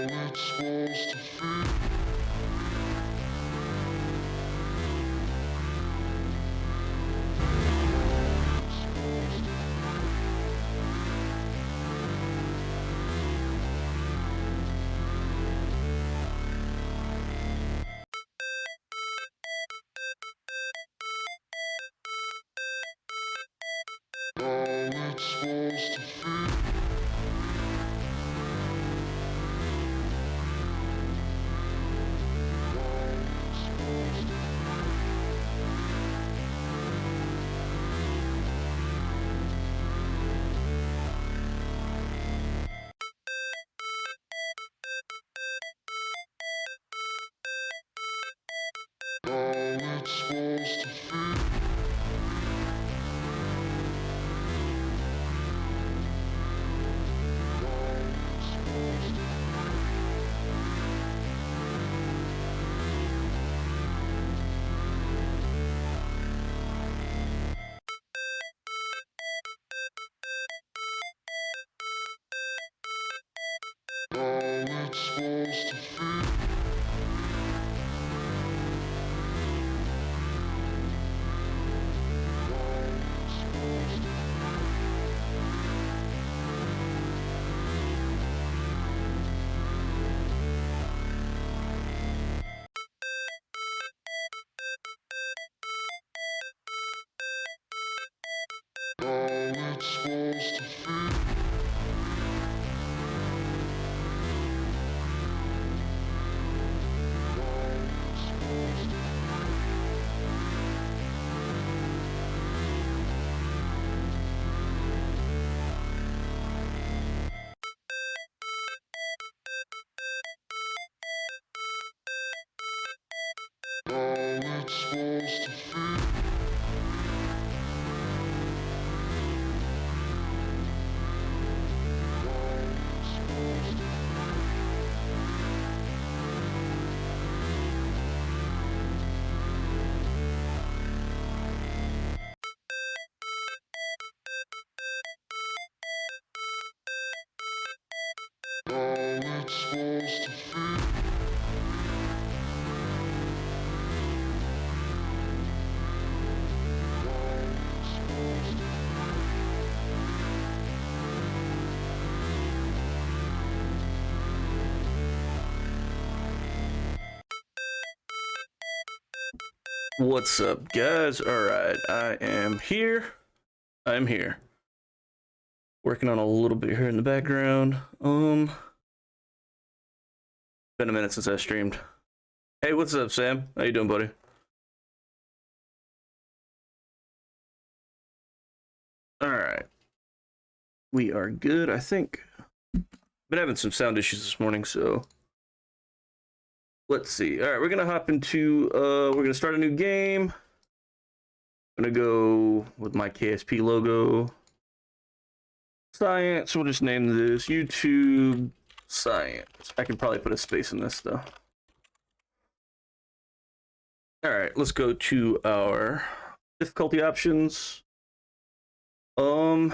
it's supposed to feel. How it's supposed to feel. How it's supposed to feel. How it's supposed to feel. How it's supposed to feel. How it's supposed to feel. How it's supposed to feel. What's up, guys? Alright, I am here. I'm here. Working on a little bit here in the background. Been a minute since I streamed. Hey, what's up, Sam? How you doing, buddy? Alright. We are good, I think. Been having some sound issues this morning, so let's see. Alright, we're gonna hop into we're gonna start a new game. I'm gonna go with my KSP logo. Science, we'll just name this YouTube Science. I can probably put a space in this though. Alright, let's go to our difficulty options. I'm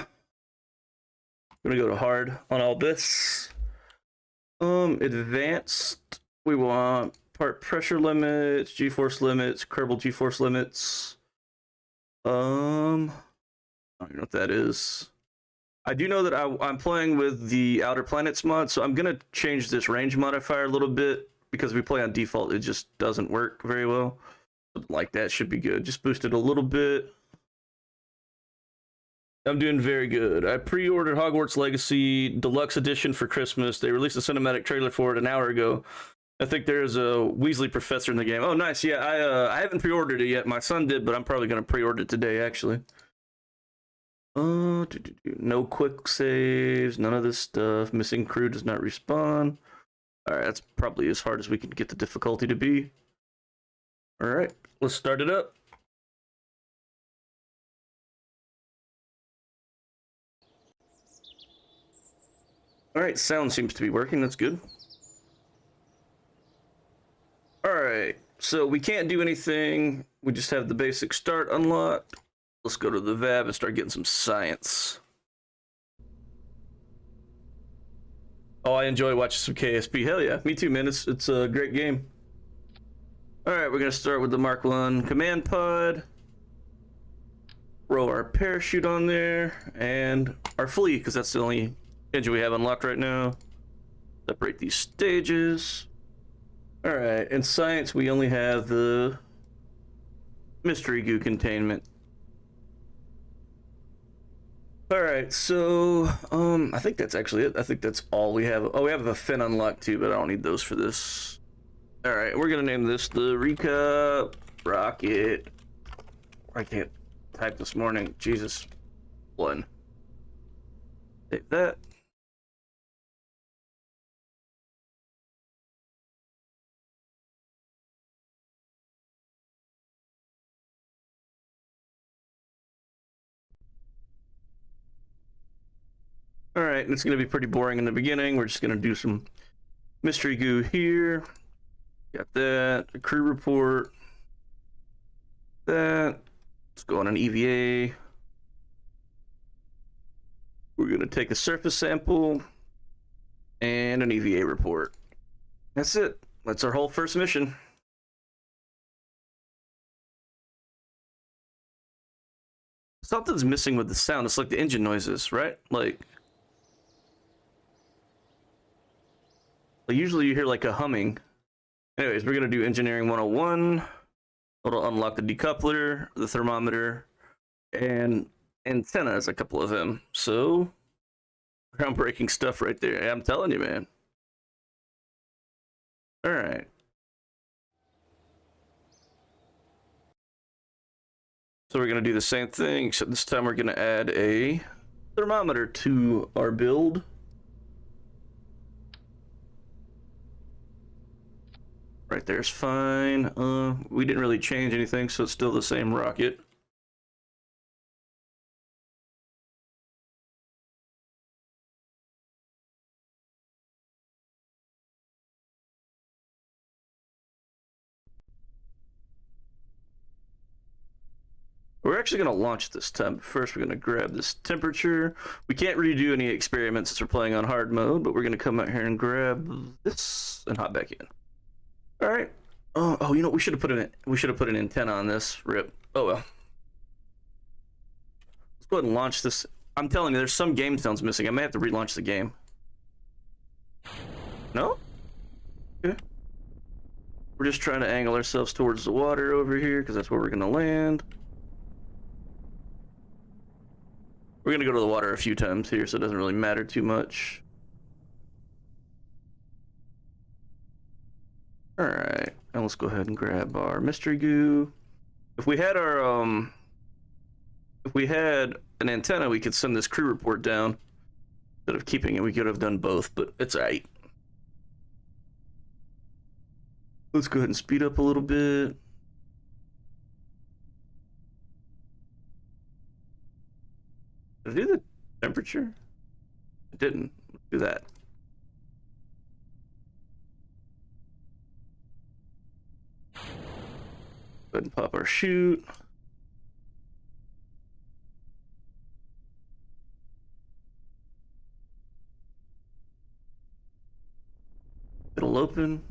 gonna go to hard on all this. Advanced, we want part pressure limits, G-force limits, Kerbal G-force limits. I don't know what that is. I do know that I'm playing with the Outer Planets mod, so I'm gonna change this range modifier a little bit because if we play on default, it just doesn't work very well. Something like that should be good. Just boost it a little bit. I'm doing very good. I pre-ordered Hogwarts Legacy Deluxe Edition for Christmas. They released a cinematic trailer for it an hour ago. I think there's a Weasley professor in the game. Oh, nice. Yeah, I haven't pre-ordered it yet. My son did, but I'm probably going to pre-order it today, actually. No quick saves, none of this stuff. Missing crew does not respawn. Alright, that's probably as hard as we can get the difficulty to be. Alright, let's start it up. Alright, sound seems to be working, that's good. Alright, so we can't do anything. We just have the basic start unlocked. Let's go to the VAB and start getting some science. Oh, I enjoy watching some KSP. Hell yeah, me too, man. It's a great game. All right, we're gonna start with the Mark 1 command pod. Roll our parachute on there and our flee, because that's the only engine we have unlocked right now. Separate these stages. All right, in science we only have the mystery goo containment. All right, so I think that's actually it. I think that's all we have. Oh, we have the fin unlocked too, but I don't need those for this. All right, we're gonna name this the Recap Rocket. I can't type this morning. Jesus, 1. Take that. All right, and it's going to be pretty boring in the beginning. We're just going to do some mystery goo here. Got that. A crew report. That. Let's go on an EVA. We're going to take a surface sample and an EVA report. That's it. That's our whole first mission. Something's missing with the sound. It's like the engine noises, right? Like usually you hear like a humming. Anyways, we're gonna do engineering 101. It'll unlock the decoupler, the thermometer, and antennas, a couple of them. So groundbreaking stuff right there. I'm telling you, man. All right. So we're gonna do the same thing, except this time we're gonna add a thermometer to our build. Right there's fine. We didn't really change anything, so it's still the same rocket. We're actually going to launch this time. First, we're going to grab this temperature. We can't really do any experiments since we're playing on hard mode, but we're going to come out here and grab this and hop back in. All right. Oh, you know, we should have put an antenna on this. Rip. Oh well. Let's go ahead and launch this. I'm telling you, there's some game sounds missing. I may have to relaunch the game. No? Okay. We're just trying to angle ourselves towards the water over here because that's where we're going to land. We're going to go to the water a few times here, so it doesn't really matter too much. All right, and let's go ahead and grab our mystery goo. If we had our if we had an antenna, we could send this crew report down. Instead of keeping it, we could have done both, but it's all right. Let's go ahead and speed up a little bit. Did I do the temperature? I didn't. Let's do that. Go ahead and pop our chute. It'll open.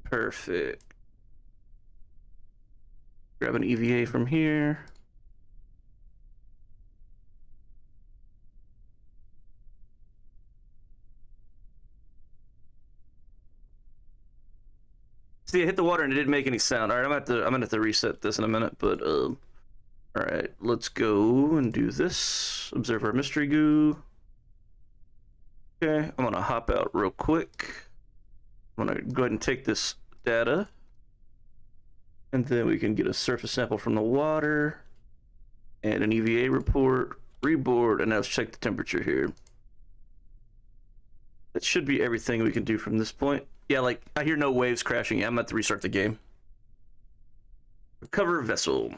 Perfect. Grab an EVA from here. See, I hit the water and it didn't make any sound. All right, I'm gonna have to reset this in a minute, but all right, let's go and do this. Observe our mystery goo. Okay, I'm gonna hop out real quick. I'm gonna go ahead and take this data, and then we can get a surface sample from the water and an EVA report, reboard, and now let's check the temperature here. That should be everything we can do from this point. Yeah, like, I hear no waves crashing. I'm about to restart the game. Recover vessel.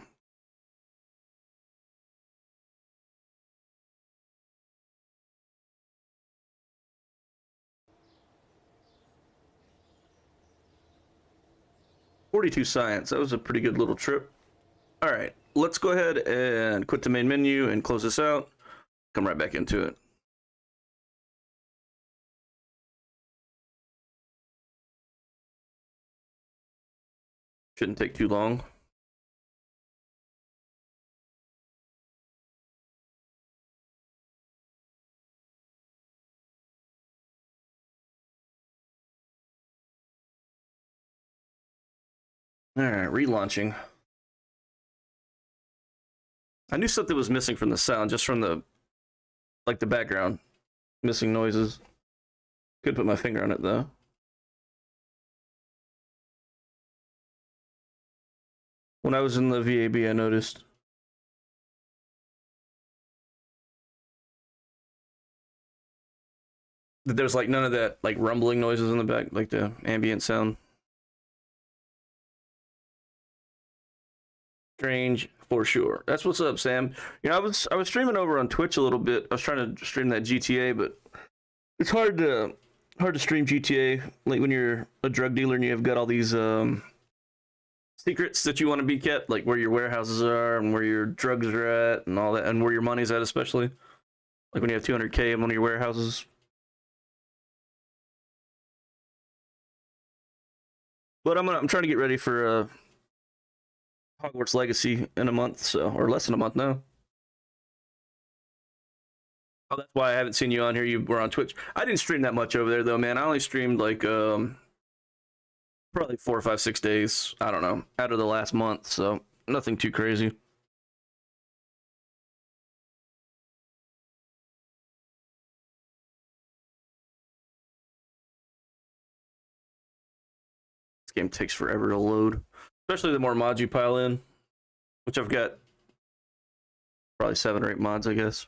$42 science. That was a pretty good little trip. All right, let's go ahead and quit the main menu and close this out. Come right back into it. Shouldn't take too long. All right, relaunching. I knew something was missing from the sound, just from the background, missing noises. Could put my finger on it though. When I was in the VAB, I noticed. That there's like none of that like rumbling noises in the back, like the ambient sound. Strange for sure. That's what's up, Sam. You know, I was streaming over on Twitch a little bit. I was trying to stream that GTA, but it's hard to stream GTA like when you're a drug dealer and you've got all these secrets that you want to be kept, like where your warehouses are and where your drugs are at and all that, and where your money's at, especially like when you have 200K in one of your warehouses. But I'm trying to get ready for Hogwarts Legacy in a month, so, or less than a month now. Oh, that's why I haven't seen you on here. You were on Twitch. I didn't stream that much over there though, man. I only streamed like probably 4 or 5, 6 days. I don't know, out of the last month, so nothing too crazy. This game takes forever to load, especially the more mods you pile in, which I've got probably 7 or 8 mods, I guess,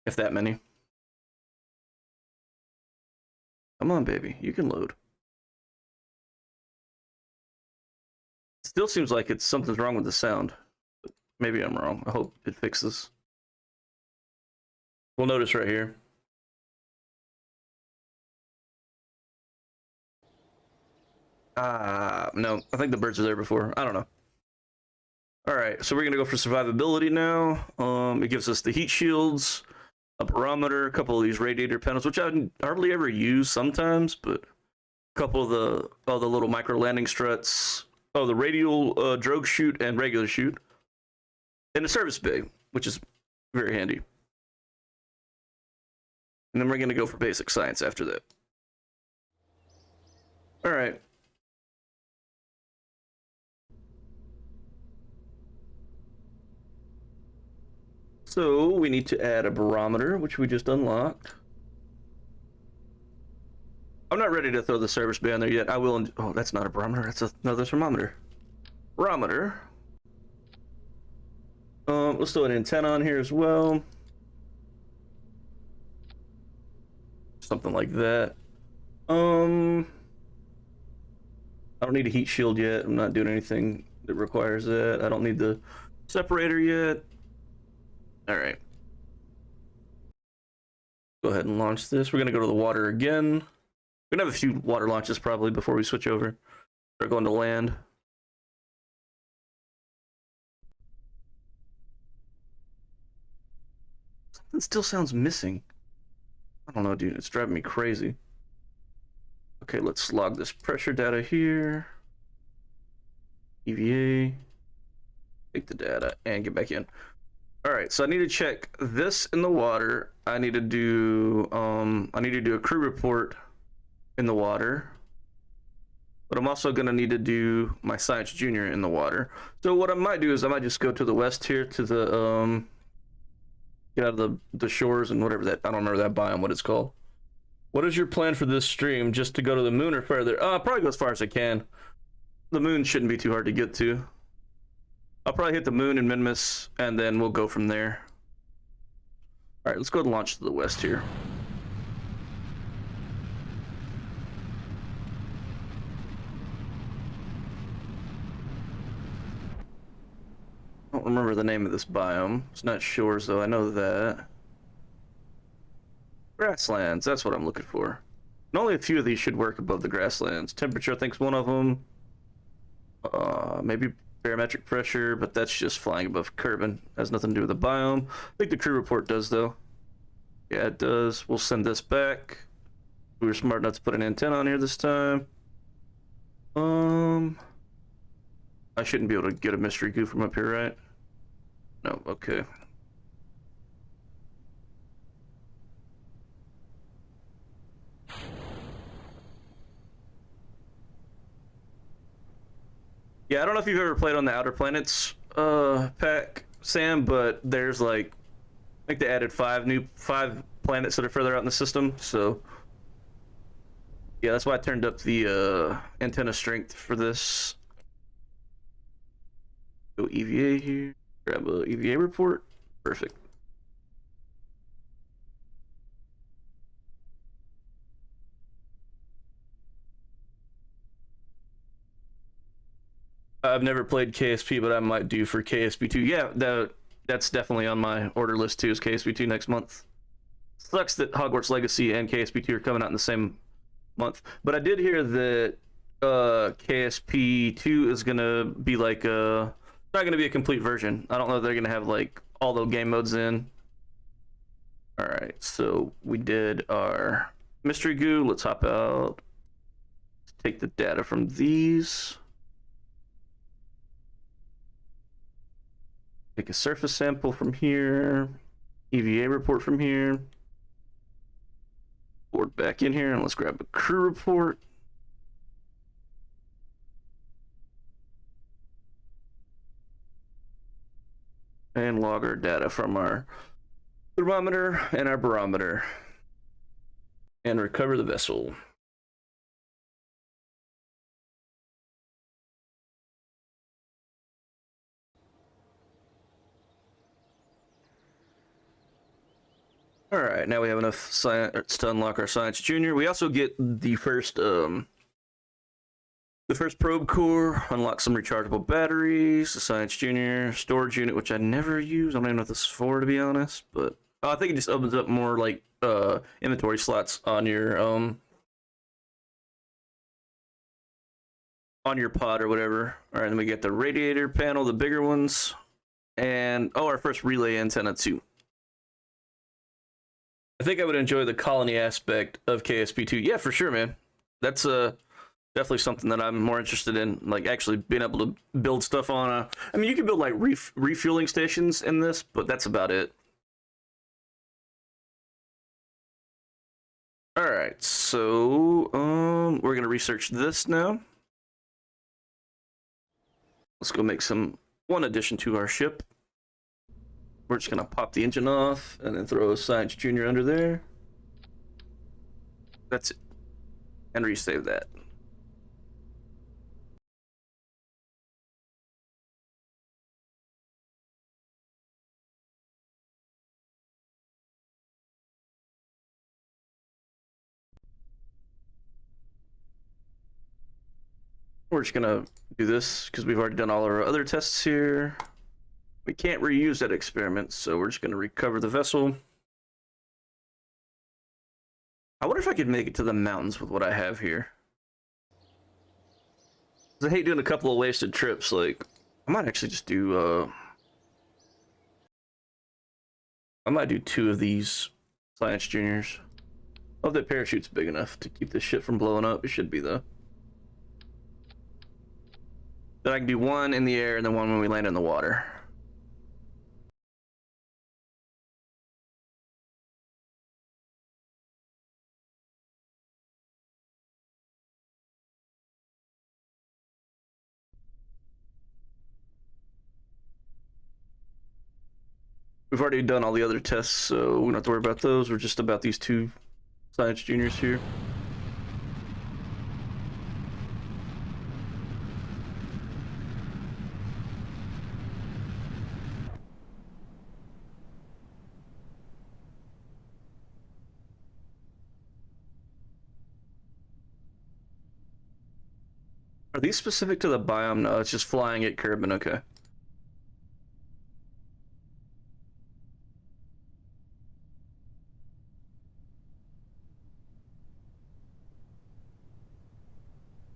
if that many. Come on, baby, you can load. Still seems like it's something's wrong with the sound. Maybe I'm wrong. I hope it fixes. We'll notice right here. No, I think the birds are there before. I don't know. All right, so we're gonna go for survivability now. It gives us the heat shields, a barometer, a couple of these radiator panels, which I hardly ever use sometimes, but a couple of the little micro landing struts. Oh, the radial drogue chute and regular chute, and a service bay, which is very handy. And then we're gonna go for basic science after that. All right. So we need to add a barometer, which we just unlocked. I'm not ready to throw the service bay on there yet. I will. Oh, that's not a barometer. That's another thermometer. Barometer. Let's throw an antenna on here as well. Something like that. I don't need a heat shield yet. I'm not doing anything that requires that. I don't need the separator yet. All right. Go ahead and launch this. We're gonna go to the water again. We're gonna have a few water launches probably before we switch over. Start going to land. Something still sounds missing. I don't know, dude. It's driving me crazy. Okay, let's log this pressure data here. EVA. Take the data and get back in. All right, so I need to check this in the water. I need to do a crew report in the water. But I'm also gonna need to do my Science Junior in the water. So what I might do is I might just go to the west here to the get out of the shores and whatever that, I don't remember that biome, what it's called. What is your plan for this stream? Just to go to the moon or further? Probably go as far as I can. The moon shouldn't be too hard to get to. I'll probably hit the moon and Minimus, and then we'll go from there. All right, let's go and launch to the west here. I don't remember the name of this biome. It's not shores, though. I know that. Grasslands, that's what I'm looking for. And only a few of these should work above the grasslands. Temperature, I think, is one of them. Maybe barometric pressure, but that's just flying above Kerbal. Has nothing to do with the biome. I think the crew report does, though. Yeah, it does. We'll send this back. We were smart enough to put an antenna on here this time. I shouldn't be able to get a mystery goo from up here, right? No, okay. Yeah, I don't know if you've ever played on the Outer Planets pack, Sam, but there's like I think they added five planets that are further out in the system, so yeah, that's why I turned up the antenna strength for this. Go EVA here, grab a EVA report. Perfect. I've never played KSP, but I might do for KSP2. Yeah, that's definitely on my order list too. Is KSP2 next month? Sucks that Hogwarts Legacy and KSP2 are coming out in the same month, but I did hear that KSP2 is gonna be like not gonna be a complete version. I don't know if they're gonna have like all the game modes in. All right, so we did our mystery goo. Let's hop out. Let's take the data from these. Take a surface sample from here, EVA report from here, board back in here, and let's grab a crew report. And log our data from our thermometer and our barometer. And recover the vessel. All right, now we have enough science to unlock our Science Junior. We also get the first probe core, unlock some rechargeable batteries, the Science Junior storage unit, which I never use. I don't even know what this is for, to be honest, but I think it just opens up more like inventory slots on your pod or whatever. All right, then we get the radiator panel, the bigger ones, and our first relay antenna too. I think I would enjoy the colony aspect of KSP2. Yeah, for sure, man. That's definitely something that I'm more interested in, like actually being able to build stuff on. I mean, you can build like refueling stations in this, but that's about it. All right, so we're gonna research this now. Let's go make one addition to our ship. We're just gonna pop the engine off and then throw a Science Junior under there. That's it. And resave that. We're just gonna do this because we've already done all our other tests here. We can't reuse that experiment, so we're just gonna recover the vessel. I wonder if I could make it to the mountains with what I have here. I hate doing a couple of wasted trips. Like, I might actually just do I might do 2 of these Science Juniors. Oh, that parachute's big enough to keep this shit from blowing up. It should be, though. Then I can do 1 in the air and then 1 when we land in the water. We've already done all the other tests, so we don't have to worry about those. We're just about these 2 Science Juniors here. Are these specific to the biome? No, it's just flying at Kerbal. Okay.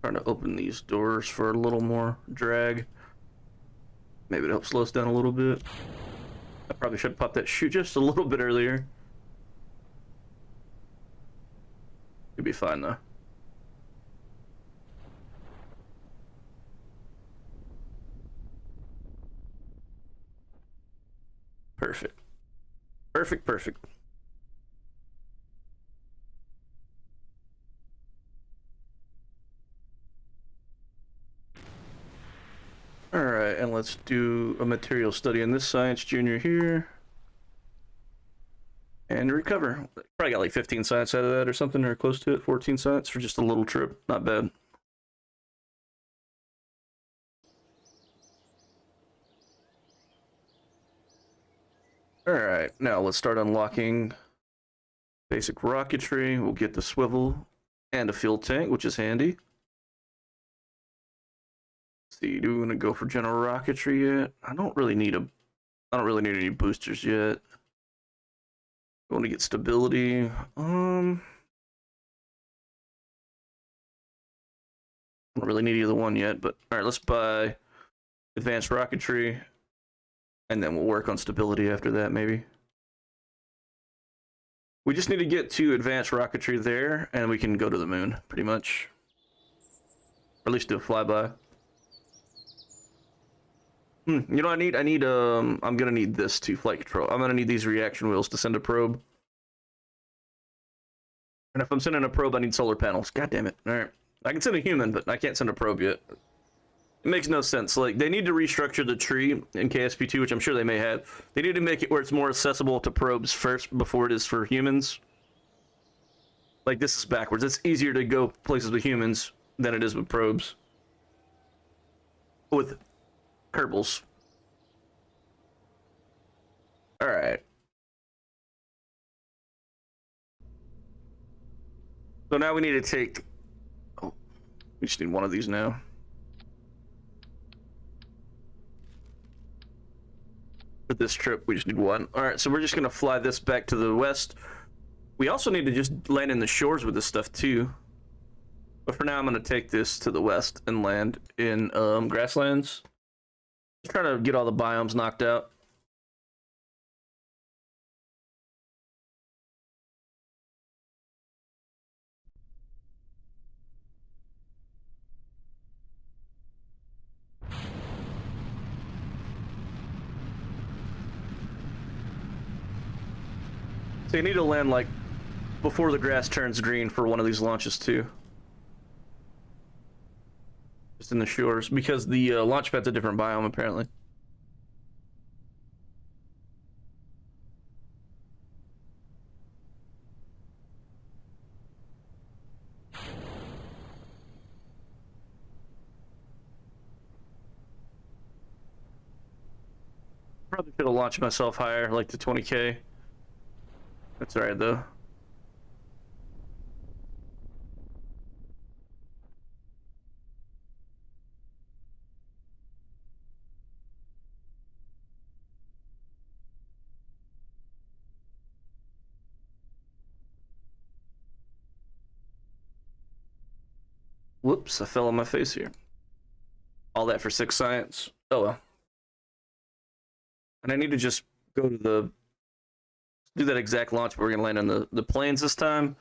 Trying to open these doors for a little more drag. Maybe it helps slow us down a little bit. I probably should pop that chute just a little bit earlier. You'll be fine though. Perfect. Perfect, perfect. All right, and let's do a material study in this science junior here. And recover. Probably got like 15 science out of that or something, or close to it. 14 science for just a little trip. Not bad. All right, now let's start unlocking basic rocketry. We'll get the swivel and a fuel tank, which is handy. Let's see, do we want to go for general rocketry yet? I don't really need any boosters yet. I want to get stability. I don't really need either one yet, but all right, let's buy advanced rocketry, and then we'll work on stability after that, maybe. We just need to get to advanced rocketry there, and we can go to the moon, pretty much. Or at least do a flyby. You know what I need, I'm gonna need this to flight control. I'm gonna need these reaction wheels to send a probe. And if I'm sending a probe, I need solar panels. God damn it. Alright. I can send a human, but I can't send a probe yet. It makes no sense. Like, they need to restructure the tree in KSP2, which I'm sure they may have. They need to make it where it's more accessible to probes first before it is for humans. Like, this is backwards. It's easier to go places with humans than it is with probes. With Kerbals. Alright. So now we need to take... Oh, we just need one of these now. For this trip, we just need one. Alright, so we're just gonna fly this back to the west. We also need to just land in the shores with this stuff too. But for now, I'm gonna take this to the west and land in grasslands. Just trying to get all the biomes knocked out. So you need to land like before the grass turns green for one of these launches too. Just in the shores, because the launch pad's a different biome apparently. Probably should have launched myself higher, like to 20K. That's alright though. Whoops, I fell on my face here. All that for 6 science. Oh well. And I need to just go to the... do that exact launch, but we're gonna land on the plains this time.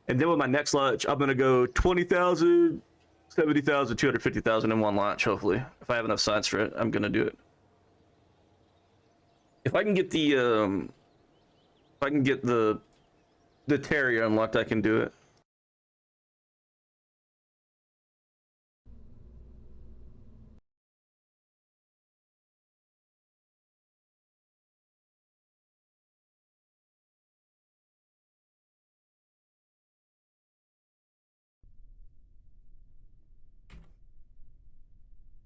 And then with my next launch, I'm gonna go 20,000, 70,000, 250,000 in one launch, hopefully. If I have enough science for it, I'm gonna do it. If I can get the, the Terrier unlocked, I can do it.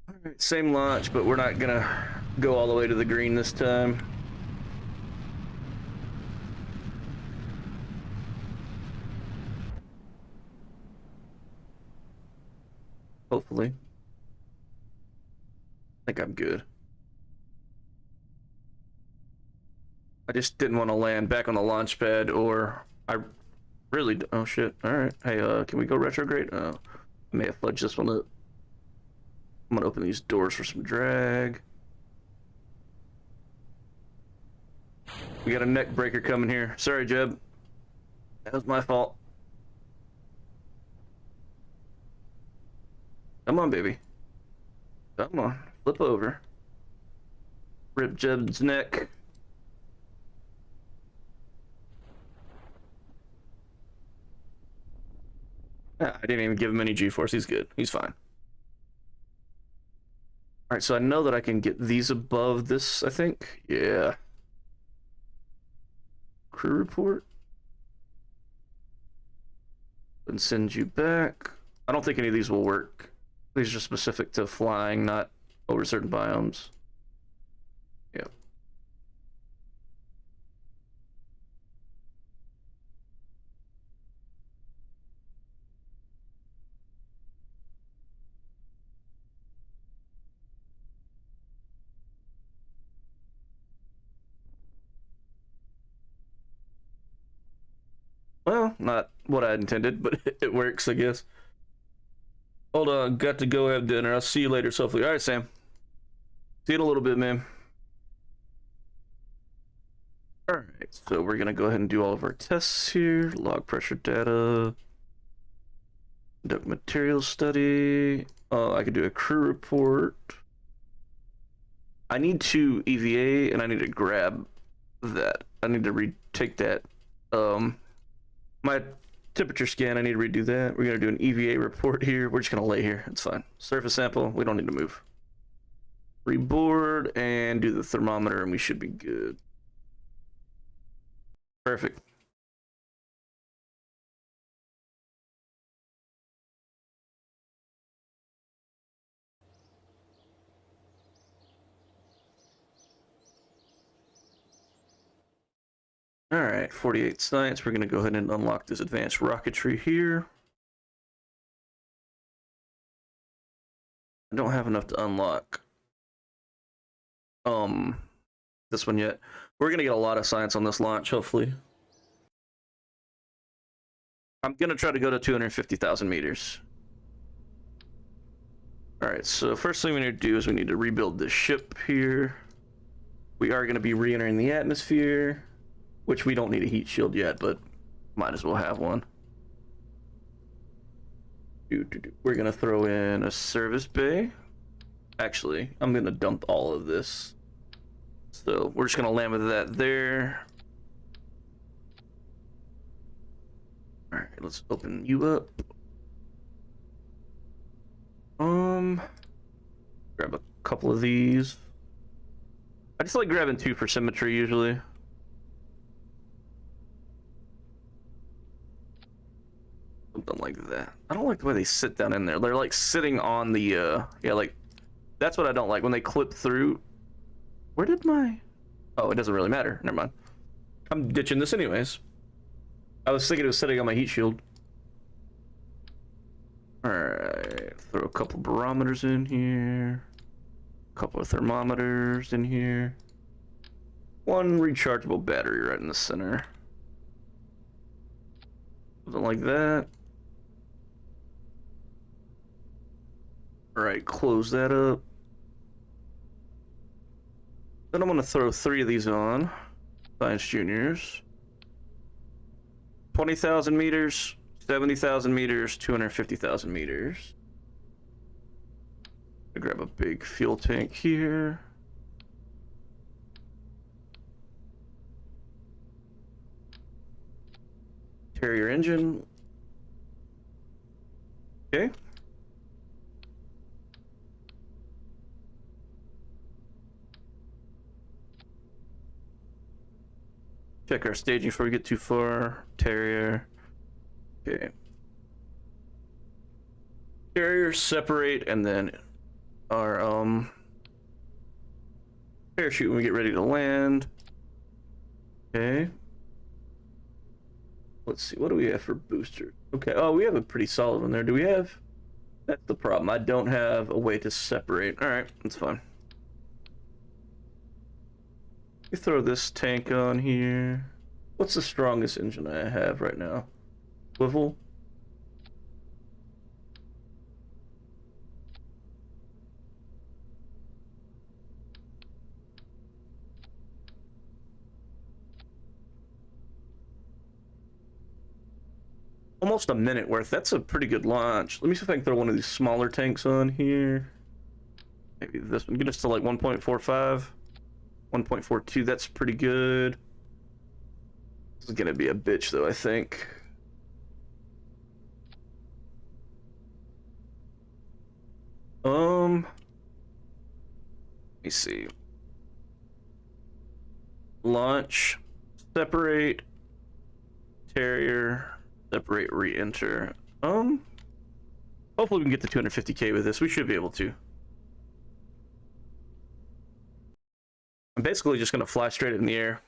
Alright, same launch, but we're not gonna go all the way to the green this time. Hopefully. I think I'm good. I just didn't want to land back on the launch pad, or I really... oh shit. Alright. Hey, can we go retrograde? I may have fudged this one up. I'm gonna open these doors for some drag. We got a neck breaker coming here. Sorry, Jeb. That was my fault. Come on, baby. Come on. Flip over. Rip Jeb's neck. I didn't even give him any G-force. He's good. He's fine. All right, so I know that I can get these above this, I think. Yeah. Crew report. And send you back. I don't think any of these will work. These are specific to flying, not over certain biomes. Yep. Well, not what I intended, but it works, I guess. Hold on, got to go have dinner. I'll see you later, Sophie. All right, Sam. See you in a little bit, man. All right, so we're gonna go ahead and do all of our tests here. Log pressure data. Conduct material study. I could do a crew report. I need to EVA and I need to grab that. I need to retake that. My temperature scan, I need to redo that. We're gonna do an EVA report here. We're just gonna lay here. It's fine. Surface sample, we don't need to move. Reboard and do the thermometer and we should be good. Perfect. All right, 48 science. We're going to go ahead and unlock this advanced rocketry here. I don't have enough to unlock this one yet. We're going to get a lot of science on this launch, hopefully. I'm going to try to go to 250,000 meters. All right, so first thing we need to do is we need to rebuild this ship here. We are going to be re-entering the atmosphere, which we don't need a heat shield yet, but might as well have one. We're going to throw in a service bay. Actually, I'm going to dump all of this. So we're just going to land with that there. All right, let's open you up. Grab a couple of these. I just like grabbing 2 for symmetry usually. Something like that. I don't like the way they sit down in there. They're like sitting on the yeah, like that's what I don't like when they clip through. Where did my Oh, it doesn't really matter. Never mind. I'm ditching this anyways. I was thinking it was sitting on my heat shield. Alright, throw a couple barometers in here. A couple of thermometers in here. One rechargeable battery right in the center. Something like that. Alright, close that up. Then I'm going to throw 3 of these on. Science Juniors. 20,000 meters, 70,000 meters, 250,000 meters. I grab a big fuel tank here. Carrier engine. Okay. Check our staging before we get too far. Terrier. Okay. Carrier separate and then our parachute when we get ready to land. Okay. Let's see, what do we have for boosters? Okay, oh, we have a pretty solid one there. Do we have? That's the problem. I don't have a way to separate. All right, that's fine. We throw this tank on here. What's the strongest engine I have right now? Swivel? Almost a minute worth. That's a pretty good launch. Let me see if I can throw one of these smaller tanks on here. Maybe this one. Get us to like 1.45. 1.42, that's pretty good. This is gonna be a bitch though, I think. me see. Launch, separate, Terrier, separate, re-enter. Hopefully we can get to 250k with this. We should be able to. I'm basically just gonna fly straight in the air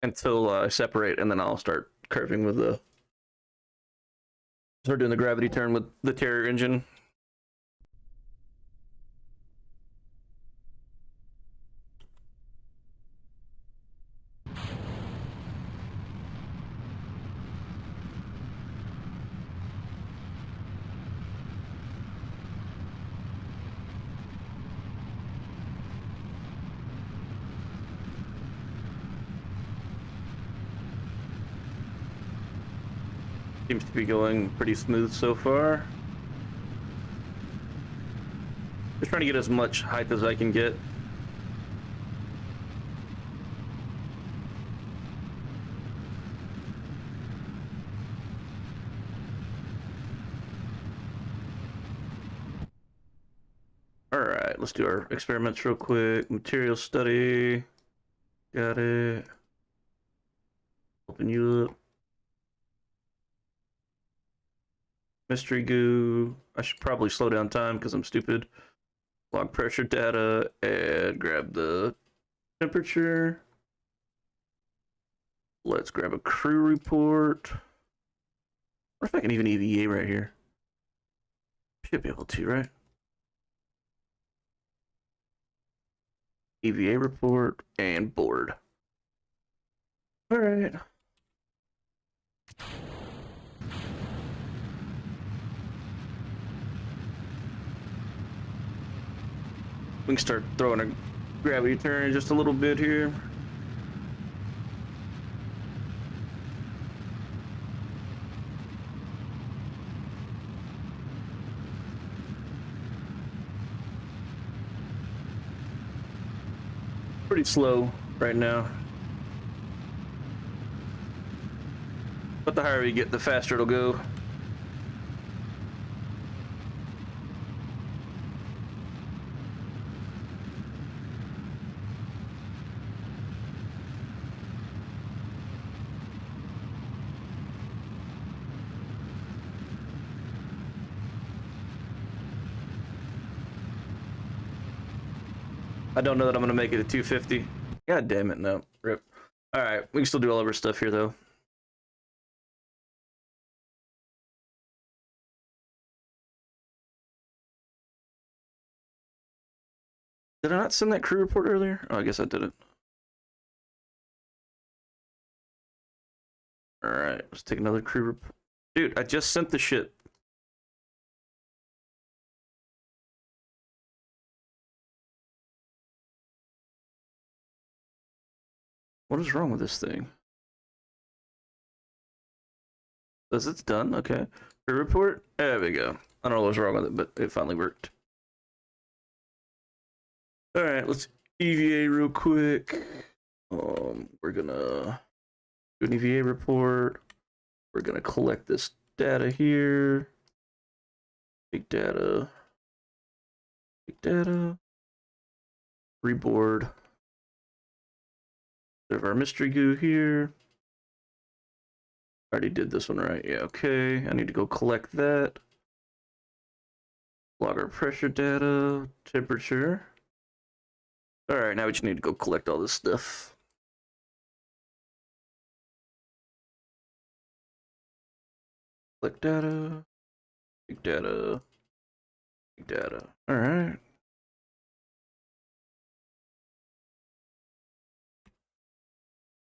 until I separate, and then I'll start curving with the. Start doing the gravity turn with the Terrier engine. Seems to be going pretty smooth so far. Just trying to get as much height as I can get. Alright, let's do our experiments real quick. Material study. Got it. Open you up. Mystery goo. I should probably slow down time because I'm stupid. Log pressure data and grab the temperature. Let's grab a crew report. What if I can even EVA right here? Should be able to, right? EVA report and board. All right. We can start throwing a gravity turn just a little bit here. Pretty slow right now. But the higher you get, the faster it'll go. I don't know that I'm gonna make it at 250. God damn it, no. Rip. Alright, we can still do all of our stuff here though. Did I not send that crew report earlier? Oh, I guess I didn't. Alright, let's take another crew report. Dude, I just sent the shit. What is wrong with this thing? Says it's done, okay. Crew report? There we go. I don't know what's wrong with it, but it finally worked. Alright, let's EVA real quick. We're gonna do an EVA report. We're gonna collect this data here. Big data. Big data. Reboard. There's our mystery goo here. Already did this one right. Yeah, okay. I need to go collect that. Log our pressure data, temperature. Alright, now we just need to go collect all this stuff. Collect data. Big data. Big data. Alright.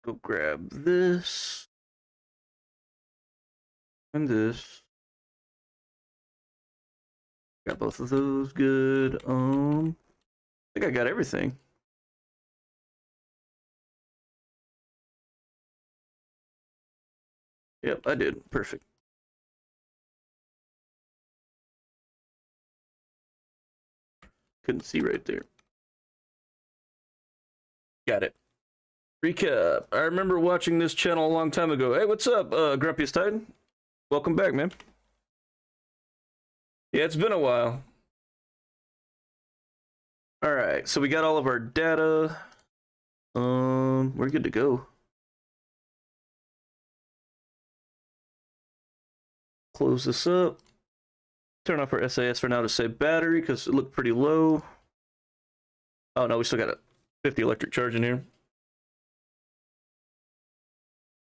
Go grab this. And this. Got both of those good. I think I got everything. Yep, I did. Perfect. Couldn't see right there. Got it. Recap. I remember watching this channel a long time ago. Hey, what's up, Grumpiest Titan? Welcome back, man. Yeah, it's been a while. All right, so we got all of our data. We're good to go. Close this up. Turn off our SAS for now to save battery because it looked pretty low. Oh no, we still got a 50 electric charge in here.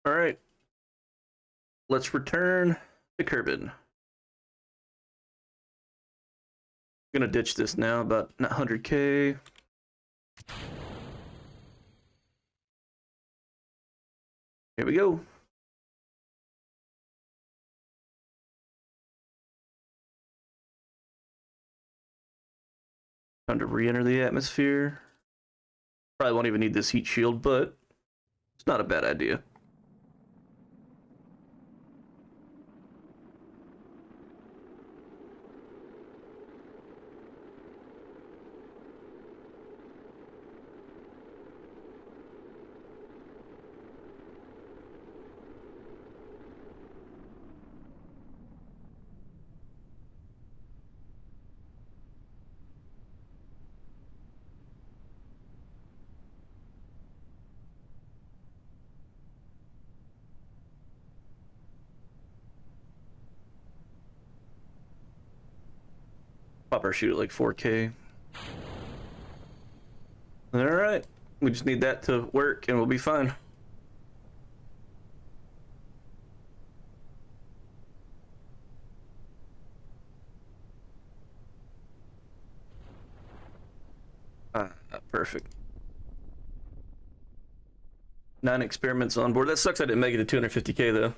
All right, let's return to Kerbal. Gonna ditch this now, about 100K. Here we go. Time to re-enter the atmosphere. Probably won't even need this heat shield, but it's not a bad idea. Pop our shoot at like 4K. All right, we just need that to work and we'll be fine. Perfect. 9 experiments on board. That sucks I didn't make it to 250K though.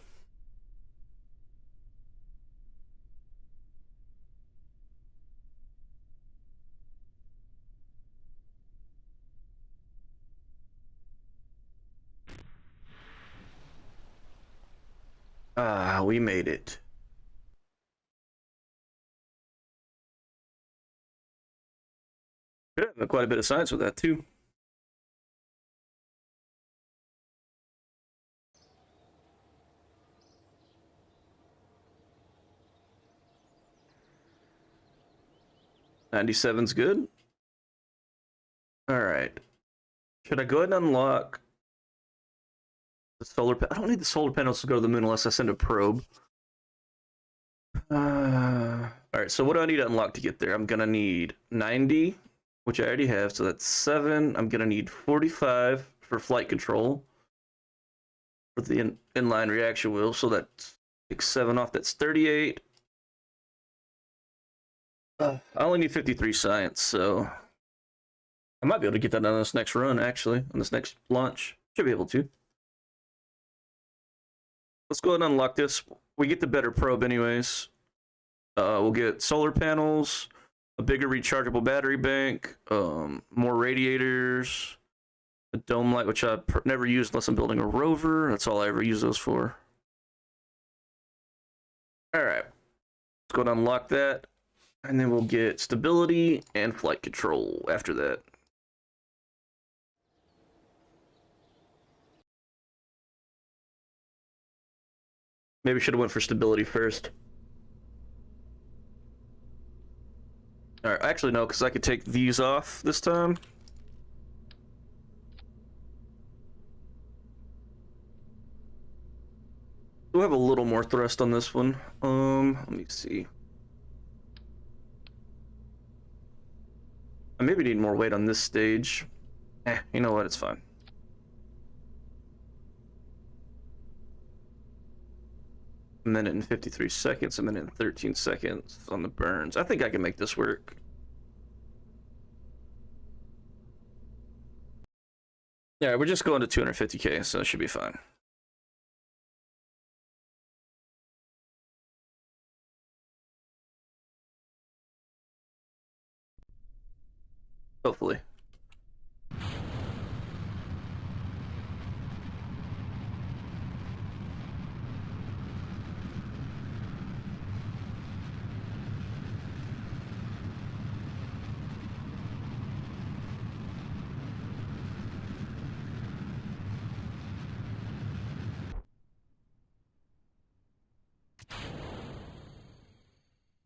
We made it. Yeah, quite a bit of science with that too. '97's good. All right. Should I go ahead and unlock the solar? I don't need the solar panels to go to the moon unless I send a probe. All right. So what do I need to unlock to get there? I'm gonna need 90, which I already have. So that's 7. I'm gonna need 45 for flight control for the inline reaction wheel. So that's 7 off. That's 38. I only need 53 science, so I might be able to get that on this next run, actually, on this next launch. Should be able to. Let's go ahead and unlock this. We get the better probe anyways. We'll get solar panels, a bigger rechargeable battery bank, more radiators, a dome light, which I never use unless I'm building a rover. That's all I ever use those for. All right. Let's go ahead and unlock that. And then we'll get stability and flight control after that. Maybe should have went for stability first. All right, actually no, because I could take these off this time. We'll have a little more thrust on this one. Let me see. I maybe need more weight on this stage. You know what? It's fine. A minute and 53 seconds, a minute and 13 seconds on the burns. I think I can make this work. Yeah, we're just going to 250K, so it should be fine. Hopefully.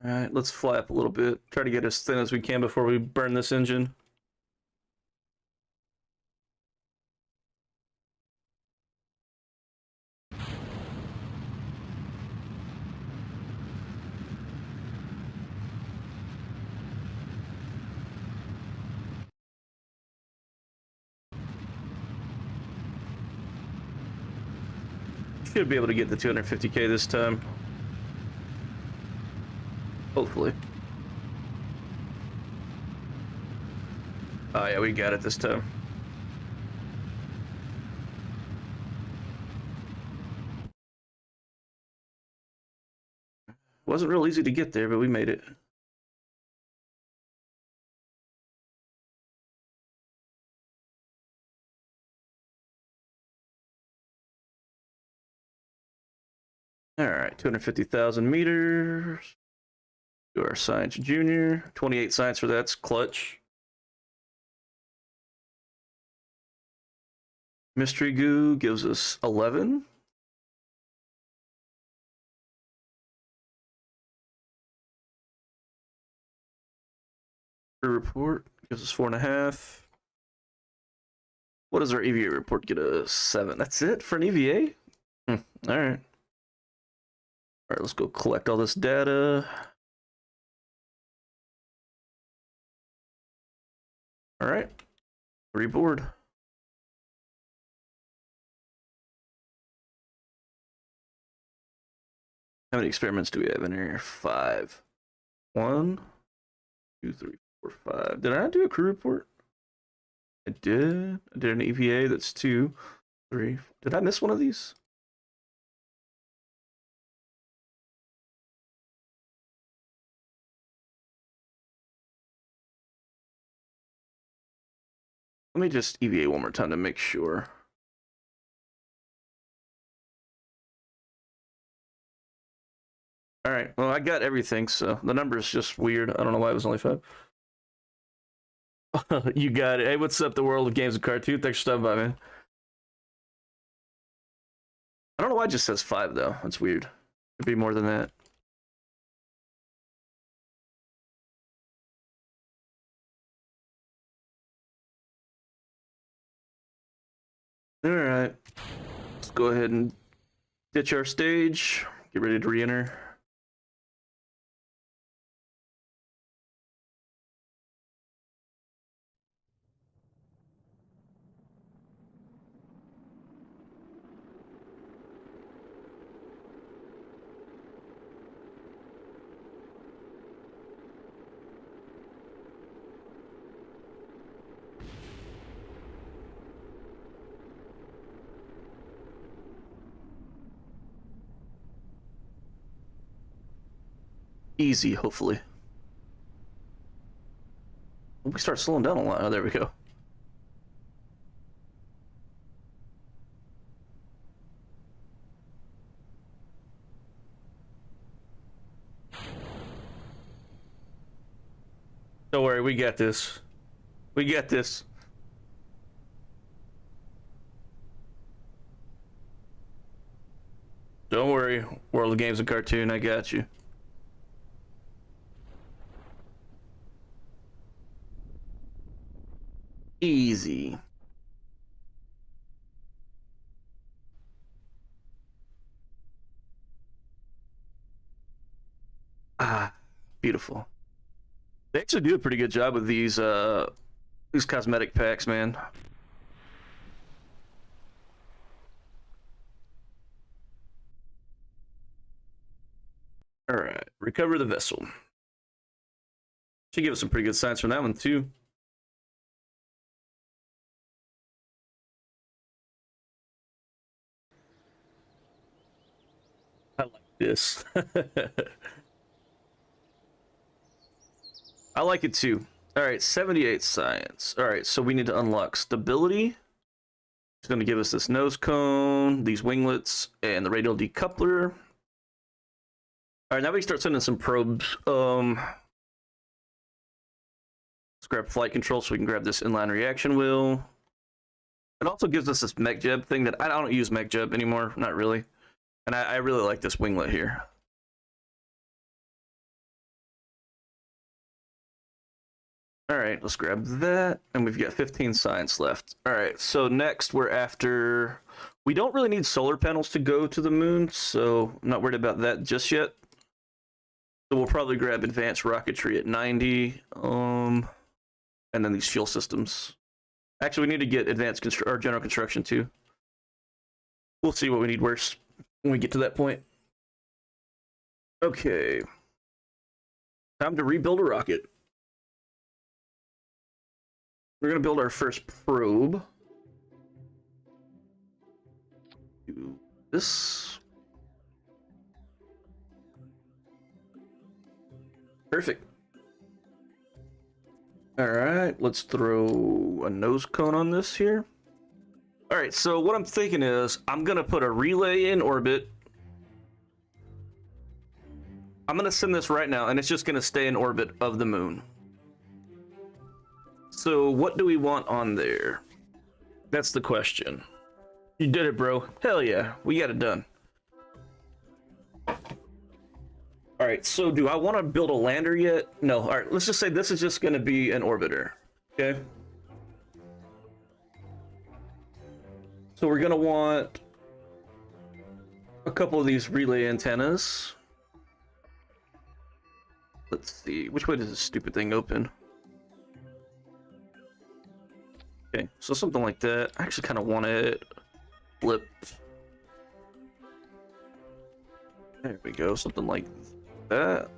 All right, let's fly up a little bit. Try to get as thin as we can before we burn this engine. Should be able to get the 250K this time. Hopefully. Oh yeah, we got it this time. Wasn't real easy to get there, but we made it. All right, 250,000 meters. Do our science junior. 28 science for that's clutch. Mystery goo gives us 11. Report gives us 4.5. What does our EVA report get us? 7. That's it for an EVA? All right. All right, let's go collect all this data. All right, reboard. How many experiments do we have in here? 5. 1, 2, 3, 4, 5. Did I not do a crew report? I did. I did an EVA. That's 2, 3. Did I miss one of these? Let me just EVA one more time to make sure. All right. Well, I got everything, so the number is just weird. I don't know why it was only 5. You got it. Hey, what's up, the world of games and cartoons? Thanks for stopping by, man. I don't know why it just says 5, though. That's weird. It'd be more than that. All right. Let's go ahead and ditch our stage. Get ready to re-enter. Easy, hopefully. We start slowing down a lot. Oh, there we go. Don't worry, we got this. We got this. Don't worry, World of Games and Cartoon, I got you. Easy. Ah, beautiful. They actually do a pretty good job with these cosmetic packs, man. All right, recover the vessel. Should give us some pretty good science from that one too. I like this. I like it too. All right, 78 science. All right, so we need to unlock stability. It's going to give us this nose cone, these winglets, and the radial decoupler. All right, now we can start sending some probes. Let's grab flight control so we can grab this inline reaction wheel. It also gives us this mech jeb thing that I don't use mech jeb anymore, not really. And I really like this winglet here. All right, let's grab that. And we've got 15 science left. All right, so next we're after... We don't really need solar panels to go to the moon, so I'm not worried about that just yet. So we'll probably grab advanced rocketry at 90. And then these fuel systems. Actually, we need to get advanced general construction too. We'll see what we need worse. when we get to that point. Okay. Time to rebuild a rocket. We're going to build our first probe. Do this. Perfect. All right, let's throw a nose cone on this here. All right, so what I'm thinking is I'm going to put a relay in orbit. I'm going to send this right now, and it's just going to stay in orbit of the moon. So what do we want on there? That's the question. You did it, bro. Hell yeah, we got it done. All right, so do I want to build a lander yet? No. All right, let's just say this is just going to be an orbiter. Okay. So we're going to want a couple of these relay antennas. Let's see. Which way does this stupid thing open? Okay, so something like that. I actually kind of want it flipped. There we go. Something like that.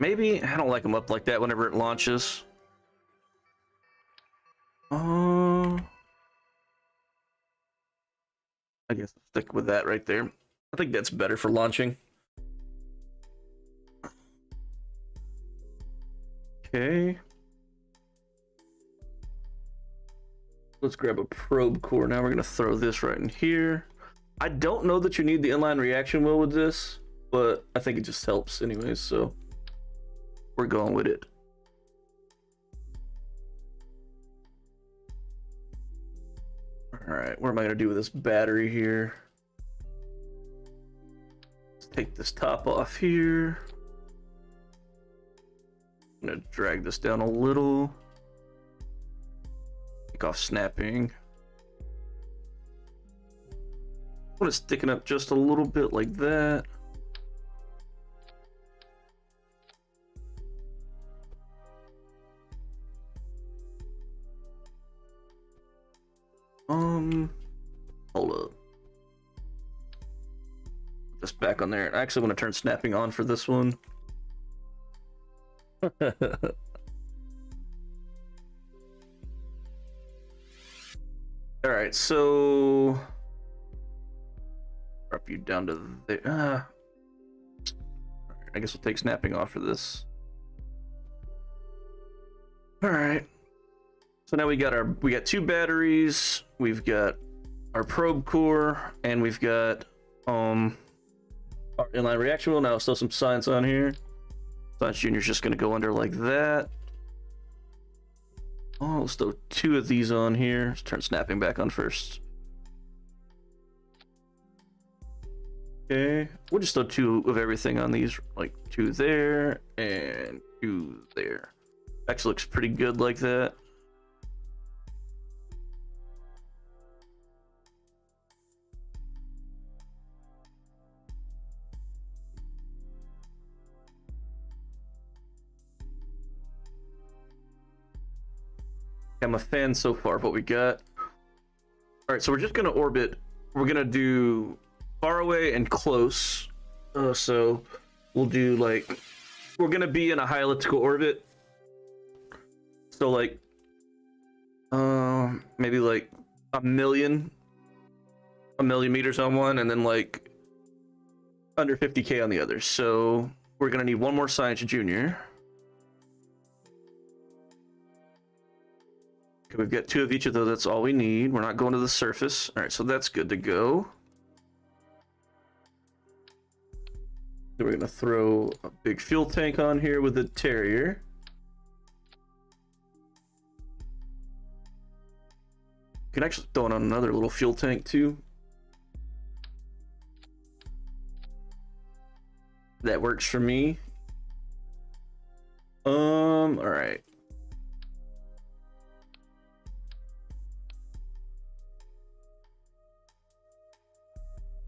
Maybe I don't like them up like that whenever it launches. I guess I'll stick with that right there. I think that's better for launching. Okay. Let's grab a probe core. Now we're going to throw this right in here. I don't know that you need the inline reaction wheel with this, but I think it just helps anyways, so we're going with it. All right, what am I going to do with this battery here? Let's take this top off here. I'm going to drag this down a little. Take off snapping. I want to stick it up just a little bit like that. Hold up. Put this back on there. I actually want to turn snapping on for this one. All right, so drop you down to there. I guess we'll take snapping off for this. All right. So now we got two batteries, we've got our probe core, and we've got our inline reaction wheel. Now still some science on here. Science Junior's just gonna go under like that. Oh, let's throw two of these on here. Let's turn snapping back on first. Okay, we'll just throw two of everything on these, like two there and two there. Actually looks pretty good like that. I'm a fan so far of what we got. All right, so we're just gonna orbit. We're gonna do far away and close. So we'll do like, we're gonna be in a high elliptical orbit. So like, maybe like a million meters on one, and then like under 50K on the other. So we're gonna need one more Science Junior. Okay, we've got two of each of those. That's all we need. We're not going to the surface. All right, so that's good to go. Then we're gonna throw a big fuel tank on here with the Terrier. You can actually throw on another little fuel tank too. That works for me. All right.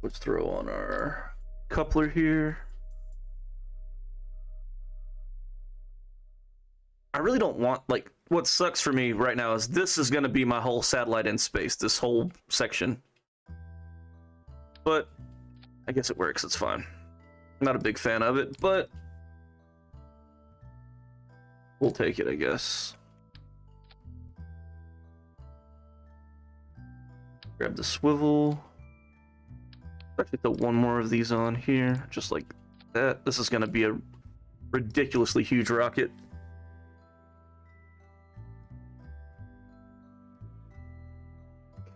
Let's throw on our coupler here. I really don't want, like, what sucks for me right now is this is going to be my whole satellite in space, this whole section. But I guess it works, it's fine. I'm not a big fan of it, but we'll take it, I guess. Grab the swivel. Actually throw one more of these on here, just like that. This is going to be a ridiculously huge rocket.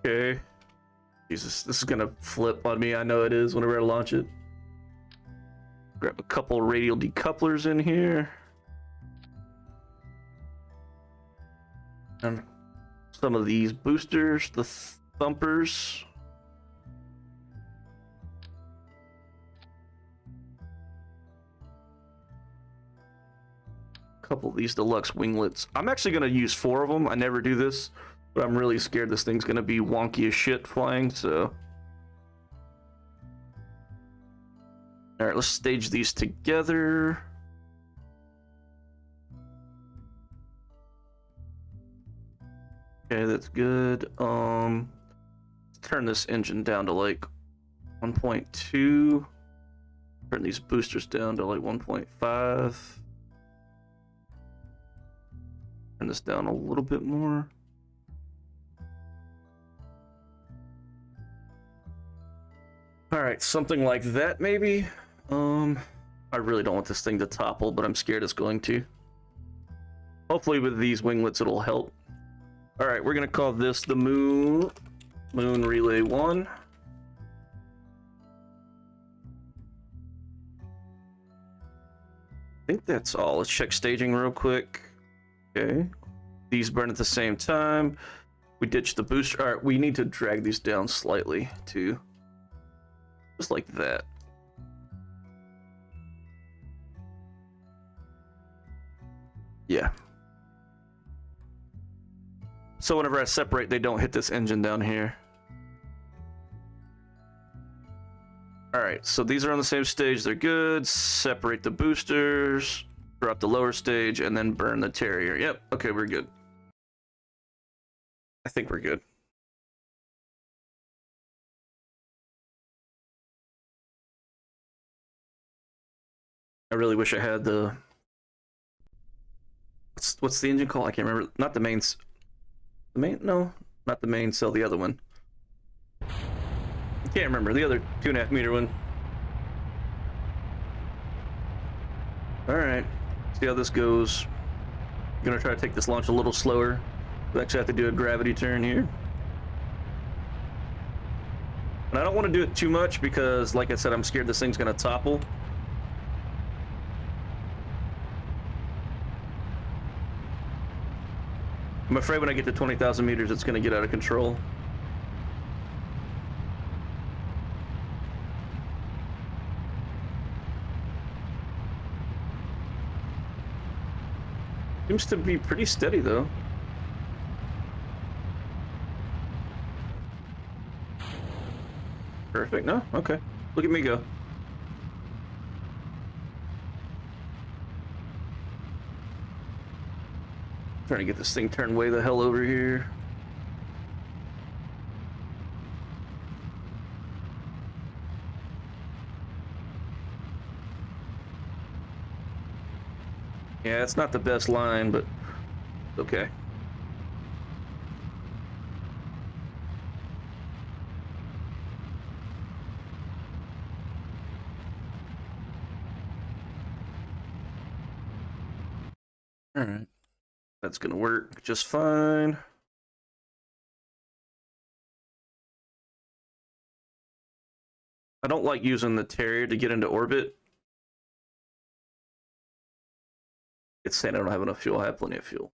Okay. Jesus, this is going to flip on me. I know it is whenever I launch it. Grab a couple radial decouplers in here. And some of these boosters, the thumpers. Couple of these deluxe winglets. I'm actually going to use 4 of them. I never do this, but I'm really scared this thing's going to be wonky as shit flying, so. All right, let's stage these together. Okay, that's good. Turn this engine down to like 1.2. Turn these boosters down to like 1.5. Turn this down a little bit more. All right, something like that maybe. I really don't want this thing to topple, but I'm scared it's going to. Hopefully with these winglets it'll help. All right, we're gonna call this the Moon Relay 1. I think that's all. Let's check staging real quick. Okay, these burn at the same time. We ditched the booster. All right, we need to drag these down slightly too. Just like that. Yeah. So whenever I separate, they don't hit this engine down here. Alright, so these are on the same stage. They're good. Separate the boosters. Drop the lower stage, and then burn the Terrier. Yep, okay, we're good. I think we're good. I really wish I had the... What's the engine called? I can't remember. Not the main... The main? No, not the main cell, the other one. I can't remember. The other 2.5 meter one. Alright. See how this goes. I'm gonna try to take this launch a little slower. We actually have to do a gravity turn here. And I don't want to do it too much because, like I said, I'm scared this thing's gonna topple. I'm afraid when I get to 20,000 meters, it's going to get out of control. Seems to be pretty steady, though. Perfect. No? Okay. Look at me go. Trying to get this thing turned way the hell over here. Yeah, it's not the best line, but okay. All right. That's gonna work just fine. I don't like using the Terrier to get into orbit. It's saying I don't have enough fuel. I have plenty of fuel.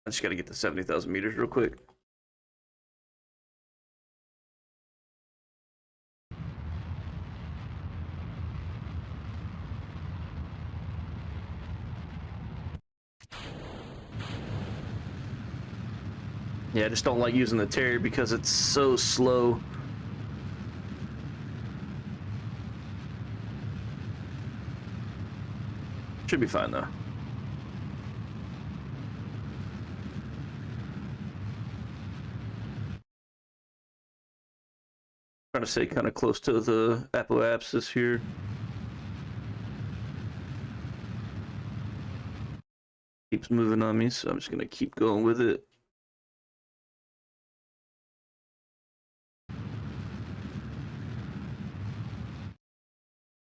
I just gotta get to 70,000 meters real quick. Yeah, I just don't like using the Terrier because it's so slow. Should be fine though. Trying to stay kind of close to the apoapsis here. Keeps moving on me, so I'm just gonna keep going with it.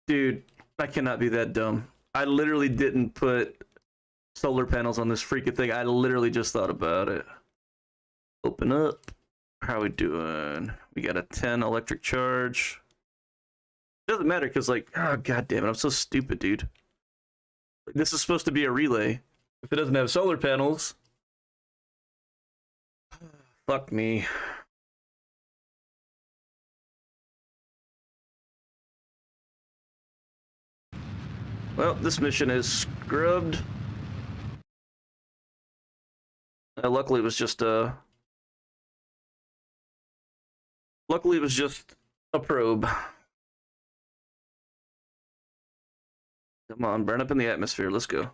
Dude, I cannot be that dumb. I literally didn't put solar panels on this freaking thing. I literally just thought about it. Open up. How are we doing? We got a 10 electric charge. Doesn't matter because, like, oh god damn it, I'm so stupid, dude. This is supposed to be a relay. If it doesn't have solar panels, fuck me. Well, this mission is scrubbed. Luckily, it was just a. Luckily, it was just a probe. Come on, burn up in the atmosphere. Let's go.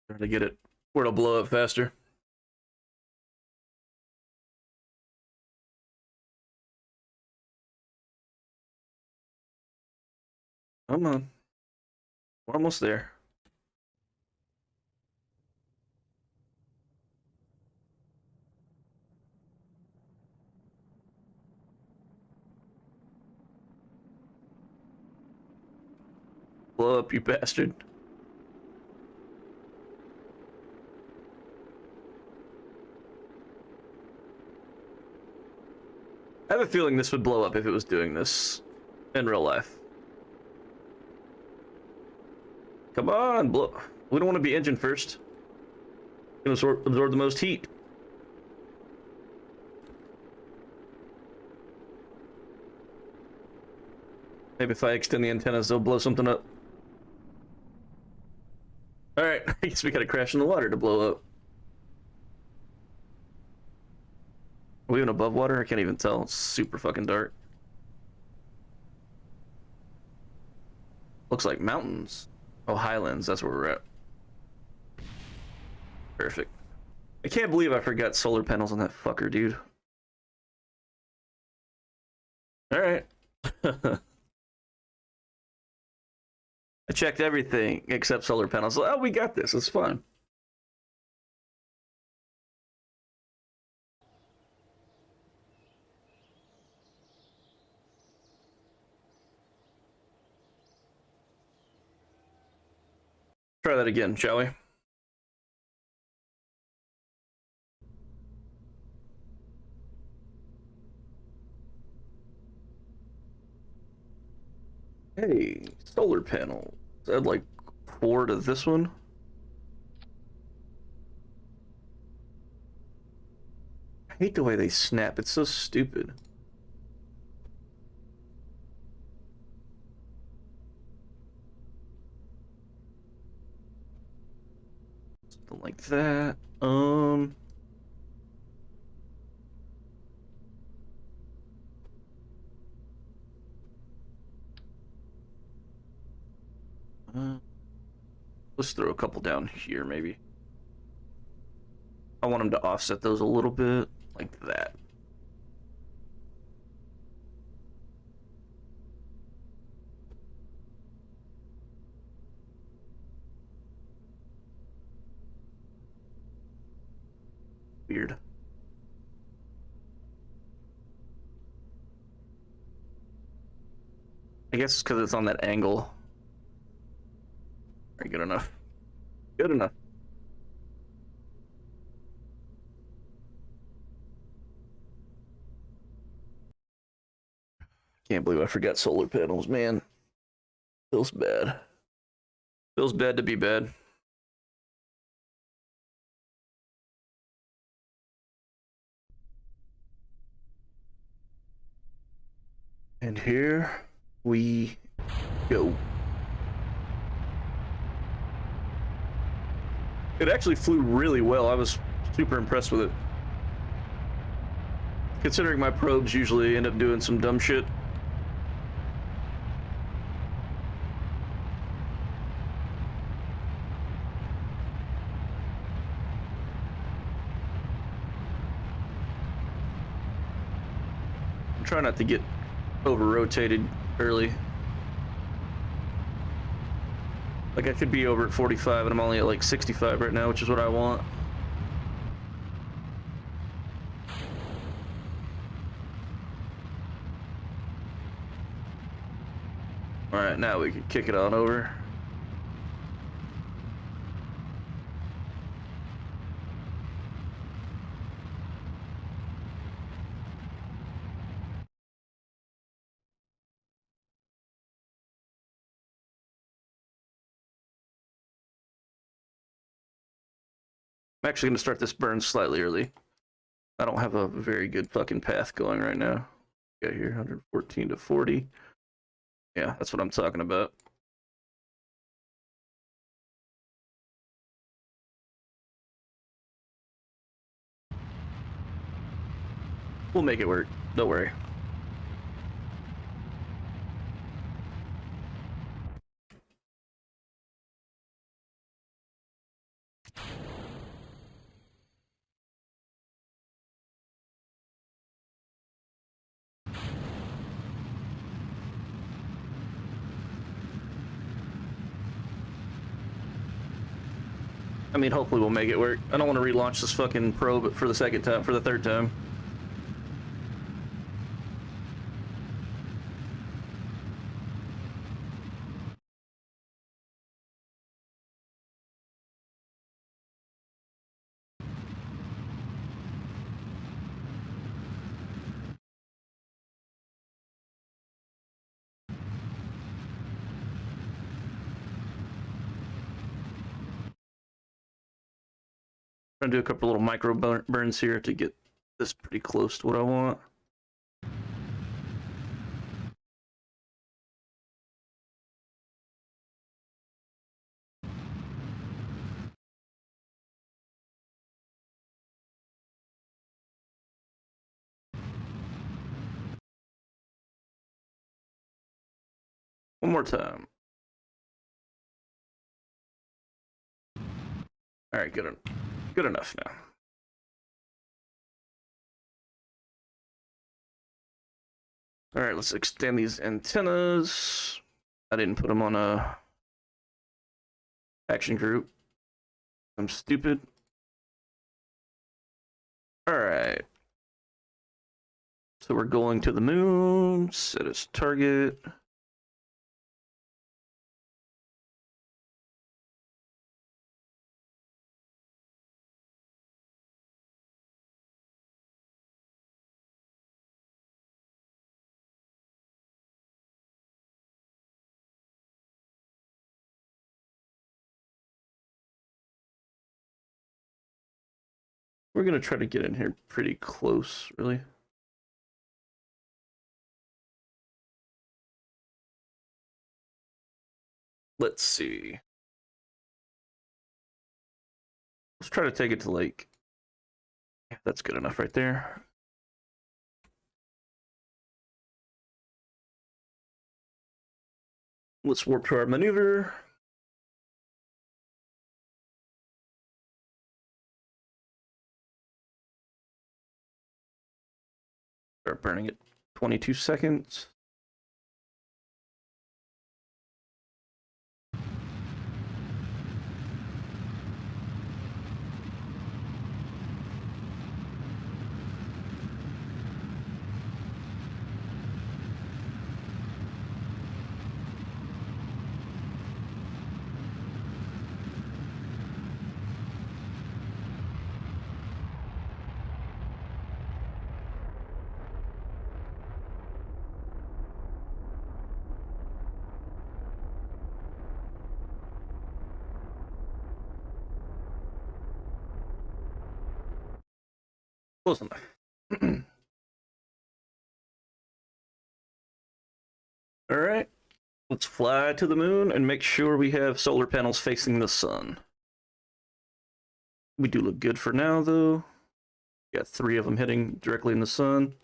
Trying to get it where it'll blow up faster. Come on. We're almost there. Blow up, you bastard. I have a feeling this would blow up if it was doing this in real life. Come on, blow. We don't want to be engine first. Gonna absorb the most heat. Maybe if I extend the antennas, they'll blow something up. Alright, I guess we gotta crash in the water to blow up. Are we even above water? I can't even tell. It's super fucking dark. Looks like mountains. Oh, highlands. That's where we're at. Perfect. I can't believe I forgot solar panels on that fucker, dude. Alright. I checked everything except solar panels. Oh, we got this. It's fine. Try that again, shall we? Hey, solar panel. Add like 4 to this one. I hate the way they snap. It's so stupid. Something like that. Let's throw a couple down here, maybe. I want them to offset those a little bit, like that. Weird. I guess it's because it's on that angle. Very good enough. Good enough. Can't believe I forgot solar panels, man. Feels bad. Feels bad to be bad. And here we go. It actually flew really well. I was super impressed with it. Considering my probes usually end up doing some dumb shit. I'm trying not to get over-rotated early. Like, I could be over at 45 and I'm only at like 65 right now, which is what I want. Alright, now we can kick it on over. I'm actually going to start this burn slightly early. I don't have a very good fucking path going right now. Got here 114 to 40. Yeah, that's what I'm talking about. We'll make it work. Don't worry. I mean, hopefully we'll make it work. I don't want to relaunch this fucking probe for the second time, for the third time. I'm gonna do a couple little micro burns here to get this pretty close to what I want. One more time. All right, good enough now. All right, let's extend these antennas. I didn't put them on a action group. I'm stupid. All right. So we're going to the moon. Set as target. We're gonna try to get in here pretty close, really. Let's see. Let's try to take it to like, that's good enough right there. Let's warp to our maneuver. Start burning it 22 seconds. Close enough. Let's fly to the moon and make sure we have solar panels facing the sun. We do look good for now, though. Got 3 of them hitting directly in the sun.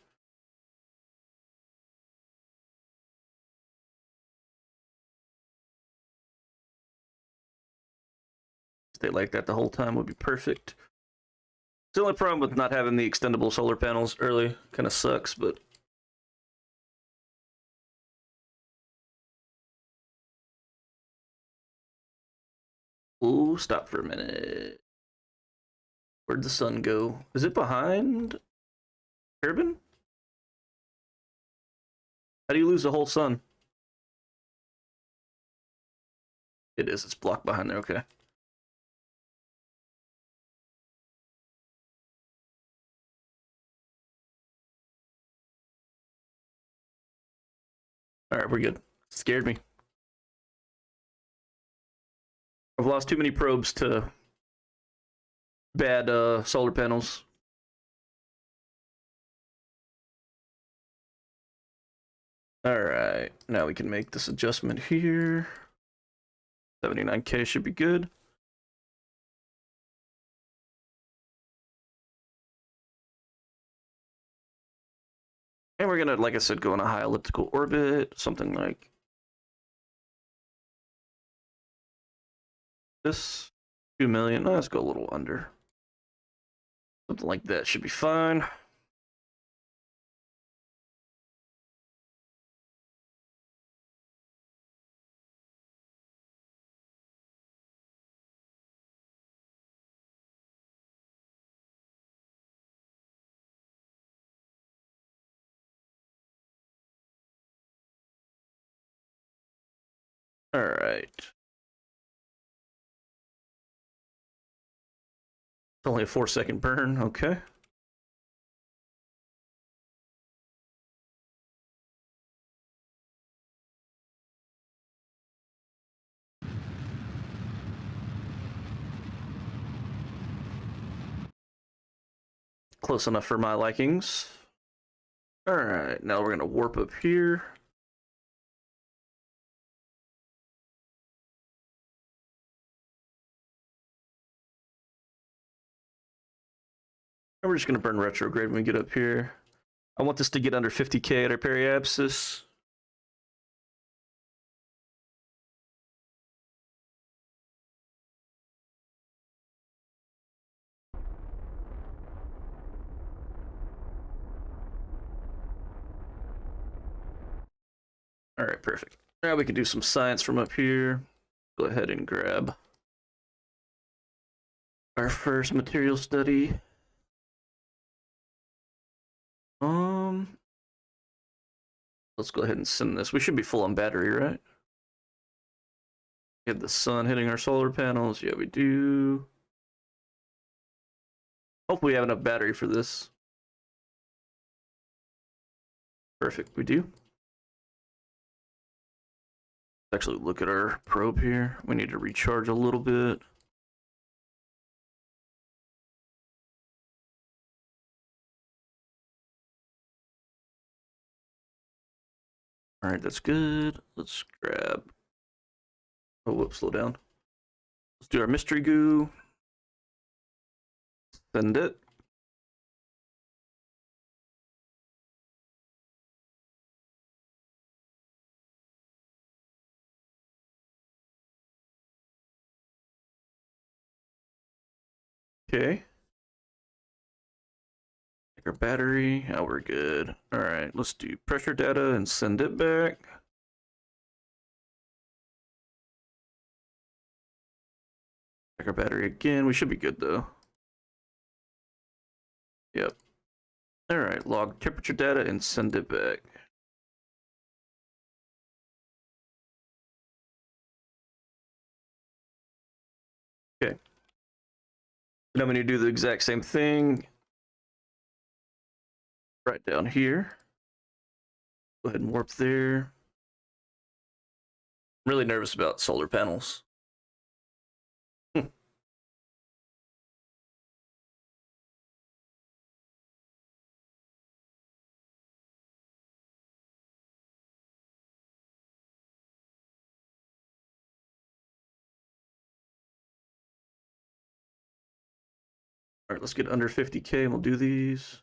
Stay like that the whole time would be perfect. The only problem with not having the extendable solar panels early kind of sucks, but ooh, stop for a minute. Where'd the sun go? Is it behind Kerbal? How do you lose the whole sun? It is. It's blocked behind there. Okay. All right, we're good. Scared me. I've lost too many probes to bad solar panels. All right, now we can make this adjustment here. 79K should be good. And we're gonna, like I said, go in a high elliptical orbit, something like this. 2 million. Let's go a little under. Something like that should be fine. All right. It's only a 4-second burn. Okay. Close enough for my likings. All right, now we're gonna warp up here. And we're just gonna burn retrograde when we get up here. I want this to get under 50K at our periapsis. All right, perfect. Now we can do some science from up here. Go ahead and grab our first material study. Let's go ahead and send this. We should be full on battery, right? Get the sun hitting our solar panels. Yeah, we do. Hopefully we have enough battery for this. Perfect, we do. Actually, look at our probe here. We need to recharge a little bit. All right, that's good. Let's grab. Oh, whoops, slow down. Let's do our mystery goo. Send it. Okay. Take our battery. Now we're good. All right, let's do pressure data and send it back. Check our battery again. We should be good though. Yep. All right, log temperature data and send it back. Okay. Now we need to do the exact same thing. Right down here. Go ahead and warp there. I'm really nervous about solar panels. All right, let's get under 50K and we'll do these.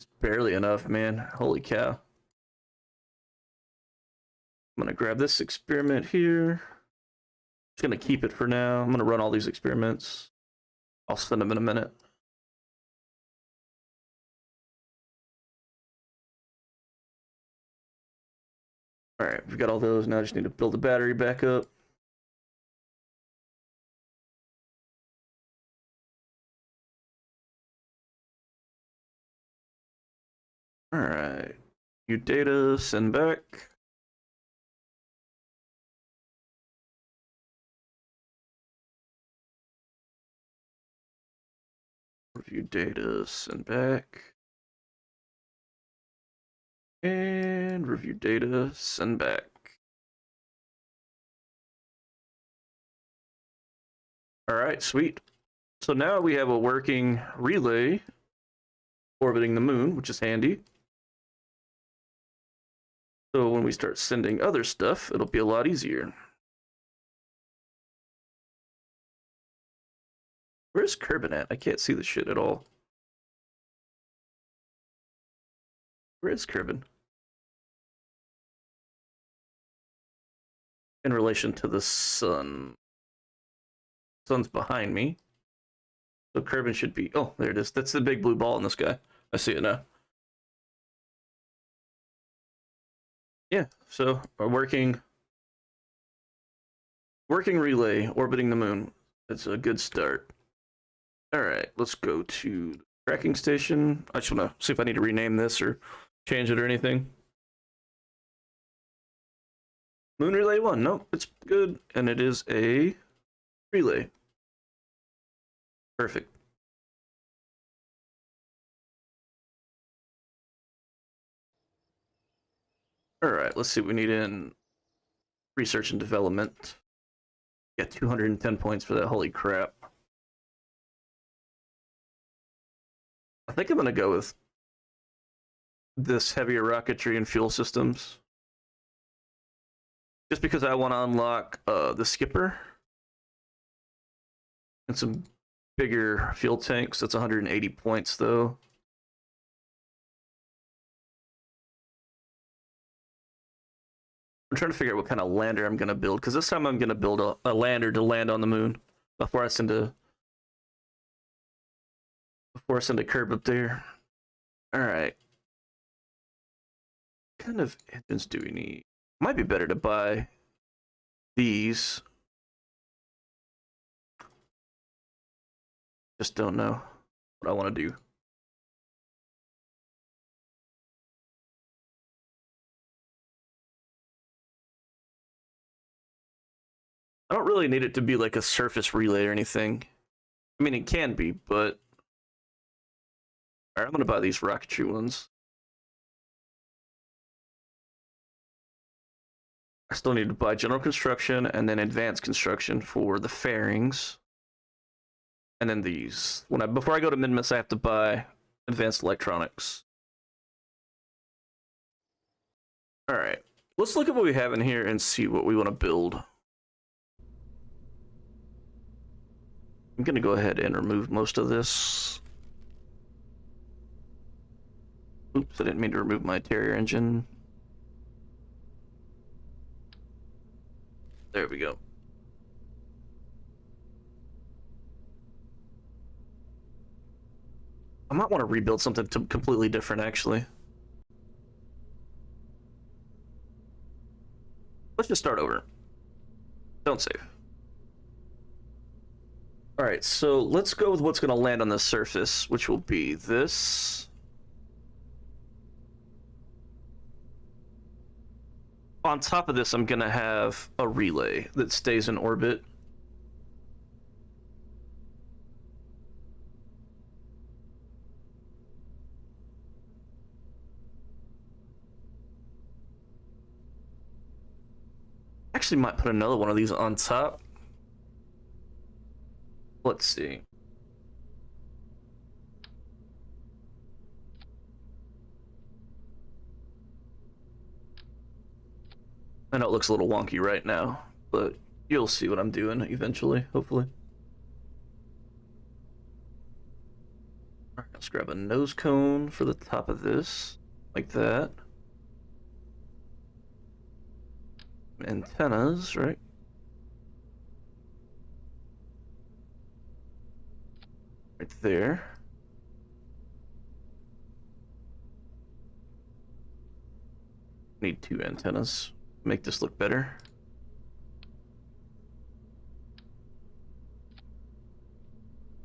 It's barely enough, man. Holy cow. I'm gonna grab this experiment here. Just gonna keep it for now. I'm gonna run all these experiments. I'll send them in a minute. All right, we've got all those. Now I just need to build the battery back up. All right, view data, send back. Review data, send back. And review data, send back. All right, sweet. So now we have a working relay orbiting the moon, which is handy. So when we start sending other stuff, it'll be a lot easier. Where's Kerbal at? I can't see the shit at all. Where is Kerbal? In relation to the sun. Sun's behind me. So Kerbal should be... Oh, there it is. That's the big blue ball in the sky. I see it now. Yeah, so a working relay orbiting the moon. That's a good start. All right, let's go to the tracking station. I just want to see if I need to rename this or change it or anything. Moon Relay 1. Nope, it's good. And it is a relay. Perfect. All right, let's see what we need in research and development. Got 210 points for that. Holy crap. I think I'm going to go with this heavier rocketry and fuel systems. Just because I want to unlock the skipper and some bigger fuel tanks. That's 180 points, though. I'm trying to figure out what kind of lander I'm going to build, because this time I'm going to build a lander to land on the moon before I send a Kerb up there. All right. What kind of engines do we need? Might be better to buy these. Just don't know what I want to do. I don't really need it to be like a surface relay or anything. I mean, it can be, but... Alright, I'm gonna buy these rocketry ones. I still need to buy general construction and then advanced construction for the fairings. And then these. Before I go to Minmus, I have to buy advanced electronics. Alright, let's look at what we have in here and see what we want to build. I'm gonna go ahead and remove most of this. Oops, I didn't mean to remove my Terrier engine. There we go. I might want to rebuild something completely different, actually. Let's just start over. Don't save. Alright, so let's go with what's going to land on the surface, which will be this. On top of this, I'm going to have a relay that stays in orbit. Actually might put another one of these on top. Let's see. I know it looks a little wonky right now, but you'll see what I'm doing eventually, hopefully. Alright, let's grab a nose cone for the top of this, like that. Antennas, right? Right there. Need 2 antennas. Make this look better.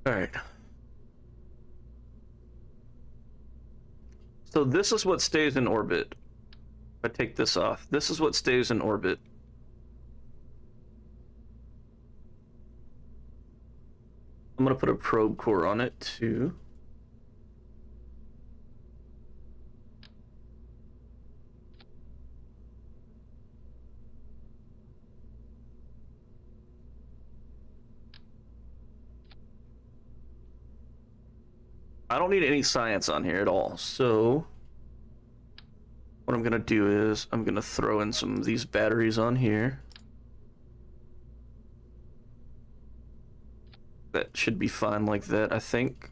Alright. So this is what stays in orbit. If I take this off, this is what stays in orbit. I'm gonna put a probe core on it too. I don't need any science on here at all, so what I'm gonna do is I'm gonna throw in some of these batteries on here. That should be fine like that, I think.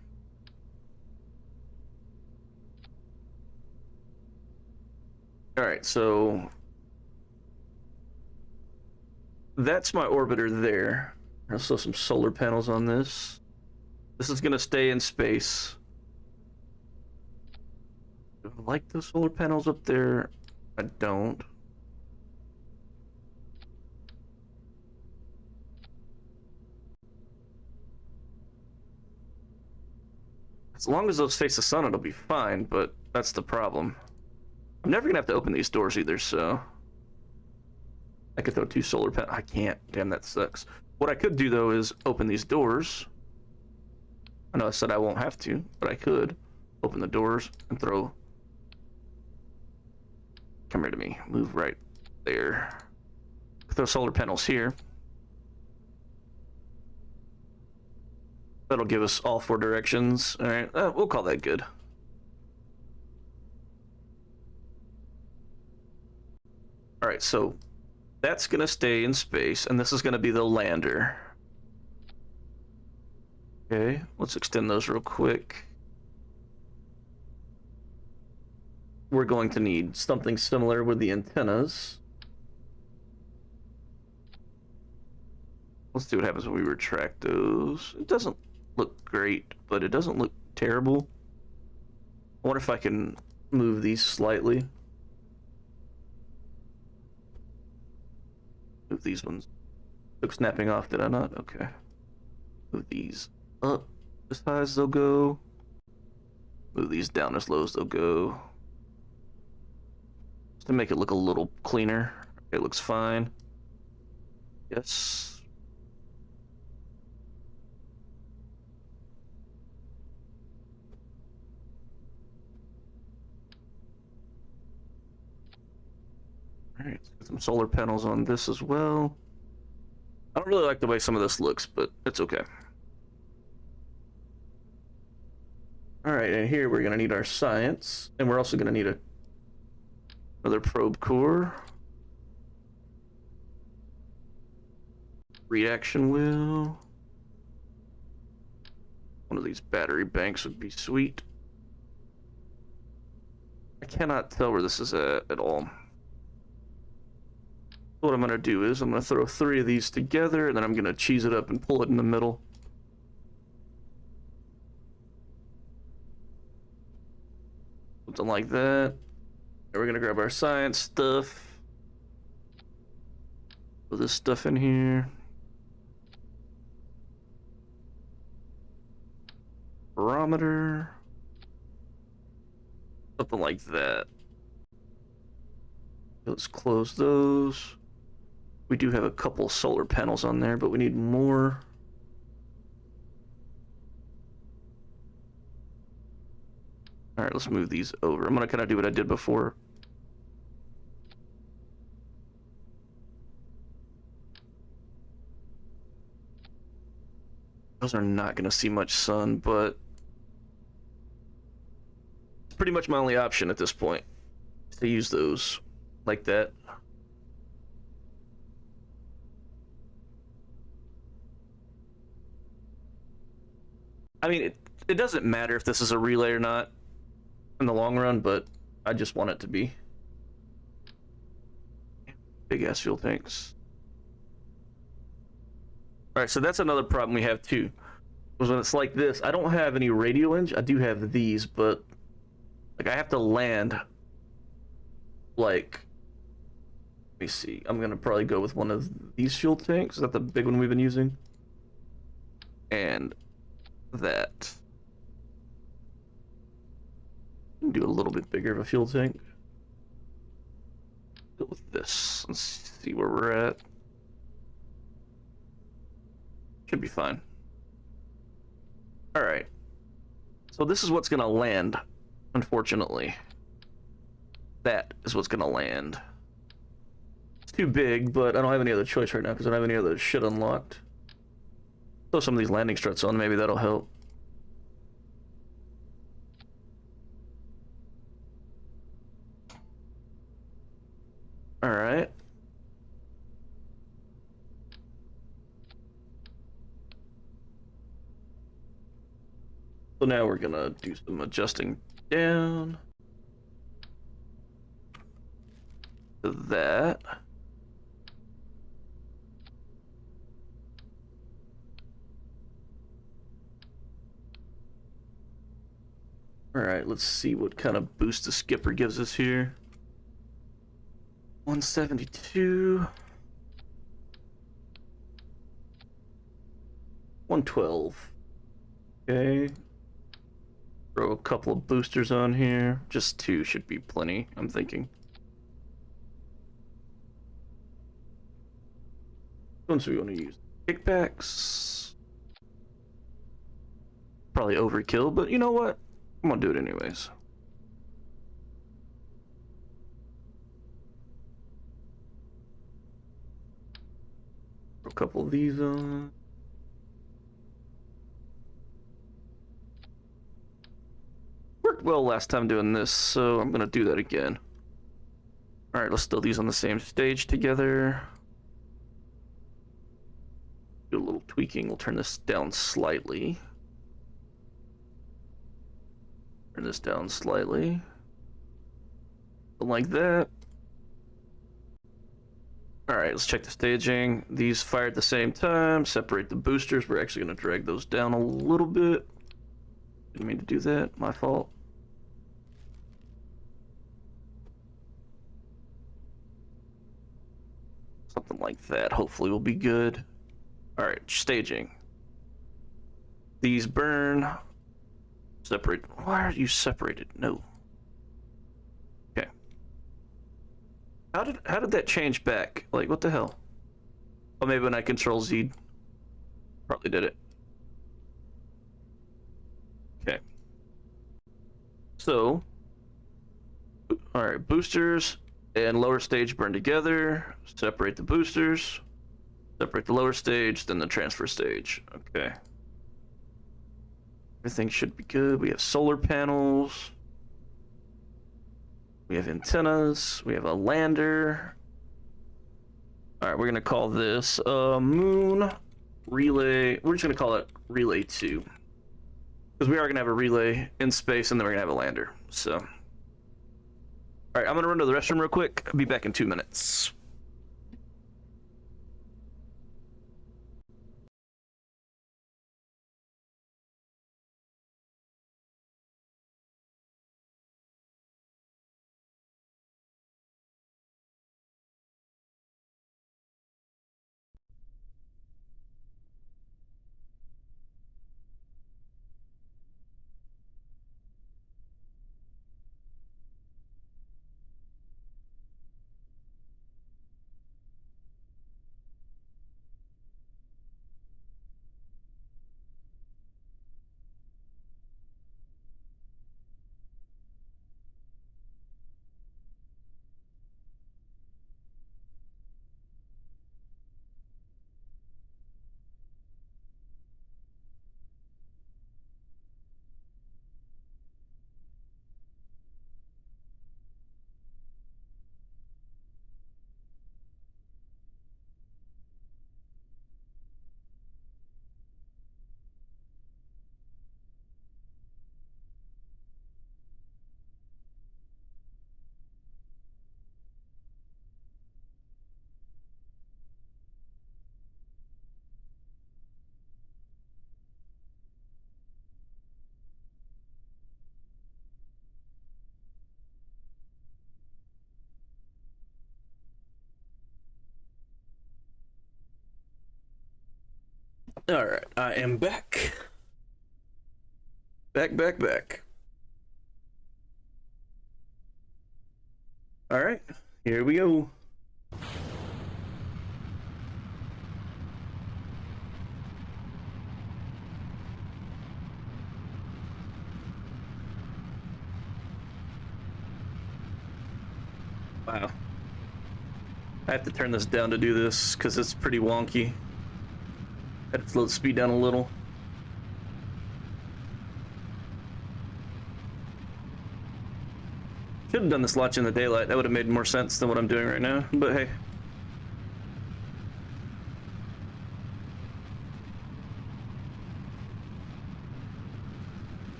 Alright, so that's my orbiter there. I'll throw some solar panels on this. This is gonna stay in space. Do I like those solar panels up there? I don't. As long as those face the sun, it'll be fine, but that's the problem. I'm never gonna have to open these doors either, so I could throw 2 solar panels. I can't. Damn, that sucks. What I could do, though, is open these doors. I know I said I won't have to, but I could open the doors and throw... Come here to me. Move right there. Throw solar panels here. That'll give us all 4 directions. All right, we'll call that good. All right, so that's gonna stay in space, and this is gonna be the lander. Okay, let's extend those real quick. We're going to need something similar with the antennas. Let's see what happens when we retract those. It doesn't look great, but it doesn't look terrible. I wonder if I can move these slightly. Move these ones. Took snapping off, did I not? Okay. Move these up as high as they'll go. Move these down as low as they'll go. Just to make it look a little cleaner. It looks fine. Yes. Alright, let's get some solar panels on this as well. I don't really like the way some of this looks, but it's okay. Alright, and here we're going to need our science, and we're also going to need another probe core. Reaction wheel. One of these battery banks would be sweet. I cannot tell where this is at all. What I'm going to do is I'm going to throw 3 of these together, and then I'm going to cheese it up and pull it in the middle. Something like that. And we're going to grab our science stuff. Put this stuff in here. Barometer. Something like that. Let's close those. We do have a couple solar panels on there, but we need more. All right, let's move these over. I'm gonna kind of do what I did before. Those are not gonna see much sun, but it's pretty much my only option at this point, is to use those like that. I mean, it doesn't matter if this is a relay or not in the long run, but I just want it to be. Big ass fuel tanks. All right, so that's another problem we have too. Was when it's like this, I don't have any radio engine. I do have these, but like I have to land. Like, let me see. I'm gonna probably go with one of these fuel tanks. Is that the big one we've been using? And that. Do a little bit bigger of a fuel tank. Go with this. Let's see where we're at. Should be fine. All right. So this is what's gonna land, unfortunately. That is what's gonna land. It's too big, but I don't have any other choice right now because I don't have any other shit unlocked. Throw some of these landing struts on, maybe that'll help. All right. So now we're gonna do some adjusting down to that. All right, let's see what kind of boost the skipper gives us here. 172. 112. Okay. Throw a couple of boosters on here. Just 2 should be plenty, I'm thinking. Once we want to use kickbacks. Probably overkill, but you know what? I'm gonna do it anyways. Throw a couple of these on. Worked well last time doing this, so I'm gonna do that again. All right, let's throw these on the same stage together. Do a little tweaking. We'll turn this down slightly. Turn this down slightly. Like that. All right, let's check the staging. These fire at the same time. Separate the boosters. We're actually going to drag those down a little bit. Didn't mean to do that. My fault. Something like that. Hopefully will be good. All right, staging. These burn. Separate. Why are you separated? No. Okay. How did that change back? Like, what the hell? Oh, maybe when I control Z. Probably did it. Okay. So, all right, boosters and lower stage burn together. Separate the boosters. Separate the lower stage, then the transfer stage. Okay. Everything should be good. We have solar panels. We have antennas. We have a lander. All right, we're gonna call this Moon Relay. We're just gonna call it Relay 2. Because we are gonna have a relay in space and then we're gonna have a lander. So. All right, I'm gonna run to the restroom real quick. I'll be back in 2 minutes. All right, I am back. Back. All right, here we go. Wow. I have to turn this down to do this because it's pretty wonky. I have to slow the speed down a little. Should have done this launch in the daylight. That would have made more sense than what I'm doing right now, but hey.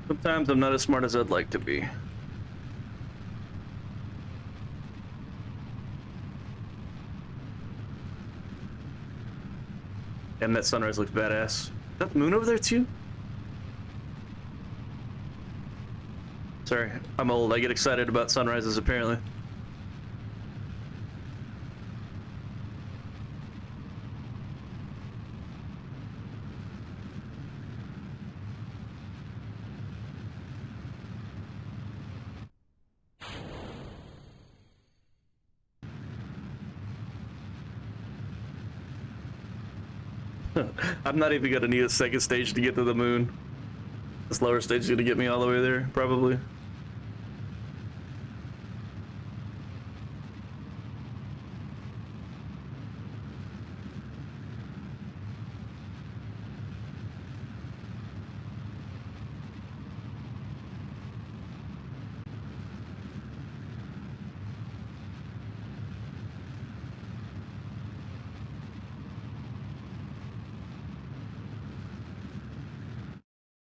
Sometimes I'm not as smart as I'd like to be. And that sunrise looks badass. Is that the moon over there too? Sorry, I'm old. I get excited about sunrises apparently. I'm not even gonna need a second stage to get to the moon. This lower stage is gonna get me all the way there, probably.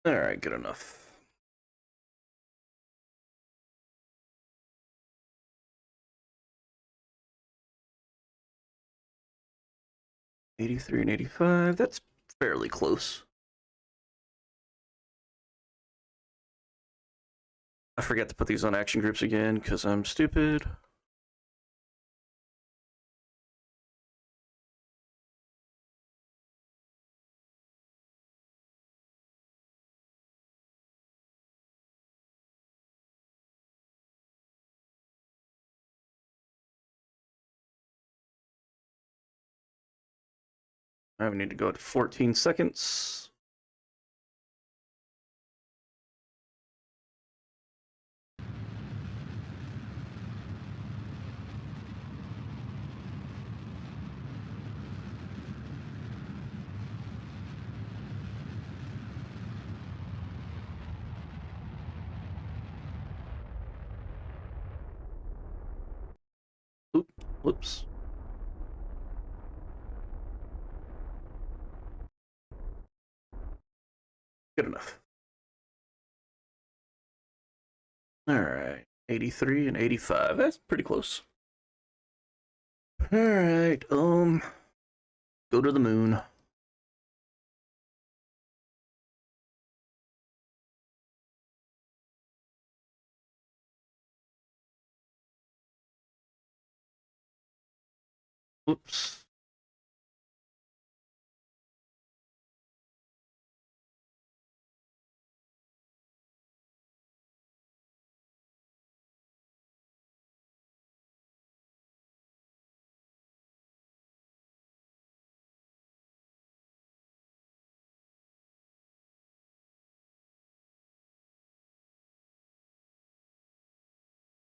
Alright, good enough. $83 and $85, that's fairly close. I forgot to put these on action groups again because I'm stupid. I need to go to 14 seconds. Oop, whoops. Good enough. Alright, 83 and 85, that's pretty close. Alright, go to the moon. Whoops.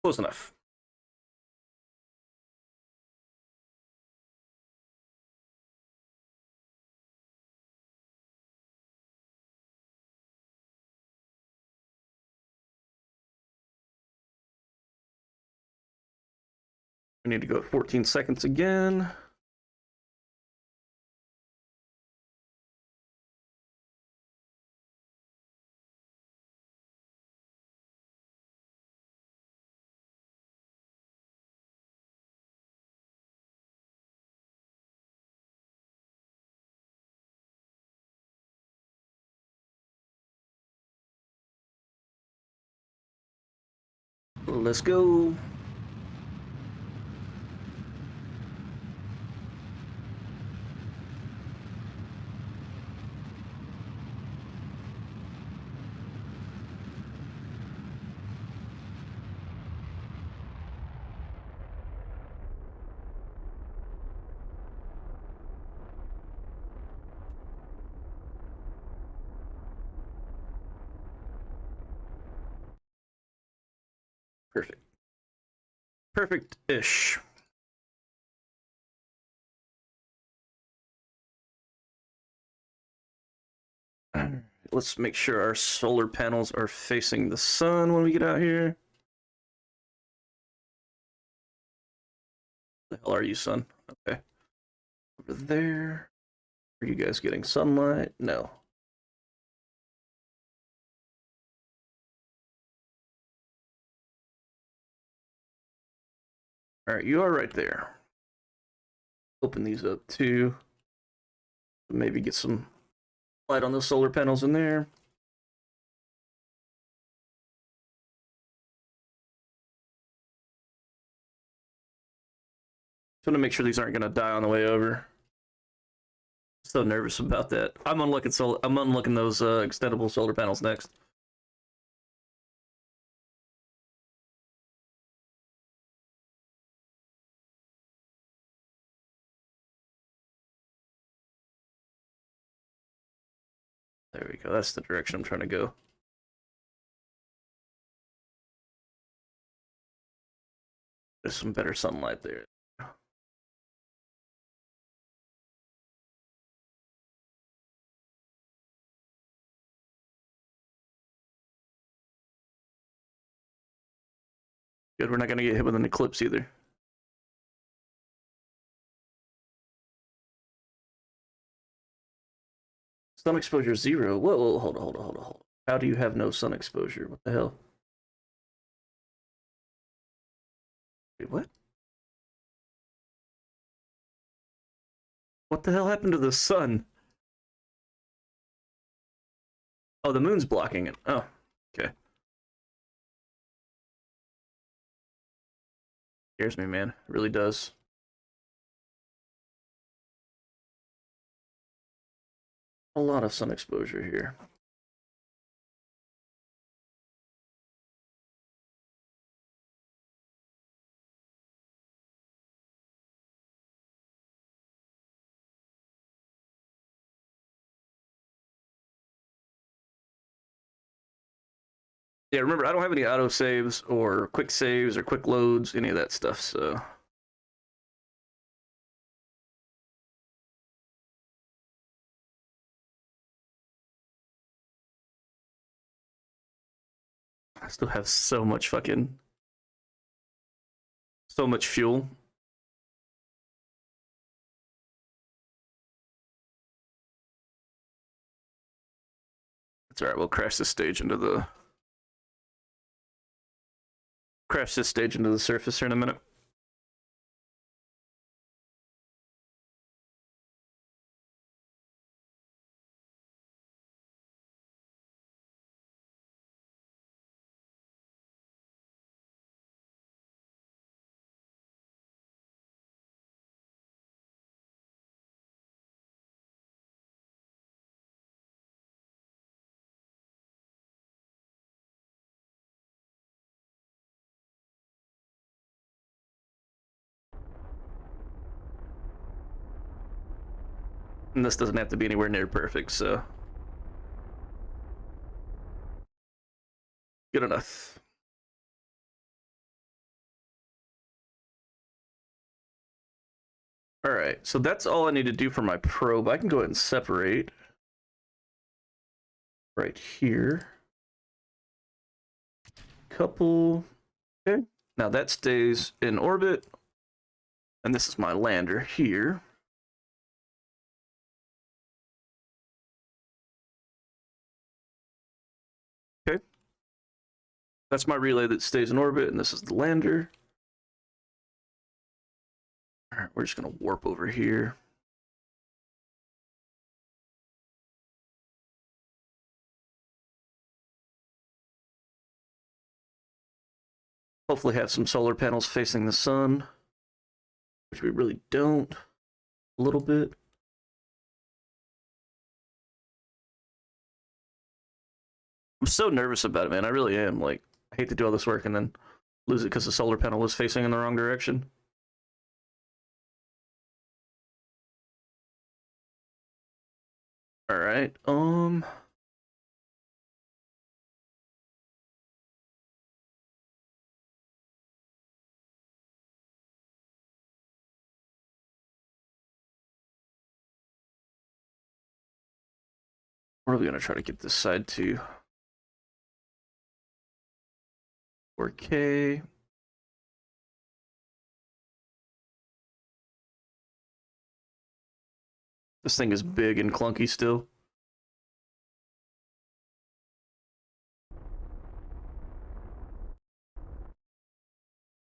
Close enough. We need to go 14 seconds again. Let's go. Perfect. Perfect-ish. Let's make sure our solar panels are facing the sun when we get out here. The hell are you, sun? Okay. Over there. Are you guys getting sunlight? No. All right, you are right there. Open these up too. Maybe get some light on those solar panels in there. Just want to make sure these aren't going to die on the way over. So nervous about that. I'm unlocking those extendable solar panels next. There we go. That's the direction I'm trying to go. There's some better sunlight there. Good, we're not going to get hit with an eclipse either. Sun exposure 0. Whoa, hold on. How do you have no sun exposure? What the hell? Wait, what? What the hell happened to the sun? Oh, the moon's blocking it. Oh, okay. Scares me, man. It really does. A lot of sun exposure here. Yeah, remember, I don't have any auto saves or quick saves or quick loads, any of that stuff, so. I still have so much fuel. It's alright, we'll crash this stage into the surface here in a minute. And this doesn't have to be anywhere near perfect, so. Good enough. All right, so that's all I need to do for my probe. I can go ahead and separate right here. Couple. Okay. Now that stays in orbit. And this is my lander here. Okay. That's my relay that stays in orbit, and this is the lander. All right, we're just going to warp over here. Hopefully have some solar panels facing the sun, which we really don't. A little bit. I'm so nervous about it, man. I really am. Like, I hate to do all this work and then lose it because the solar panel was facing in the wrong direction. All right. What are we gonna try to get this side to? 4K. This thing is big and clunky still.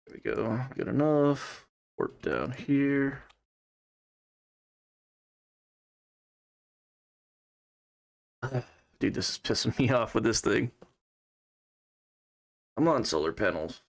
There we go. Good enough. Work down here. Dude, this is pissing me off with this thing. I'm on solar panels.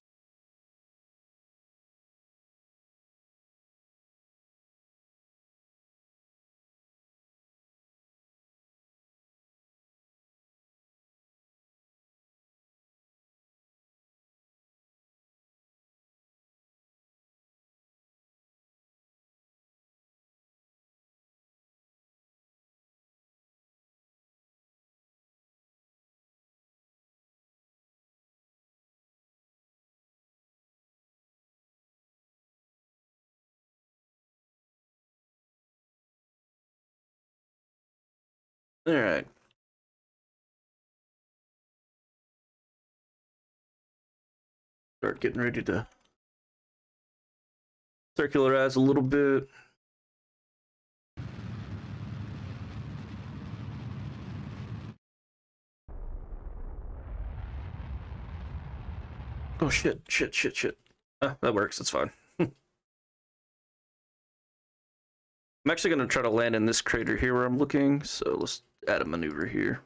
All right. Start getting ready to circularize a little bit. Oh shit, shit, shit, shit. That works, it's fine. I'm actually gonna try to land in this crater here where I'm looking, so let's add a maneuver here.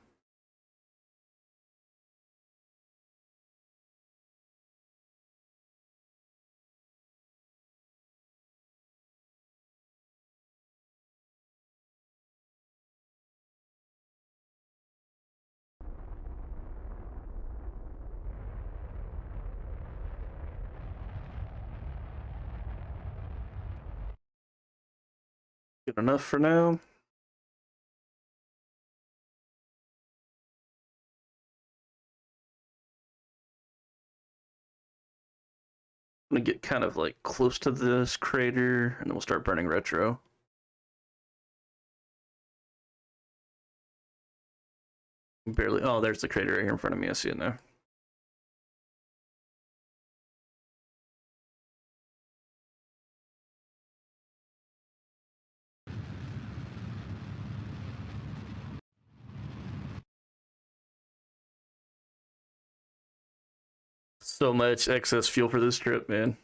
Good enough for now. I'm gonna get kind of like close to this crater, and then we'll start burning retro. Barely. Oh, there's the crater right here in front of me. I see it now. So much excess fuel for this trip, man.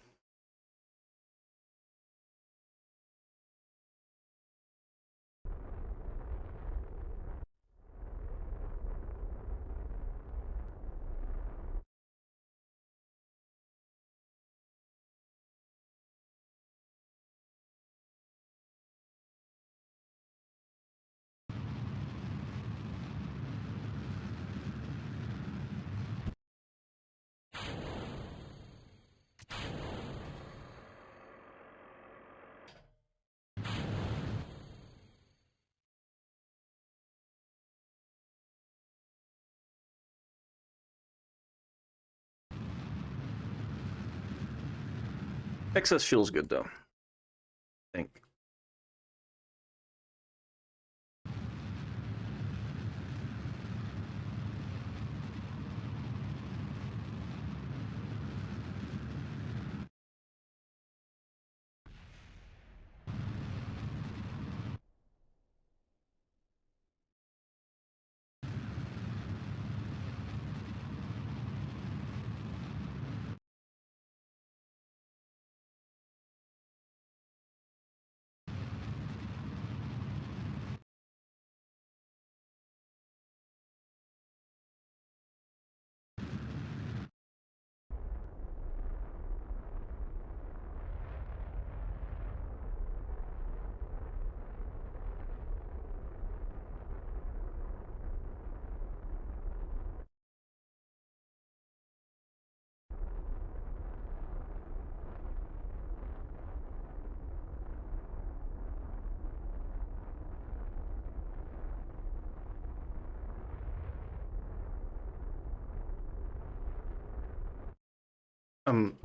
Excess fuel's good though, I think.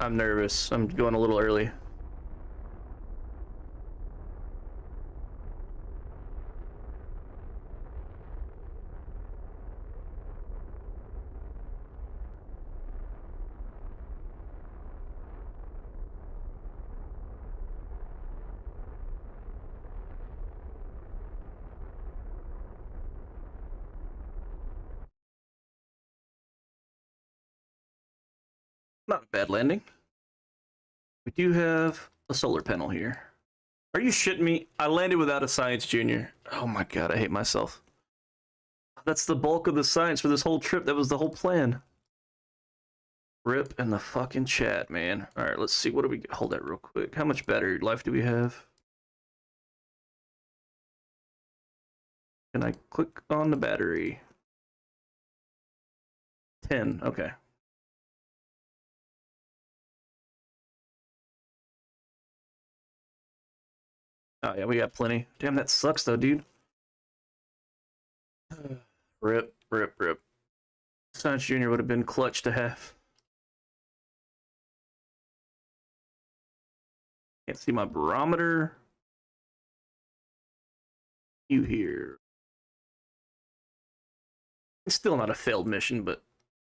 I'm nervous. I'm going a little early. Not a bad landing. We do have a solar panel here. Are you shitting me? I landed without a science junior. Oh my god, I hate myself. That's the bulk of the science for this whole trip. That was the whole plan. Rip in the fucking chat, man. Alright, let's see. What do we... Hold that real quick. How much battery life do we have? Can I click on the battery? 10. Okay. Oh yeah, we got plenty. Damn, that sucks though, dude. Rip, rip, rip. Science Junior would have been clutch to have. Can't see my barometer. You here. It's still not a failed mission, but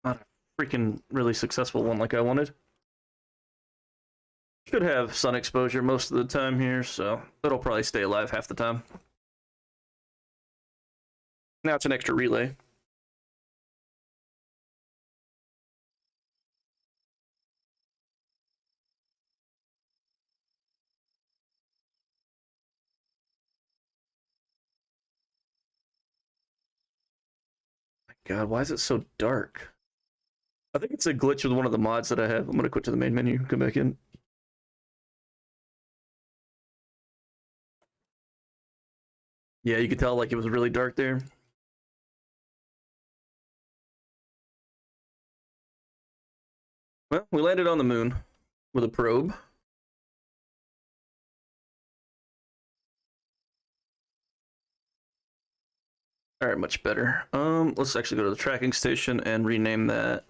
not a freaking really successful one like I wanted. Should have sun exposure most of the time here, so it'll probably stay alive half the time. Now it's an extra relay. My God, why is it so dark? I think it's a glitch with one of the mods that I have. I'm gonna quit to the main menu, come back in. Yeah, you could tell like it was really dark there. Well, we landed on the moon with a probe. All right, much better. Let's actually go to the tracking station and rename that.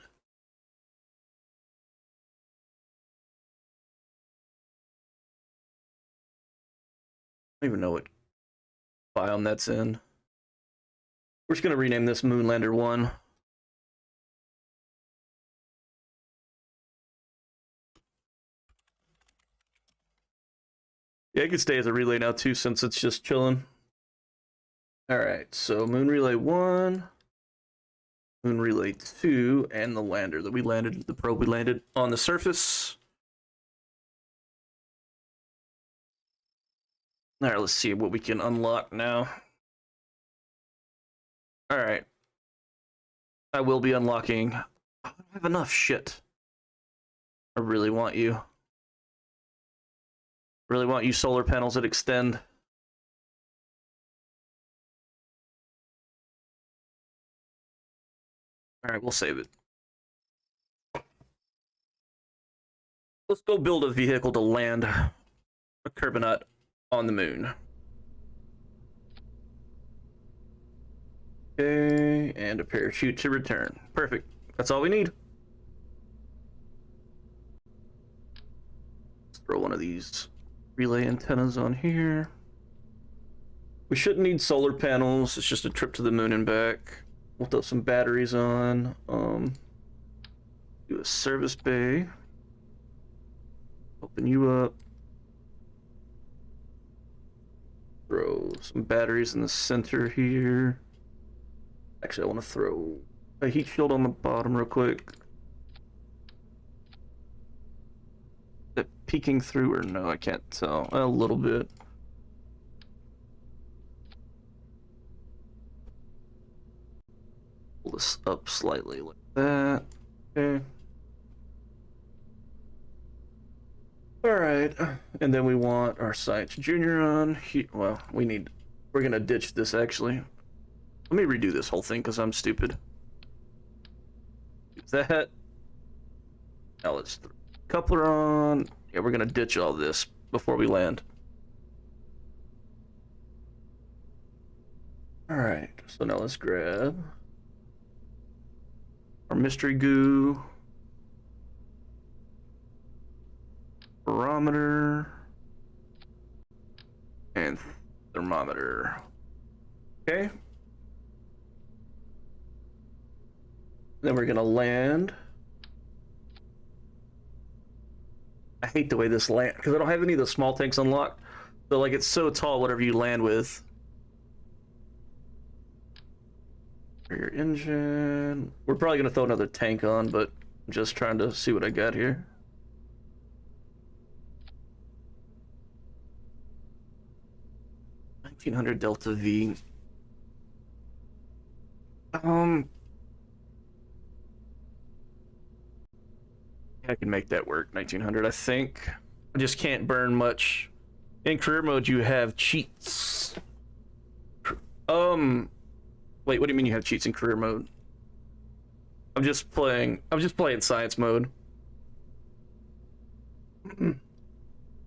I don't even know what biome that's in. We're just gonna rename this Moonlander 1. Yeah, it could stay as a relay now too, since it's just chilling. All right, so Moon Relay 1, Moon Relay 2, and the lander that we landed, the probe we landed on the surface. All right, let's see what we can unlock now. All right. I will be unlocking. I don't have enough shit. I really want you. Really want you solar panels that extend. All right, we'll save it. Let's go build a vehicle to land a Kerbal on the moon. Okay, and a parachute to return. Perfect. That's all we need. Let's throw one of these relay antennas on here. We shouldn't need solar panels. It's just a trip to the moon and back. We'll throw some batteries on. Do a service bay. Open you up. Throw some batteries in the center here. Actually, I want to throw a heat shield on the bottom real quick. Is it peeking through or no? I can't tell. A little bit. Pull this up slightly like that. Okay. Alright. And then we want our Science Junior on. Well, we're gonna ditch this actually. Let me redo this whole thing because I'm stupid. Do that. Now let's throw a coupler on. Yeah, we're gonna ditch all this before we land. Alright, so now let's grab our mystery goo, barometer, and thermometer. Okay. Then we're gonna land. I hate the way this land because I don't have any of the small tanks unlocked. So like it's so tall, whatever you land with. For your engine, we're probably gonna throw another tank on, but I'm just trying to see what I got here. $1,900 Delta V. I can make that work. 1900, I think. I just can't burn much. In career mode, you have cheats. Wait, what do you mean you have cheats in career mode? I'm just playing science mode.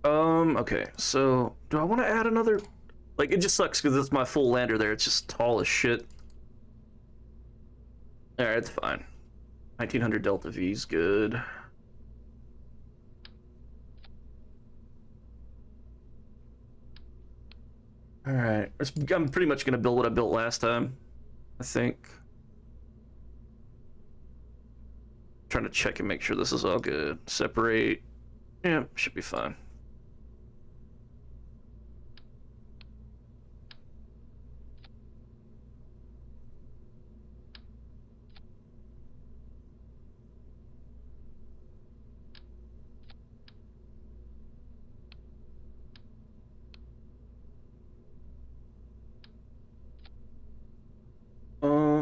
Okay, so do I want to add another? Like, it just sucks because it's my full lander there. It's just tall as shit. Alright, it's fine. 1900 Delta V is good. Alright, I'm pretty much going to build what I built last time, I think. Trying to check and make sure this is all good. Separate. Yeah, should be fine.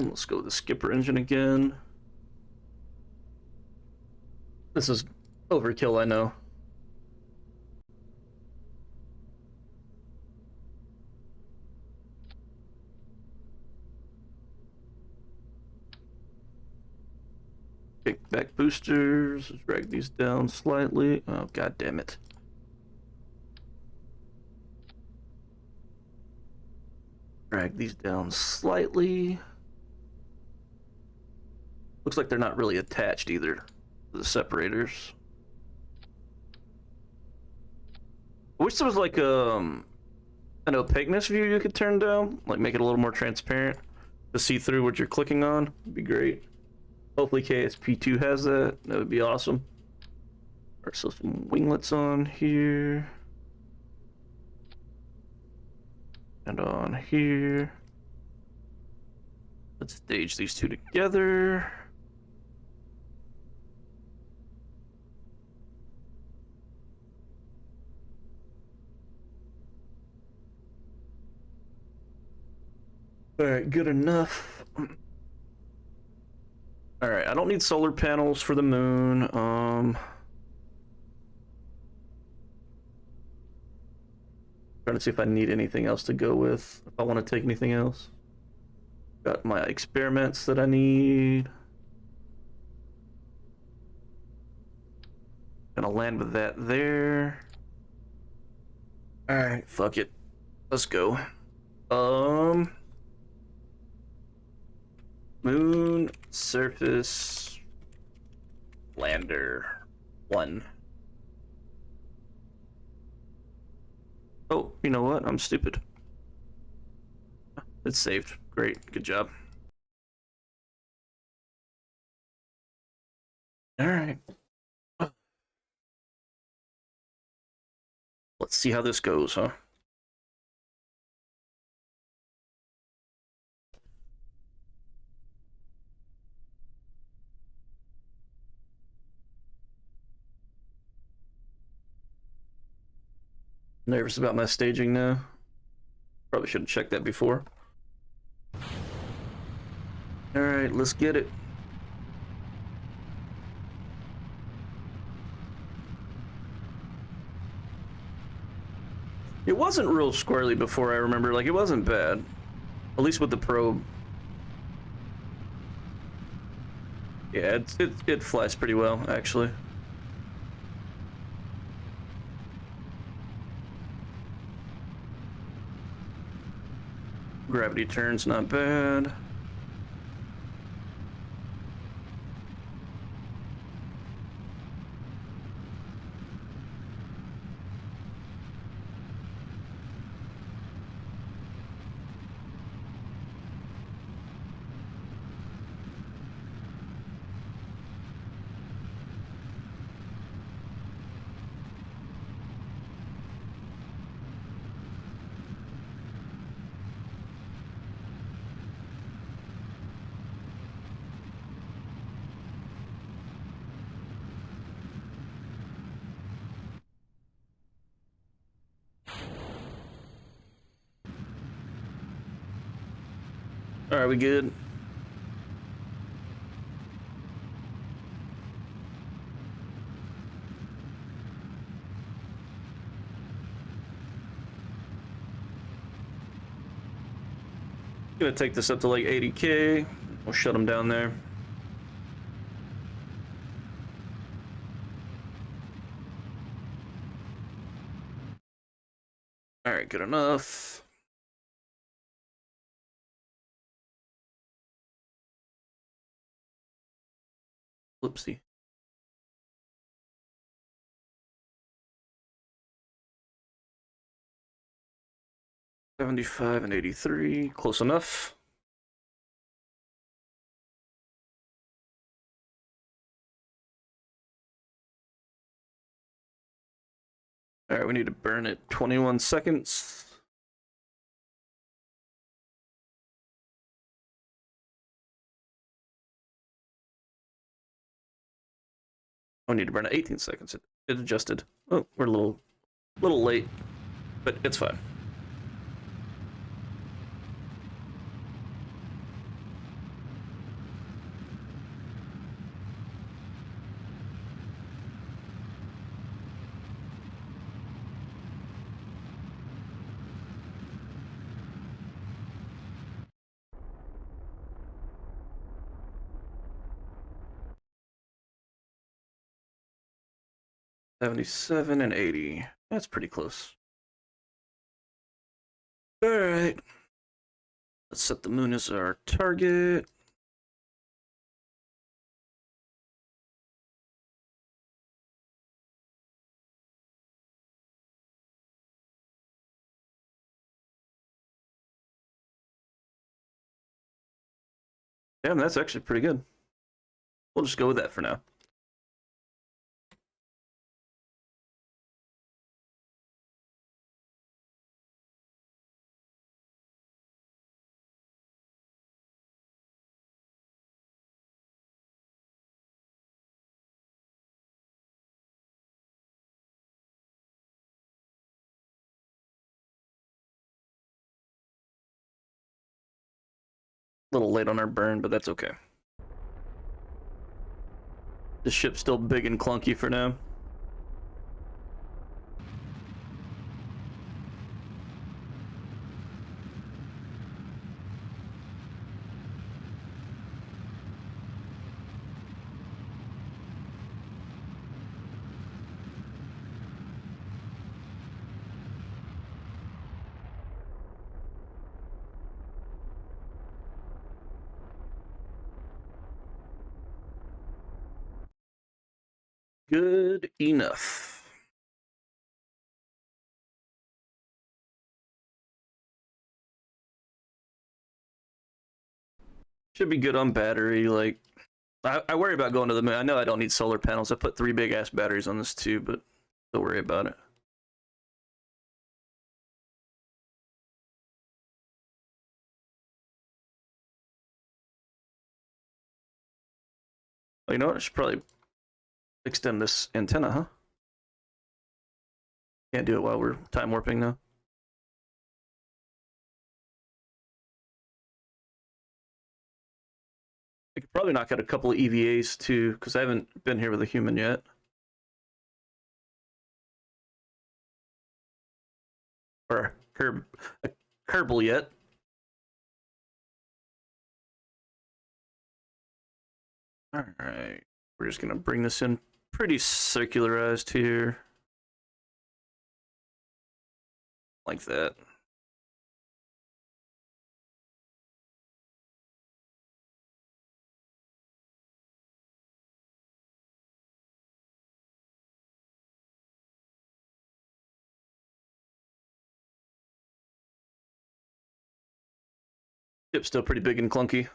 Let's go with the skipper engine again. This is overkill, I know. Kick back boosters, drag these down slightly. Oh, god damn it. Drag these down slightly. Looks like they're not really attached either to the separators. I wish there was like an opaqueness view you could turn down, like make it a little more transparent to see through what you're clicking on. Would be great. Hopefully KSP2 has that. That would be awesome. Alright, so some winglets on here. And on here. Let's stage these two together. Alright, good enough. Alright, I don't need solar panels for the moon. Trying to see if I need anything else to go with. If I want to take anything else. Got my experiments that I need. Gonna land with that there. Alright, fuck it. Let's go. Moon surface lander 1. Oh, you know what? I'm stupid. It's saved. Great. Good job. Alright. Let's see how this goes, huh? Nervous about my staging now. Probably should have checked that before. Alright, let's get it. It wasn't real squirrely before, I remember. Like, it wasn't bad. At least with the probe. Yeah, it flies pretty well, actually. Gravity turn's not bad. All right, we good? Gonna take this up to like 80K. We'll shut them down there. All right, good enough. Whoopsie. $75 and $83, close enough. All right, we need to burn it 21 seconds. I need to burn it 18 seconds. It adjusted. Oh, we're a little late, but it's fine. $77 and $80. That's pretty close. All right. Let's set the moon as our target. Damn, that's actually pretty good. We'll just go with that for now. A little late on our burn, but that's okay. The ship's still big and clunky for now. Good enough. Should be good on battery. Like, I worry about going to the moon. I know I don't need solar panels. I put 3 big ass batteries on this too, but don't worry about it. Well, you know what? I should probably extend this antenna, huh? Can't do it while we're time warping now. I could probably knock out a couple of EVAs too, because I haven't been here with a human yet. Or a Kerbal yet. Alright. We're just gonna bring this in pretty circularized here. Like that. Ship's still pretty big and clunky.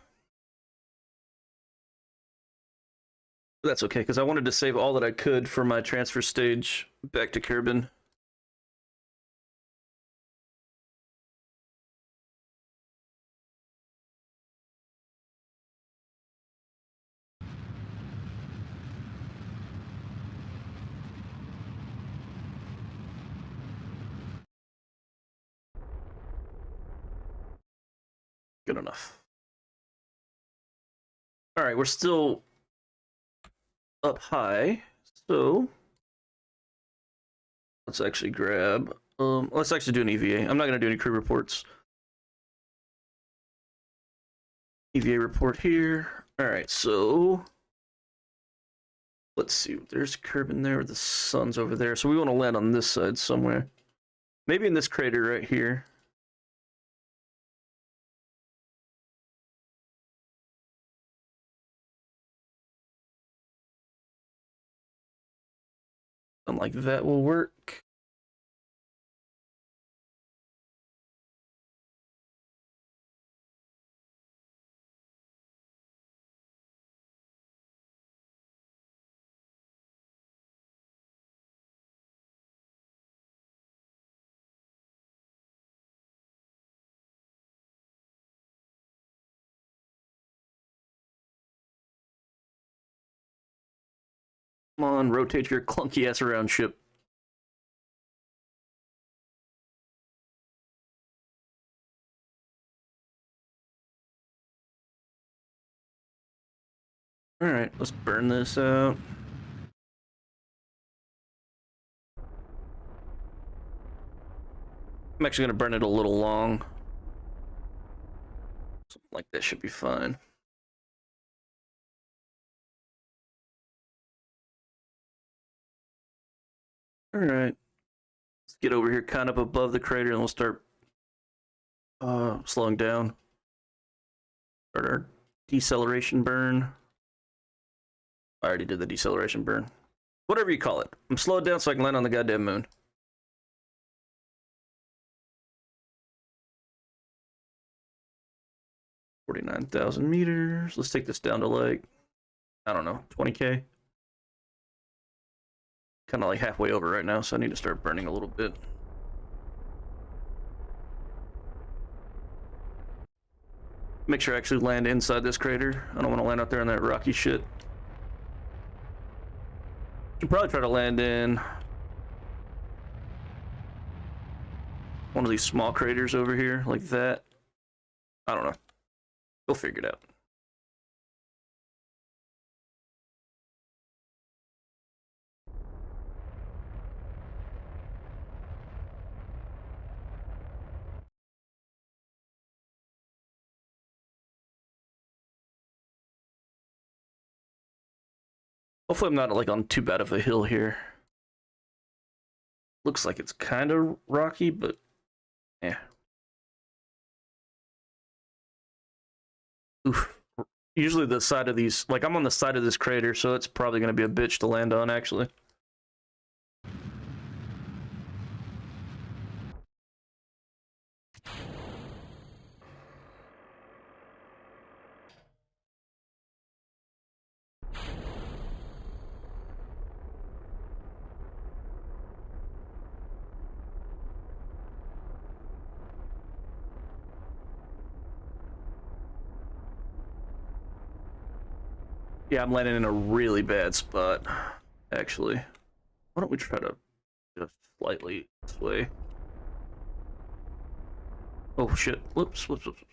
But that's okay, because I wanted to save all that I could for my transfer stage back to Kerbal. Good enough. All right, we're still up high, so let's actually grab. Let's actually do an EVA. I'm not gonna do any crew reports. EVA report here. All right, so let's see. There's Kerbal there. The sun's over there, so we want to land on this side somewhere. Maybe in this crater right here. Something like that will work. Come on, rotate your clunky ass around, ship. All right, let's burn this out. I'm actually gonna burn it a little long. Something like that should be fine. All right, let's get over here kind of above the crater and we'll start slowing down. Start our deceleration burn. I already did the deceleration burn. Whatever you call it. I'm slowed down so I can land on the goddamn moon. $49,000 meters. Let's take this down to like, I don't know, 20K. Kind of like halfway over right now, so I need to start burning a little bit. Make sure I actually land inside this crater. I don't want to land out there in that rocky shit. Should probably try to land in one of these small craters over here, like that. I don't know. We'll figure it out. Hopefully I'm not like on too bad of a hill here. Looks like it's kind of rocky, but yeah. Oof. Usually the side of these, like I'm on the side of this crater, so it's probably going to be a bitch to land on, actually. Yeah, I'm landing in a really bad spot, actually. Why don't we try to just slightly this way? Oh shit! Whoops! Whoops! Whoops!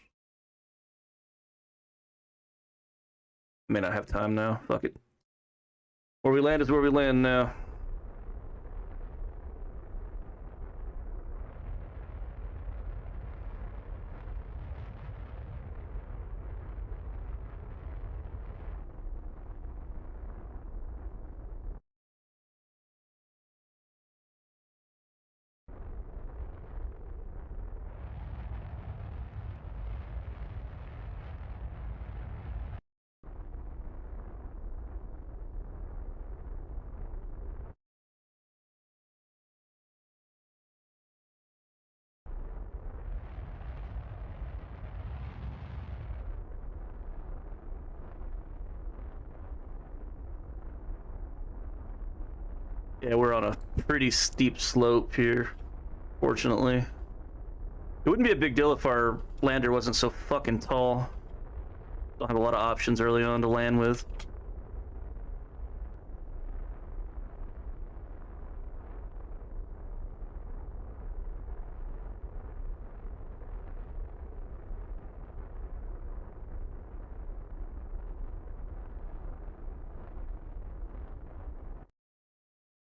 May not have time now. Fuck it. Where we land is where we land now. Yeah, we're on a pretty steep slope here, fortunately. It wouldn't be a big deal if our lander wasn't so fucking tall. Don't have a lot of options early on to land with.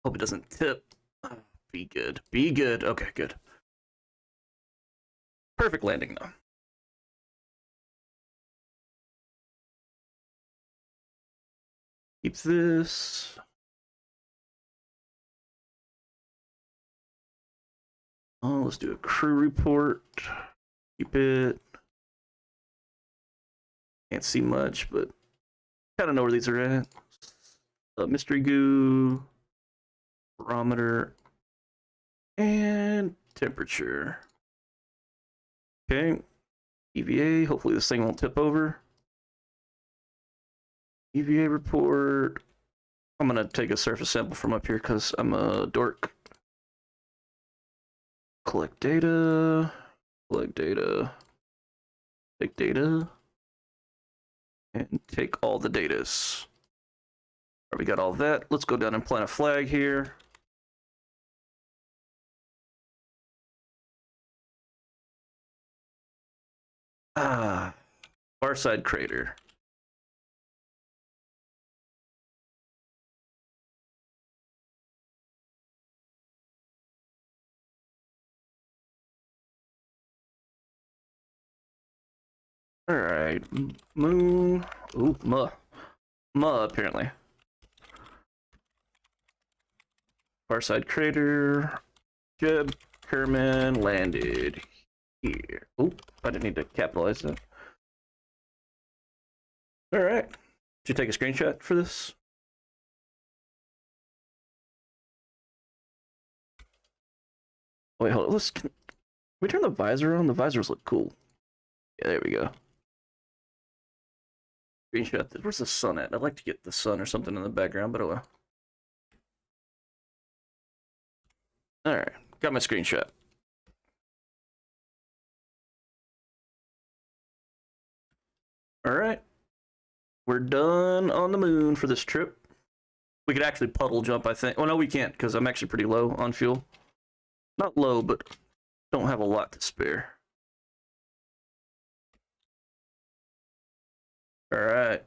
Hope it doesn't tip. Be good. Be good. Okay, good. Perfect landing, though. Keep this. Oh, let's do a crew report. Keep it. Can't see much, but kind of know where these are at. Mystery goo, barometer, and temperature. Okay. EVA. Hopefully this thing won't tip over. EVA report. I'm gonna take a surface sample from up here because I'm a dork. Collect data. Collect data. Take data. And take all the datas. All right, we got all that. Let's go down and plant a flag here. Farside crater. All right, moon. Ooh, apparently. Farside crater. Jeb Kerman landed here. Oh, I didn't need to capitalize that. All right. Did you take a screenshot for this? Wait, hold on. Can we turn the visor on? The visors look cool. Yeah, there we go. Screenshot this. Where's the sun at? I'd like to get the sun or something in the background, but oh well. All right, got my screenshot. All right, we're done on the moon for this trip. We could actually puddle jump, I think. Oh no, we can't because I'm actually pretty low on fuel. Not low, but don't have a lot to spare. All right.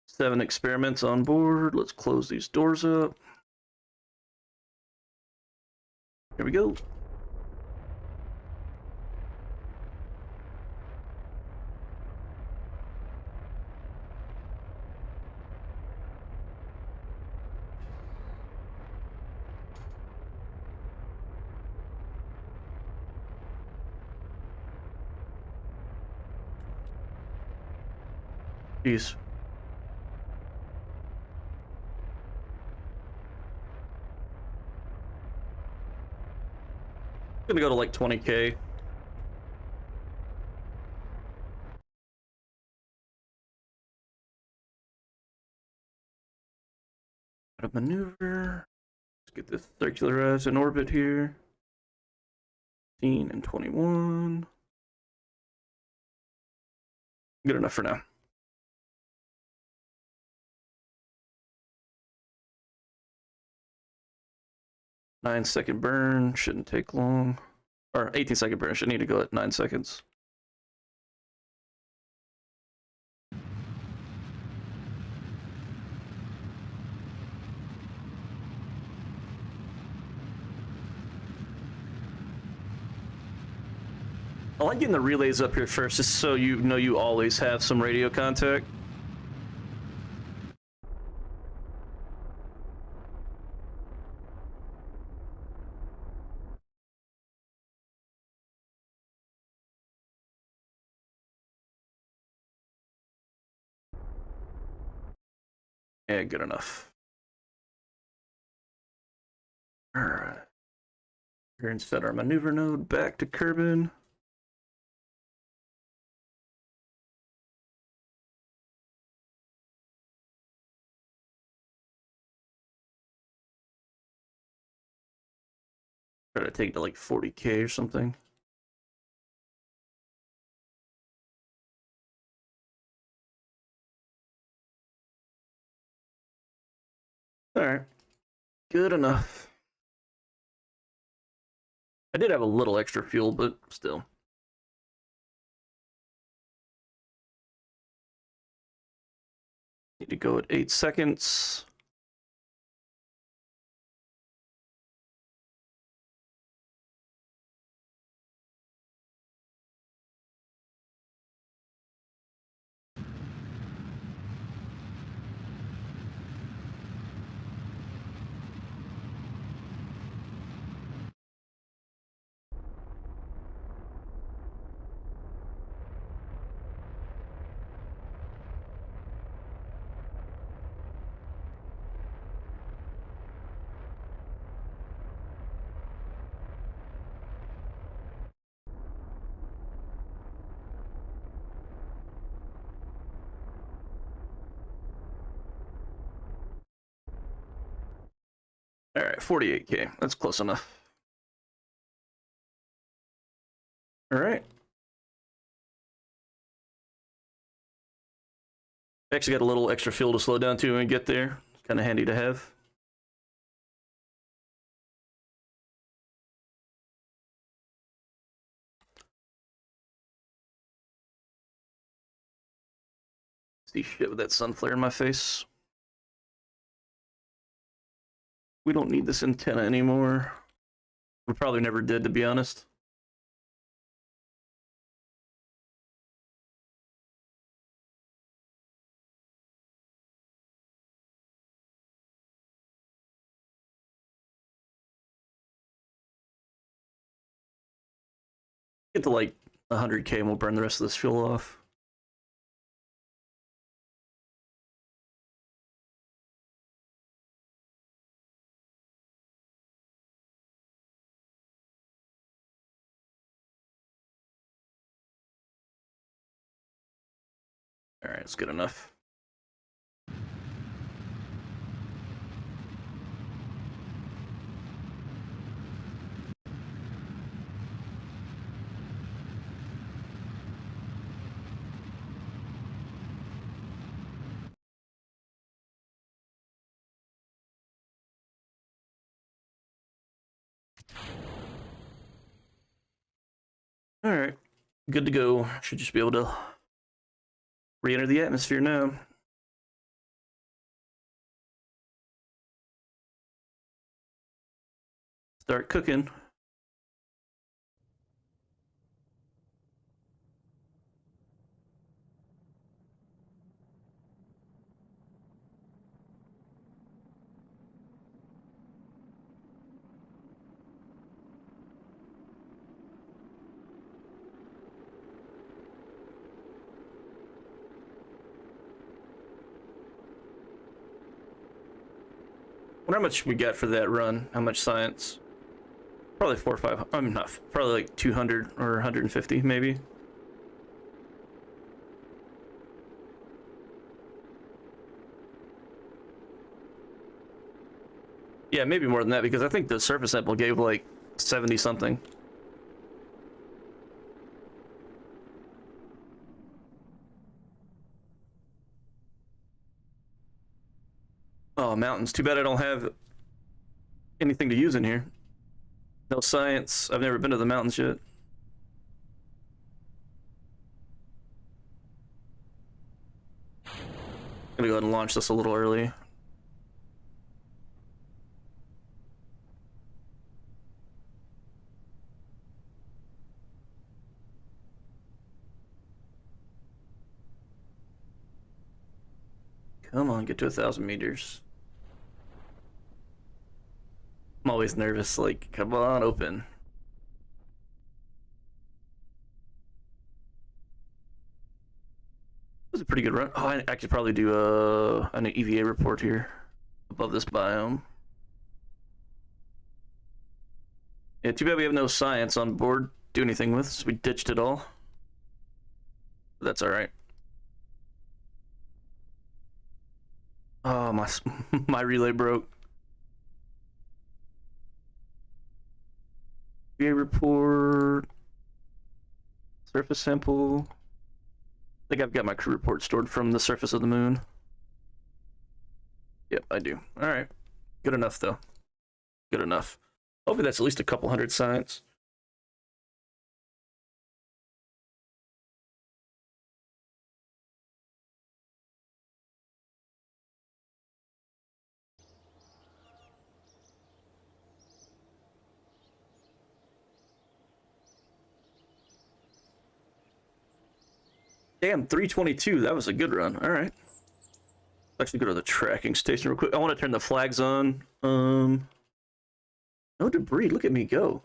7 experiments on board. Let's close these doors up. Here we go. Jeez. I'm gonna go to like 20K. Out of maneuver. Let's get this circularized in orbit here. 15 and 21. Good enough for now. Nine-second burn, shouldn't take long. Or 18-second burn, should need to go at 9 seconds. I like getting the relays up here first, just so you know you always have some radio contact. Yeah, good enough. Alright. Here and set our maneuver node back to Kerbal. Try to take it to like 40K or something. Alright. Good enough. I did have a little extra fuel, but still. Need to go at 8 seconds. All right, 48K. That's close enough. All right. Actually got a little extra fuel to slow down to when we get there. It's kind of handy to have. See shit with that sun flare in my face. We don't need this antenna anymore. We probably never did, to be honest. Get to like 100K and we'll burn the rest of this fuel off. All right, it's good enough. All right, good to go. Should just be able to re-enter the atmosphere now. Start cooking. Wonder how much we got for that run. How much science? Probably 4 or 5. I'm not. Probably like 200 or 150, maybe. Yeah, maybe more than that because I think the surface sample gave like 70 something. Oh, mountains. Too bad I don't have anything to use in here. No science. I've never been to the mountains yet. Gonna go ahead and launch this a little early. Come on, get to 1,000 meters. I'm always nervous, like, come on, open. It was a pretty good run. Oh, I could probably do an EVA report here above this biome. Yeah, too bad we have no science on board to do anything with, so we ditched it all. But that's alright. Oh, my, my relay broke. EVA report. Surface sample. I think I've got my crew report stored from the surface of the moon. Yep, I do. Alright. Good enough, though. Good enough. Hopefully that's at least a couple hundred science. Damn, 322. That was a good run. All right. Actually, go to the tracking station real quick. I want to turn the flags on. No debris. Look at me go.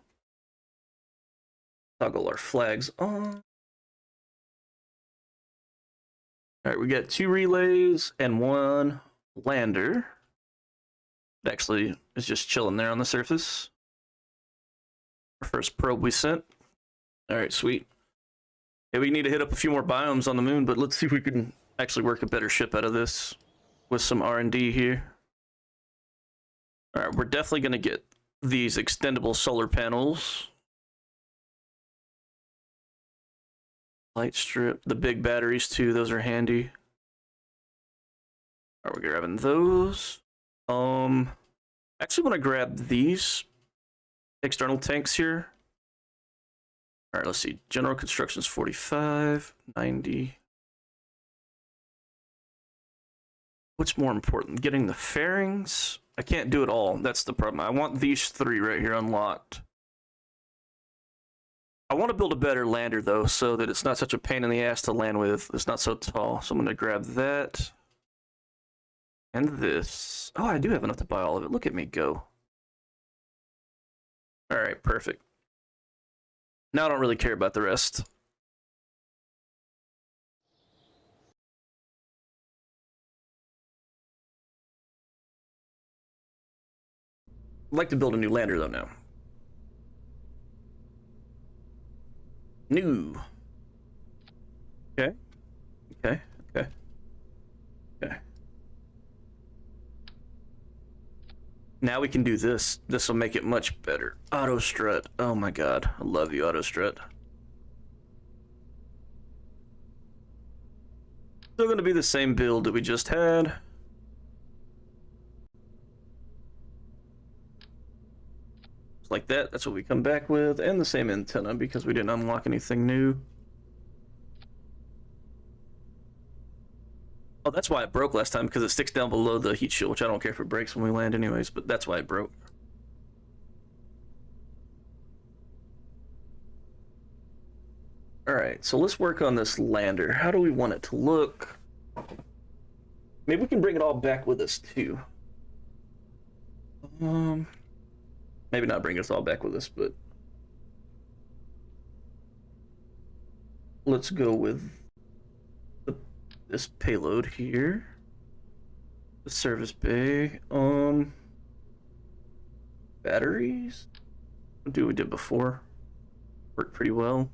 Toggle our flags on. All right, we got 2 relays and 1 lander. It actually is just chilling there on the surface. Our first probe we sent. All right, sweet. Yeah, we need to hit up a few more biomes on the moon, but let's see if we can actually work a better ship out of this with some R&D here. All right, we're definitely going to get these extendable solar panels. Light strip, the big batteries too, those are handy. All right, we're grabbing those. Actually want to grab these external tanks here. All right, let's see. General construction's 45, 90. What's more important? Getting the fairings? I can't do it all. That's the problem. I want these 3 right here unlocked. I want to build a better lander, though, so that it's not such a pain in the ass to land with. It's not so tall. So I'm going to grab that. And this. Oh, I do have enough to buy all of it. Look at me go. All right, perfect. Now I don't really care about the rest. I'd like to build a new lander, though, now. New. Okay. Okay. Okay. Okay. Now we can do this. This will make it much better. Auto strut. Oh my god. I love you, auto strut. Still going to be the same build that we just had. Like that. That's what we come back with. And the same antenna because we didn't unlock anything new. Oh, that's why it broke last time, because it sticks down below the heat shield, which I don't care if it breaks when we land anyways, but that's why it broke. Alright, so let's work on this lander. How do we want it to look? Maybe we can bring it all back with us, too. Maybe not bring us all back with us, but... let's go with this payload here. The service bay. Batteries? Do what we did before. Worked pretty well.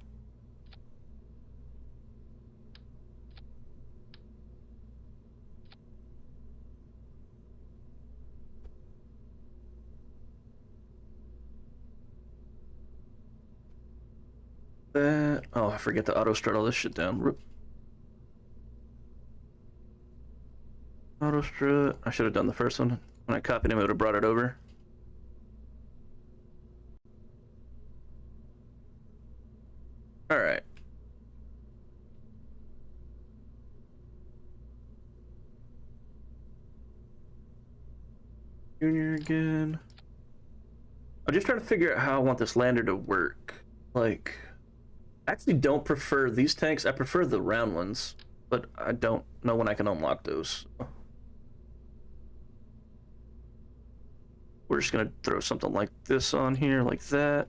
Oh, I forget to auto strut all this shit down. Rip. Auto strut. I should have done the first one. When I copied him, it would have brought it over. Alright. Junior again. I'm just trying to figure out how I want this lander to work. Like, I actually don't prefer these tanks. I prefer the round ones, but I don't know when I can unlock those. We're just gonna throw something like this on here, like that.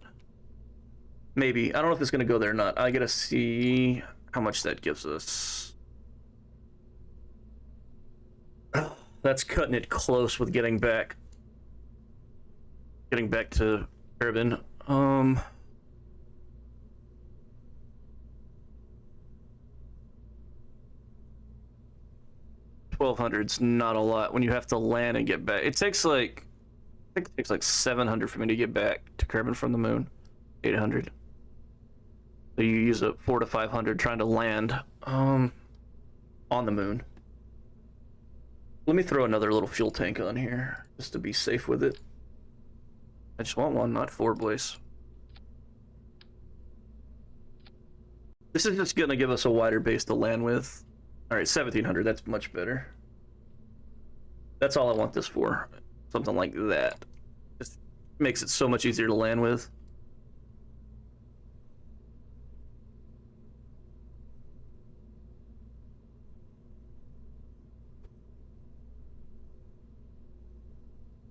Maybe. I don't know if it's gonna go there or not. I gotta see how much that gives us. That's cutting it close with getting back. Getting back to Kerbal. 1200's not a lot when you have to land and get back. It takes like, I think it takes like 700 for me to get back to Kerbal from the moon. 800. So you use up 400 to 500 trying to land on the moon. Let me throw another little fuel tank on here just to be safe with it. I just want one, not 4, boys. This is just gonna give us a wider base to land with. All right, 1700, that's much better. That's all I want this for. Something like that. Just makes it so much easier to land with.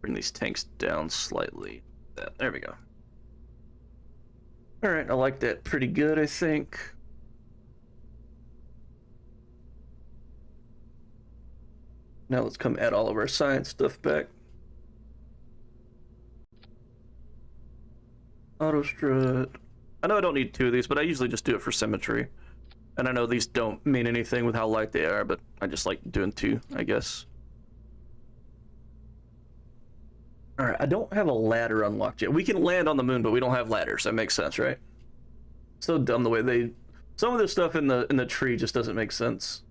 Bring these tanks down slightly. There we go. All right, I like that pretty good, I think. Now let's come add all of our science stuff back. Auto strut. I know I don't need 2 of these, but I usually just do it for symmetry. And I know these don't mean anything with how light they are, but I just like doing 2, I guess. All right, I don't have a ladder unlocked yet. We can land on the moon, but we don't have ladders. That makes sense, right? So dumb the way they. Some of this stuff in the tree just doesn't make sense.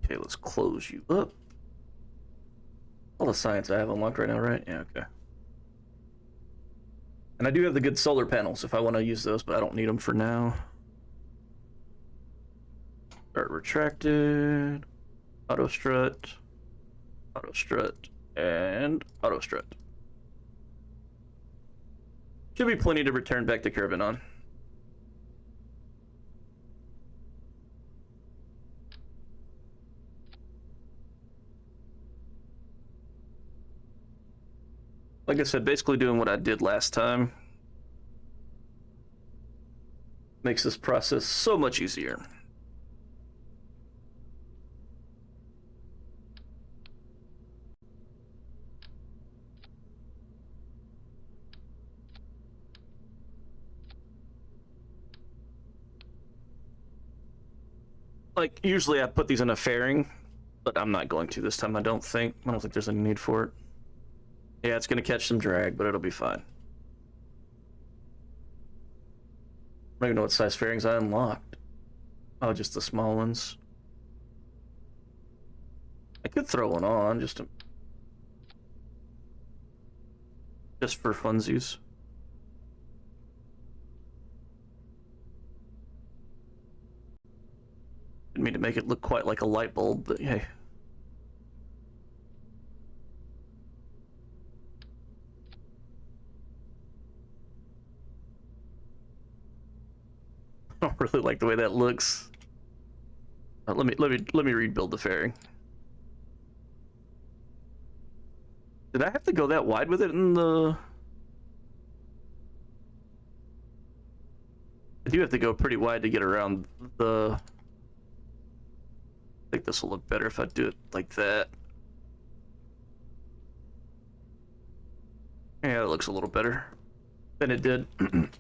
Okay, let's close you up. All the science I have unlocked right now, right? Yeah, okay. And I do have the good solar panels if I want to use those, but I don't need them for now. Start retracted. Auto strut. Auto strut. And auto strut. Should be plenty to return back to Kerbal on. Like I said, basically doing what I did last time makes this process so much easier. Like, usually I put these in a fairing, but I'm not going to this time, I don't think. I don't think there's any need for it. Yeah, it's going to catch some drag, but it'll be fine. I don't even know what size fairings I unlocked. Oh, just the small ones. I could throw one on just for funsies. Didn't mean to make it look quite like a light bulb, but hey. I don't really like the way that looks. Let me rebuild the fairing. Did I have to go that wide with it in the? I do have to go pretty wide to get around the. I think this will look better if I do it like that. Yeah, it looks a little better than it did. It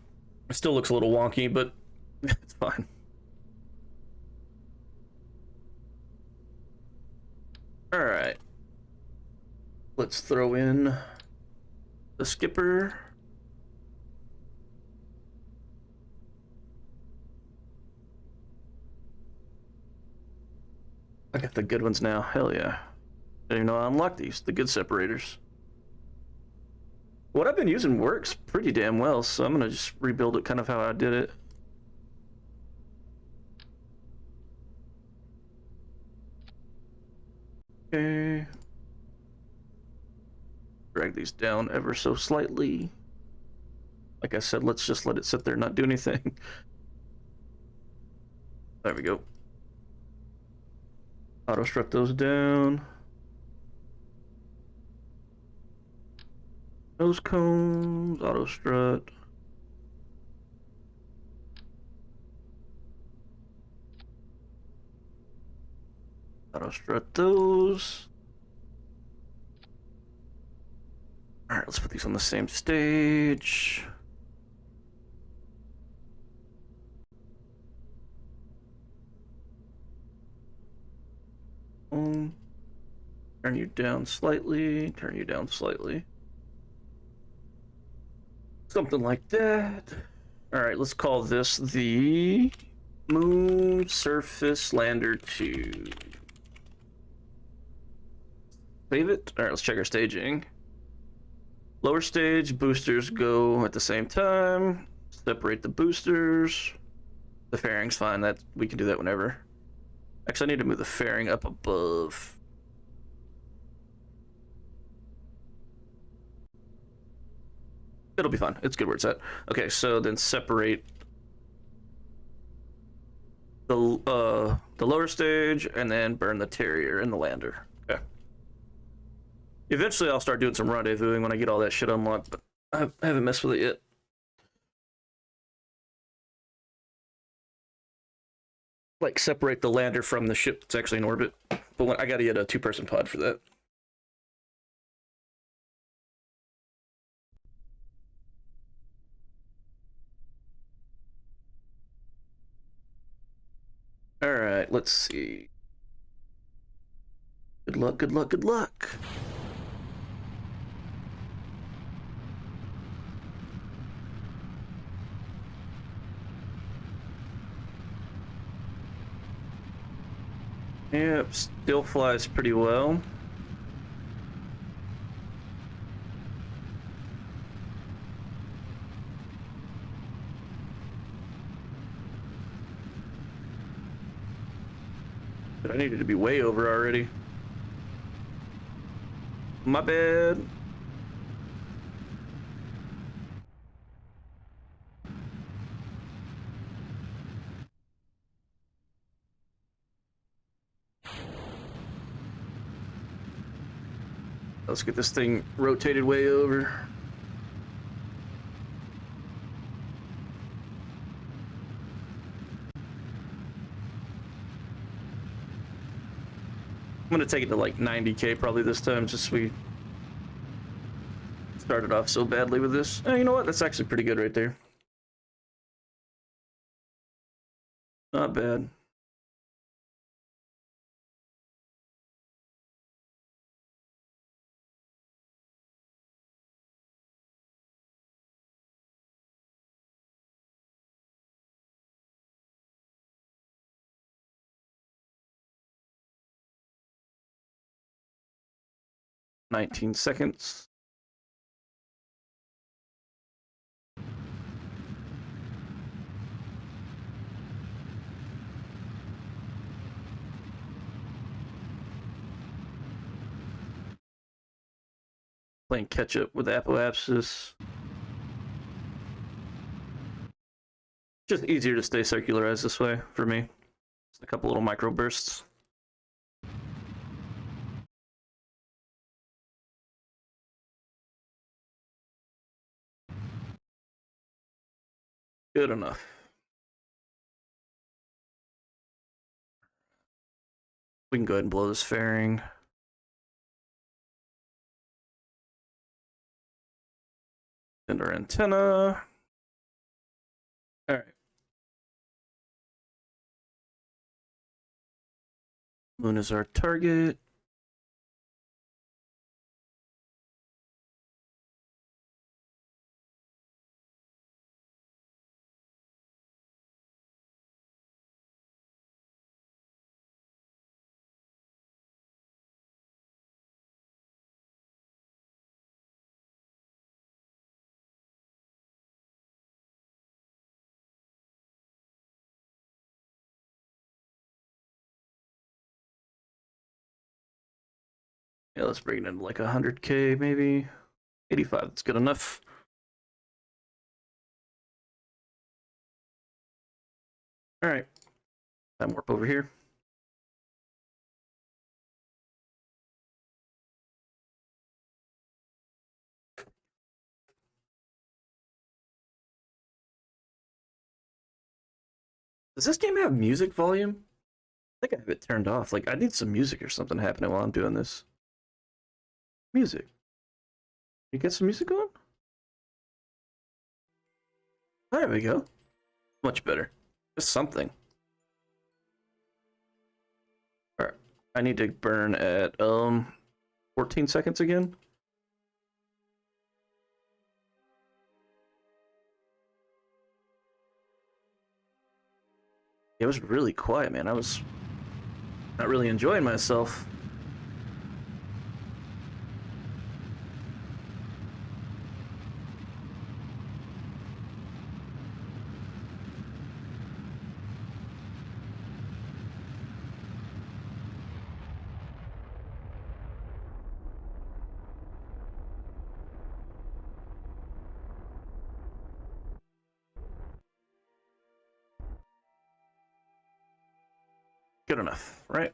still looks a little wonky, but it's fine. All right. Let's throw in the skipper. I got the good ones now. Hell yeah. I didn't know I unlocked these, the good separators. What I've been using works pretty damn well, so I'm gonna just rebuild it kind of how I did it. Okay. Drag these down ever so slightly. Like I said, let's just let it sit there and not do anything. There we go. Auto strut those down. Nose cones, auto strut. Auto strut those. All right, let's put these on the same stage. Turn you down slightly, turn you down slightly. Something like that. All right, let's call this the Moon Surface Lander 2. Save it. All right, let's check our staging. Lower stage, boosters go at the same time. Separate the boosters. The fairing's fine, that we can do that whenever. Actually, I need to move the fairing up above. It'll be fine. It's good where it's at. Okay, so then separate the lower stage and then burn the Terrier and the lander. Okay. Eventually, I'll start doing some rendezvousing when I get all that shit unlocked, but I haven't messed with it yet. Like, separate the lander from the ship that's actually in orbit. But I gotta get a two-person pod for that. All right, let's see. Good luck, good luck, good luck. Yep, still flies pretty well. But I needed to be way over already. My bad. Let's get this thing rotated way over. I'm gonna take it to like 90K probably this time, just we started off so badly with this. You know what? That's actually pretty good right there. Not bad. $19 seconds. Playing catch up with apoapsis. Just easier to stay circularized this way for me. Just a couple little micro bursts. Good enough. We can go ahead and blow this fairing. And our antenna. All right. Moon is our target. Yeah, let's bring it into like 100K maybe. 85, that's good enough. All right. Time warp over here. Does this game have music volume? I think I have it turned off. Like, I need some music or something happening while I'm doing this. Music. You get some music on? There we go. Much better. Just something. Alright. I need to burn at 14 seconds again. It was really quiet, man. I was not really enjoying myself. Good enough, right?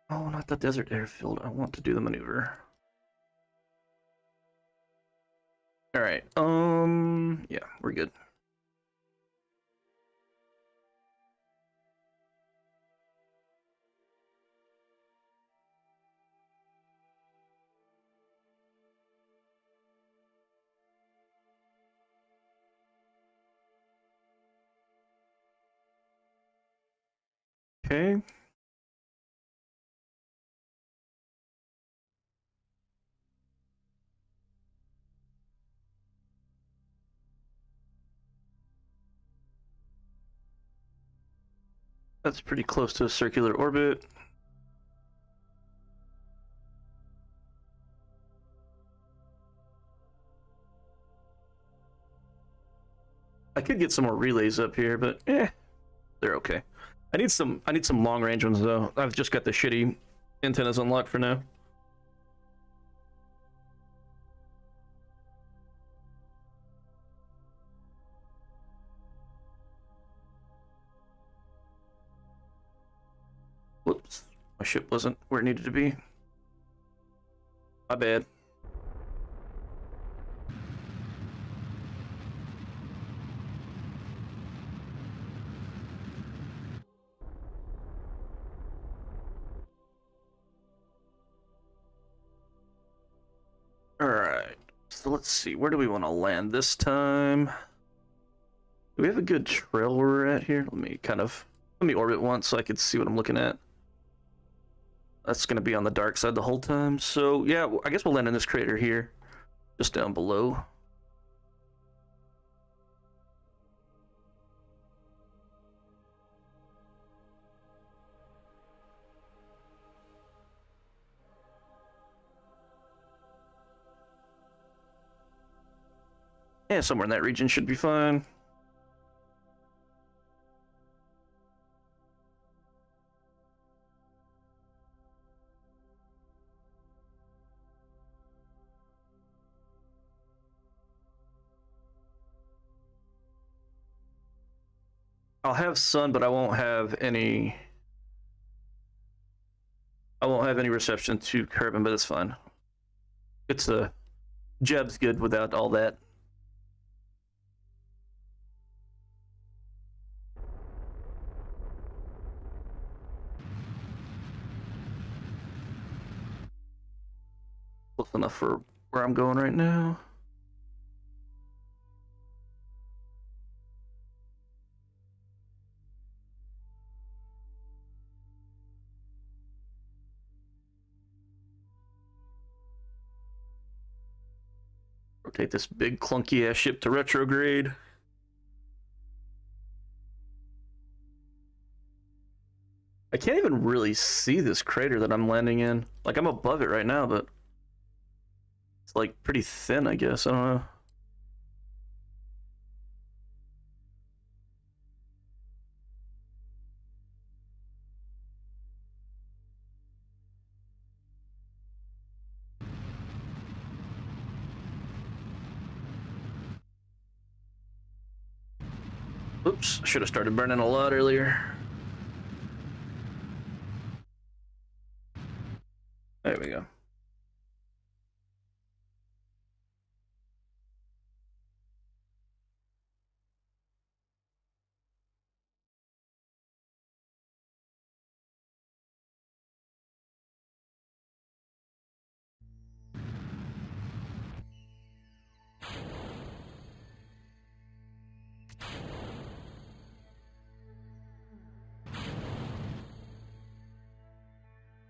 Oh, not the desert airfield. I want to do the maneuver. Alright, yeah, we're good. Okay. That's pretty close to a circular orbit. I could get some more relays up here, but they're okay. I need some long range ones though. I've just got the shitty antennas unlocked for now. Whoops. My ship wasn't where it needed to be. My bad. Alright. So let's see. Where do we want to land this time? Do we have a good trail where we're at here? Let me orbit once so I can see what I'm looking at. That's going to be on the dark side the whole time. So, yeah, I guess we'll land in this crater here. Just down below. Yeah, somewhere in that region should be fine. I'll have sun, but I won't have any reception to Kerbal, but it's fine. It's a Jeb's good without all that. Close enough for where I'm going right now. Rotate this big clunky ass ship to retrograde. I can't even really see this crater that I'm landing in. Like, I'm above it right now, but it's like pretty thin, I guess. I don't know. Oops, should have started burning a lot earlier. There we go.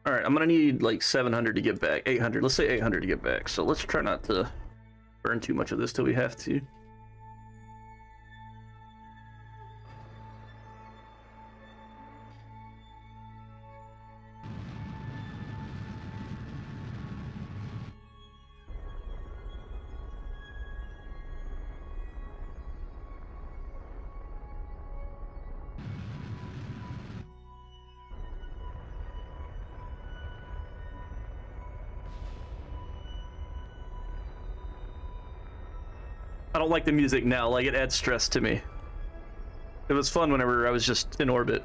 All right, I'm gonna need like 700 to get back. 800. Let's say 800 to get back. So let's try not to burn too much of this till we have to. I don't like the music now. Like, it adds stress to me. It was fun whenever I was just in orbit.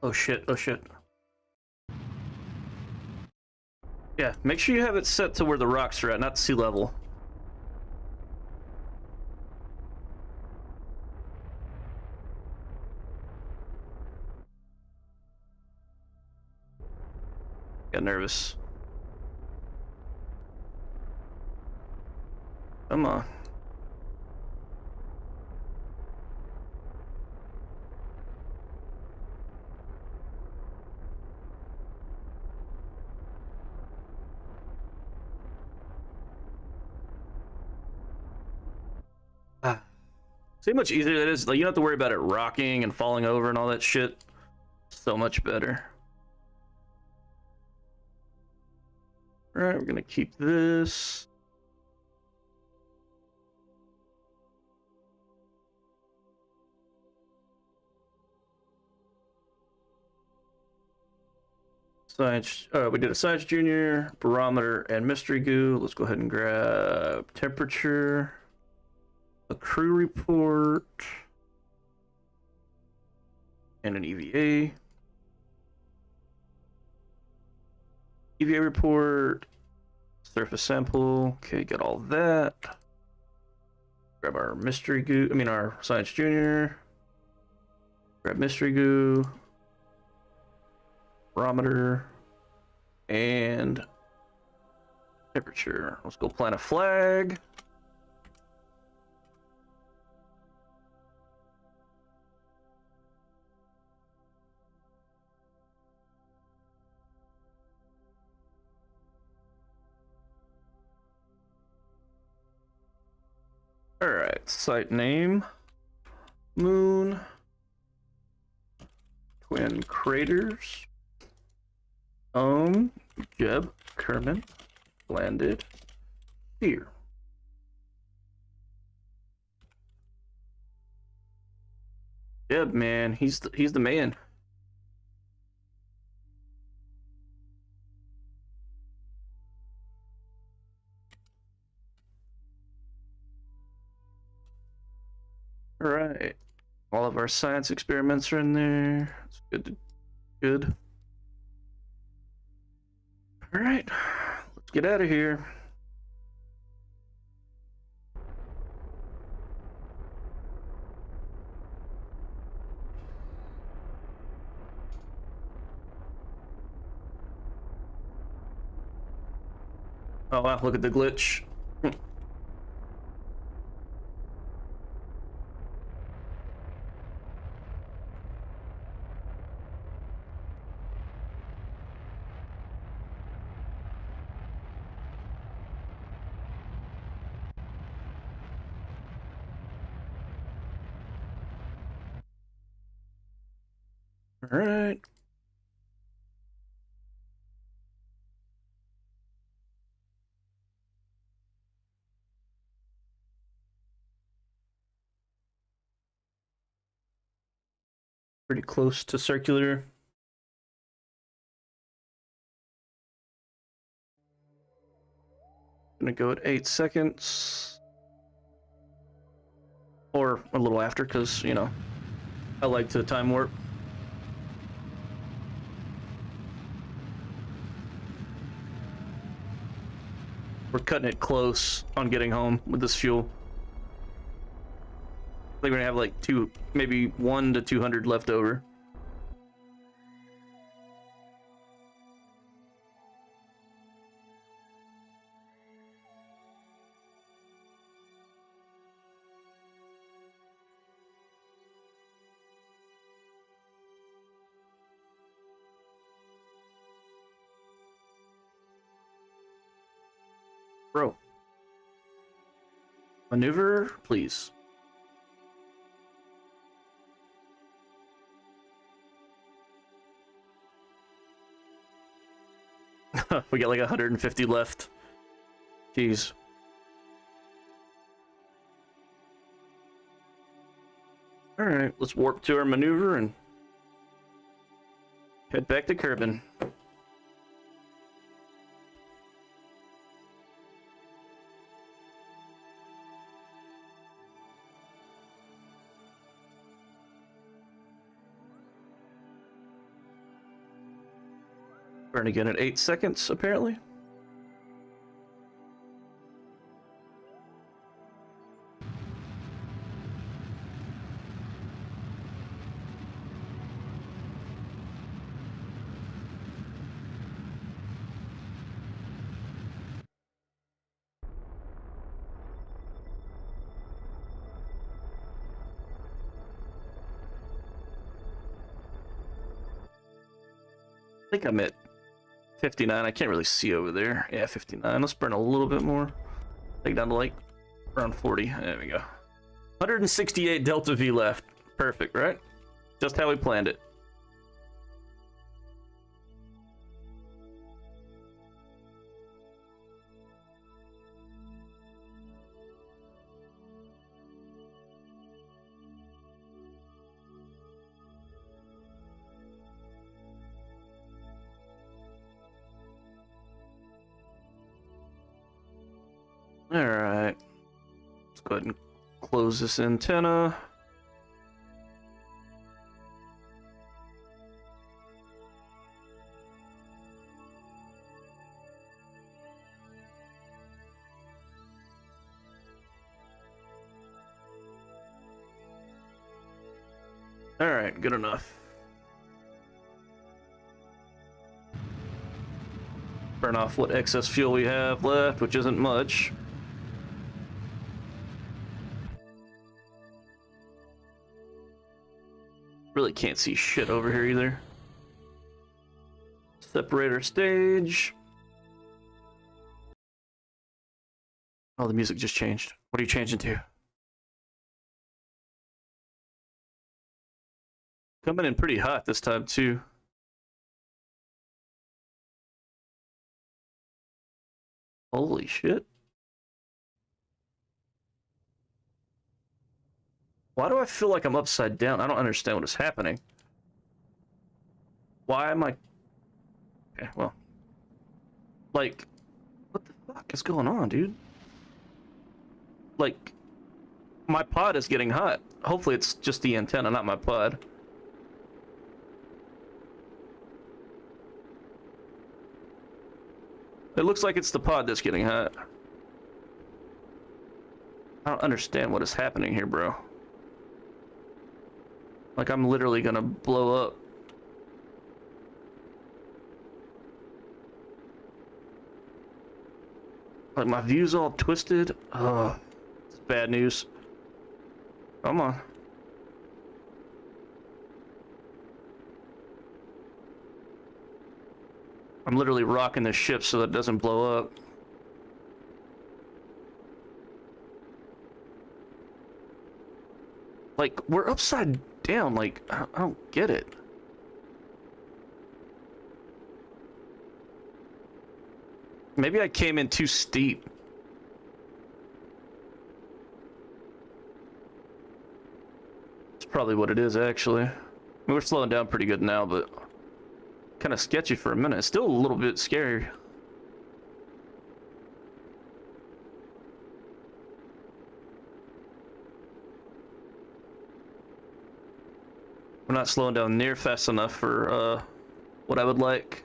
Oh shit, oh shit. Yeah, make sure you have it set to where the rocks are at, not sea level. Got nervous. Come on. See how much easier that is? Like, you don't have to worry about it rocking and falling over and all that shit. So much better. Alright, we're gonna keep this. Science, we did a Science Junior, Barometer, and Mystery Goo. Let's go ahead and grab Temperature, a Crew Report, and an EVA. EVA Report, Surface Sample. Okay, got all that. Grab our Mystery Goo, our Science Junior. Grab Mystery Goo, Barometer, and Temperature. Let's go plant a flag. Alright, site name, Moon, Twin Craters, Jeb, Kerman, landed here. Jeb, man, he's the man. All right, all of our science experiments are in there. It's good. Good. All right, let's get out of here. Oh wow, look at the glitch. All right. Pretty close to circular. Gonna go at 8 seconds. Or a little after, because, I like to time warp. We're cutting it close on getting home with this fuel. I think we're gonna have like maybe 1 to 200 left over. Bro. Maneuver, please. We got like 150 left. Jeez. Alright, let's warp to our maneuver and head back to Kerbal. Burn again at 8 seconds, apparently. I think I'm at 59. I can't really see over there. Yeah, 59. Let's burn a little bit more. Take it down to like around 40. There we go. 168 Delta V left. Perfect, right? Just how we planned it. Alright. Let's go ahead and close this antenna. Alright, good enough. Burn off what excess fuel we have left, which isn't much. Really can't see shit over here either. Separator stage. Oh, the music just changed. What are you changing to? Coming in pretty hot this time too. Holy shit. Why do I feel like I'm upside down? I don't understand what is happening. Why am I... Okay, well. Like, what the fuck is going on, dude? Like, my pod is getting hot. Hopefully it's just the antenna, not my pod. It looks like it's the pod that's getting hot. I don't understand what is happening here, bro. Like, I'm literally gonna blow up. Like, my view's all twisted. Ugh. It's bad news. Come on. I'm literally rocking this ship so that it doesn't blow up. Like, we're upside down. Like, I don't get it. Maybe I came in too steep. That's probably what it is, actually. I mean, we're slowing down pretty good now, but kind of sketchy for a minute. It's still a little bit scary. We're not slowing down near fast enough for what I would like.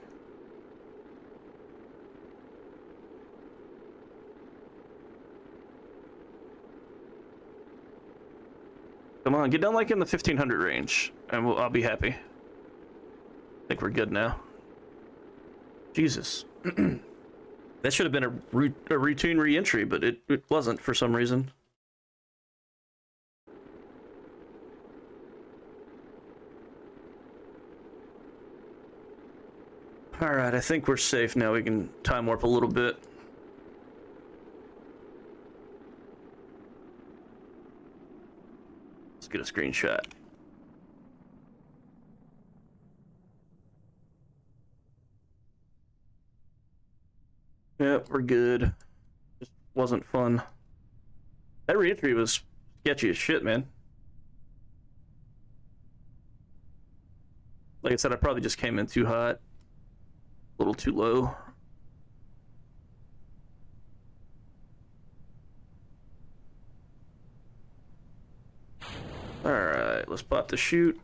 Come on, get down like in the 1500 range, and I'll be happy. I think we're good now. Jesus. That should have been a routine re-entry, but it wasn't for some reason. Alright, I think we're safe now. We can time warp a little bit. Let's get a screenshot. Yep, we're good. Just wasn't fun. That re-entry was sketchy as shit, man. Like I said, I probably just came in too hot. A little too low. Alright, let's pop the chute.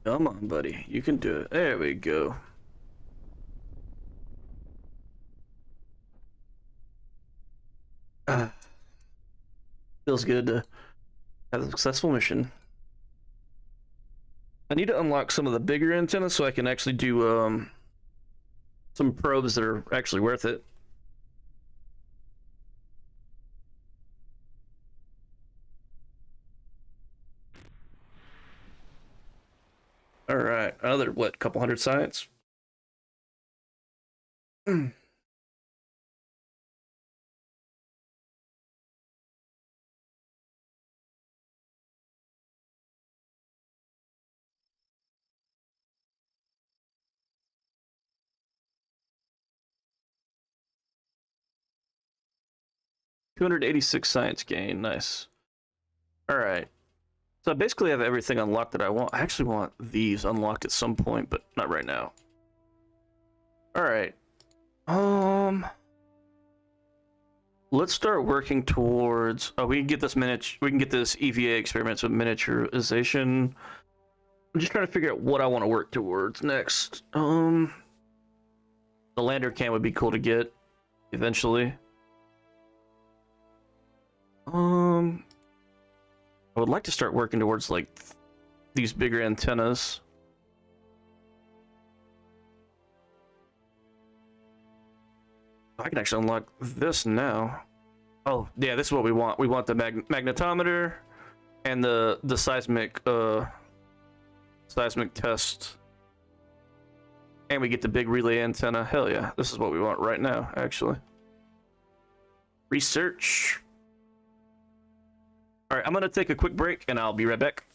Come on, buddy. You can do it. There we go. Ah, feels good to have a successful mission. I need to unlock some of the bigger antennas so I can actually do some probes that are actually worth it. All right, another what? Couple hundred science. 286 science gain. Nice. All right. So I basically have everything unlocked that I want. I actually want these unlocked at some point, but not right now. All right. Let's start working towards. Oh, we can get this We can get this EVA experiments with miniaturization. I'm just trying to figure out what I want to work towards next. The lander cam would be cool to get eventually. I would like to start working towards like these bigger antennas. I can actually unlock this now. Oh, yeah, this is what we want. We want the magnetometer and the seismic seismic test. And we get the big relay antenna. Hell yeah, this is what we want right now, actually. Research. All right, I'm gonna take a quick break and I'll be right back.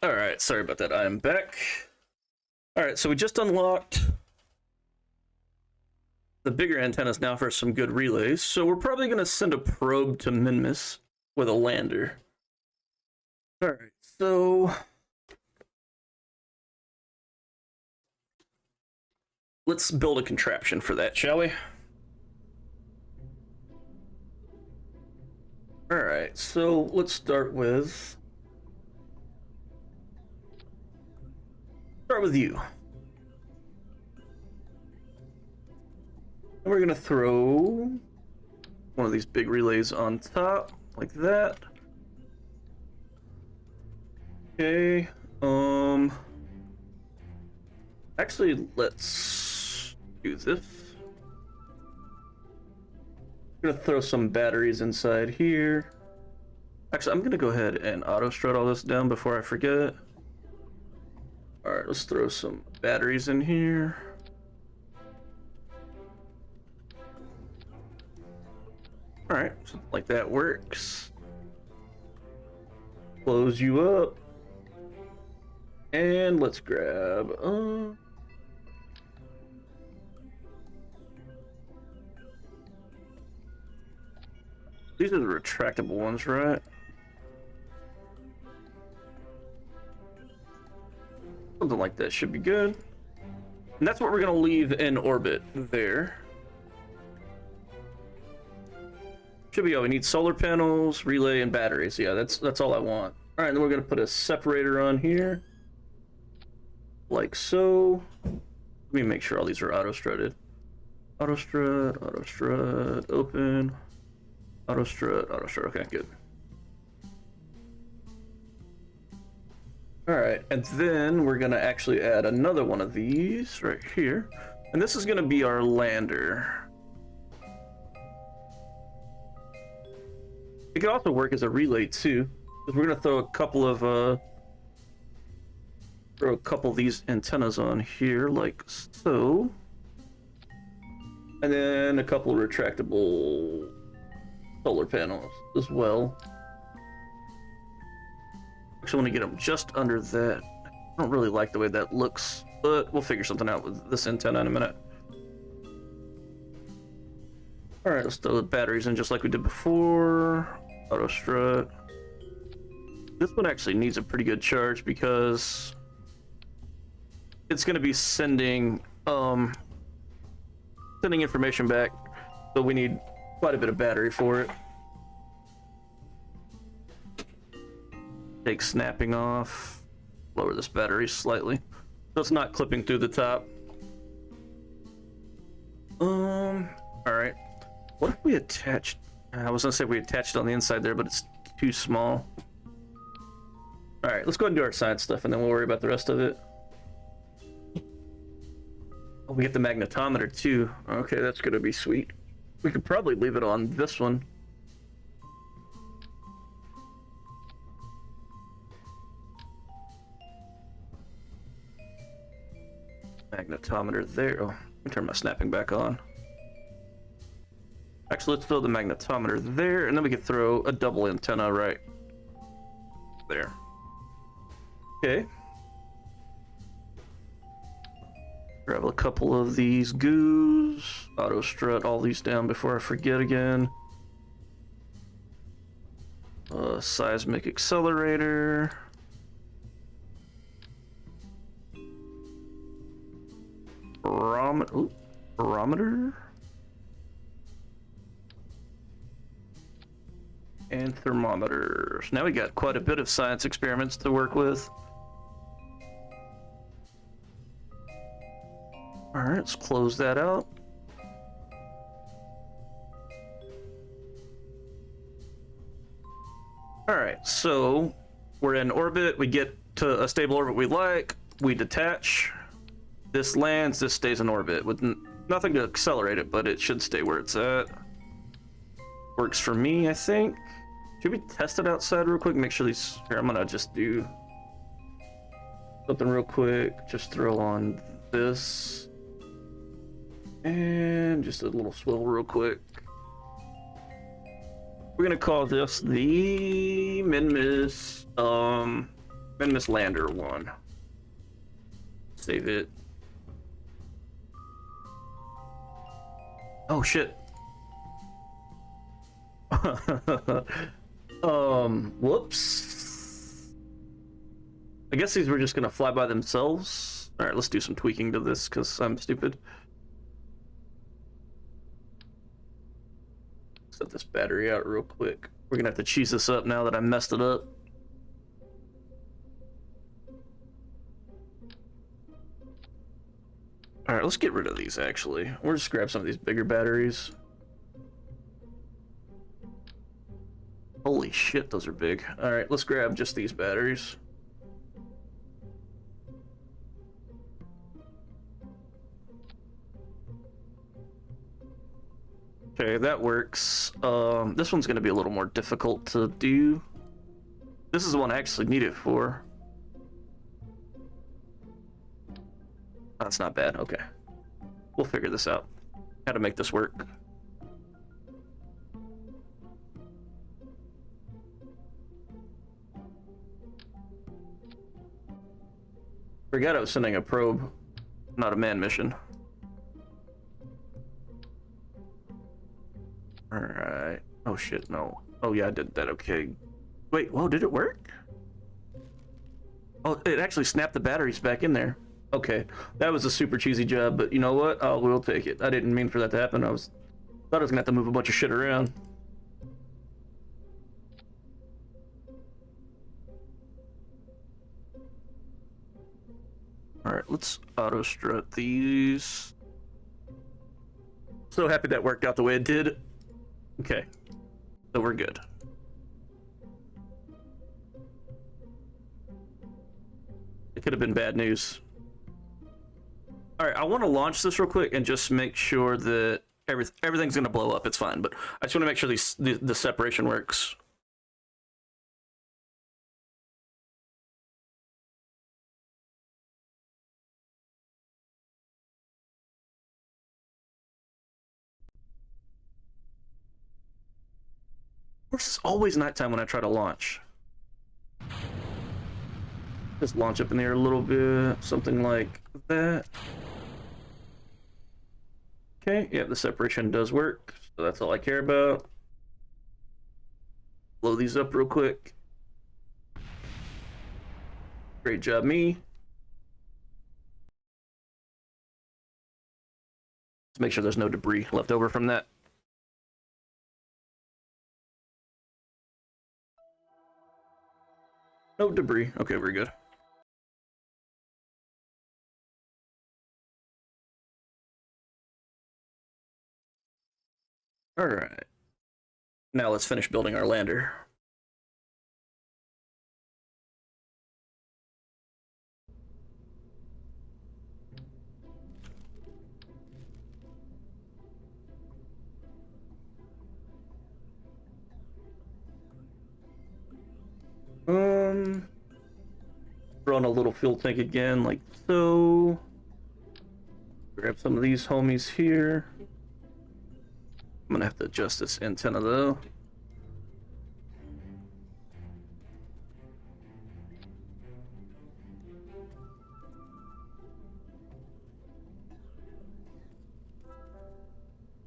All right, sorry about that. I am back. All right, so we just unlocked the bigger antennas now for some good relays. So we're probably going to send a probe to Minmus with a lander. All right, so let's build a contraption for that, shall we? All right, so let's start with you. And we're gonna throw one of these big relays on top, like that. Okay, actually, let's do this. I'm gonna throw some batteries inside here. Actually, I'm gonna go ahead and auto strut all this down before I forget. All right, let's throw some batteries in here. All right, something like that works. Close you up. And let's grab, These are the retractable ones, right? Something like that should be good. And that's what we're gonna leave in orbit there. Should be all we need: solar panels, relay, and batteries. Yeah, that's all I want. All right, then we're gonna put a separator on here, like so. Let me make sure all these are auto-strutted. Auto-strut, open. Auto-strut. Okay, good. All right, and then we're gonna actually add another one of these right here. And this is gonna be our lander. It could also work as a relay too, because we're gonna throw a couple of these antennas on here, like so. And then a couple of retractable solar panels as well. Actually, want to get them just under that. I don't really like the way that looks, but we'll figure something out with this antenna in a minute. All right, let's throw the batteries in just like we did before. Auto strut. This one actually needs a pretty good charge because it's going to be sending information back, so we need quite a bit of battery for it. Take snapping off. Lower this battery slightly so it's not clipping through the top. All right. What if we attached? I was gonna say we attached it on the inside there, but it's too small. All right, let's go ahead and do our science stuff, and then we'll worry about the rest of it. Oh, we get the magnetometer too. Okay, that's gonna be sweet. We could probably leave it on this one. Magnetometer there. Oh, let me turn my snapping back on. Actually, let's throw the magnetometer there, and then we can throw a double antenna right there. Okay. Grab a couple of these goos. Auto strut all these down before I forget again. Seismic accelerator. Barometer. And thermometers. Now we got quite a bit of science experiments to work with. All right, let's close that out. All right, so we're in orbit. We get to a stable orbit we like. We detach. This lands. This stays in orbit with nothing to accelerate it, but it should stay where it's at. Works for me, I think. Should we test it outside real quick? Make sure these... Here, I'm gonna just do something real quick. Just throw on this. And just a little swivel real quick. We're gonna call this the Minmus Lander 1. Save it. Oh shit. Whoops. I guess these were just gonna fly by themselves. All right, let's do some tweaking to this because I'm stupid. Set this battery out real quick. We're gonna have to cheese this up now that I messed it up. All right, let's get rid of these actually. We'll just grab some of these bigger batteries. Holy shit, those are big. All right, let's grab just these batteries. Okay, that works. This one's gonna be a little more difficult to do. This is the one I actually need it for. That's not bad, okay. We'll figure this out. How to make this work. Forgot I was sending a probe, not a manned mission. Alright. Oh shit, no. Oh yeah, I did that, okay. Wait, whoa, did it work? Oh, it actually snapped the batteries back in there. Okay, that was a super cheesy job, but you know what? We'll take it. I didn't mean for that to happen. Thought I was gonna have to move a bunch of shit around. Alright, let's auto strut these. So happy that worked out the way it did. Okay, so we're good. It could have been bad news. Alright, I want to launch this real quick and just make sure that everything's going to blow up. It's fine, but I just want to make sure the separation works. Of course, it's always nighttime when I try to launch. Just launch up in the air a little bit, something like that. Okay, yeah, the separation does work, so that's all I care about. Blow these up real quick. Great job, me. Let's make sure there's no debris left over from that. No debris. Okay, we're good. All right. Now let's finish building our lander. Run a little fuel tank again, like so. Grab some of these homies here. I'm gonna have to adjust this antenna though.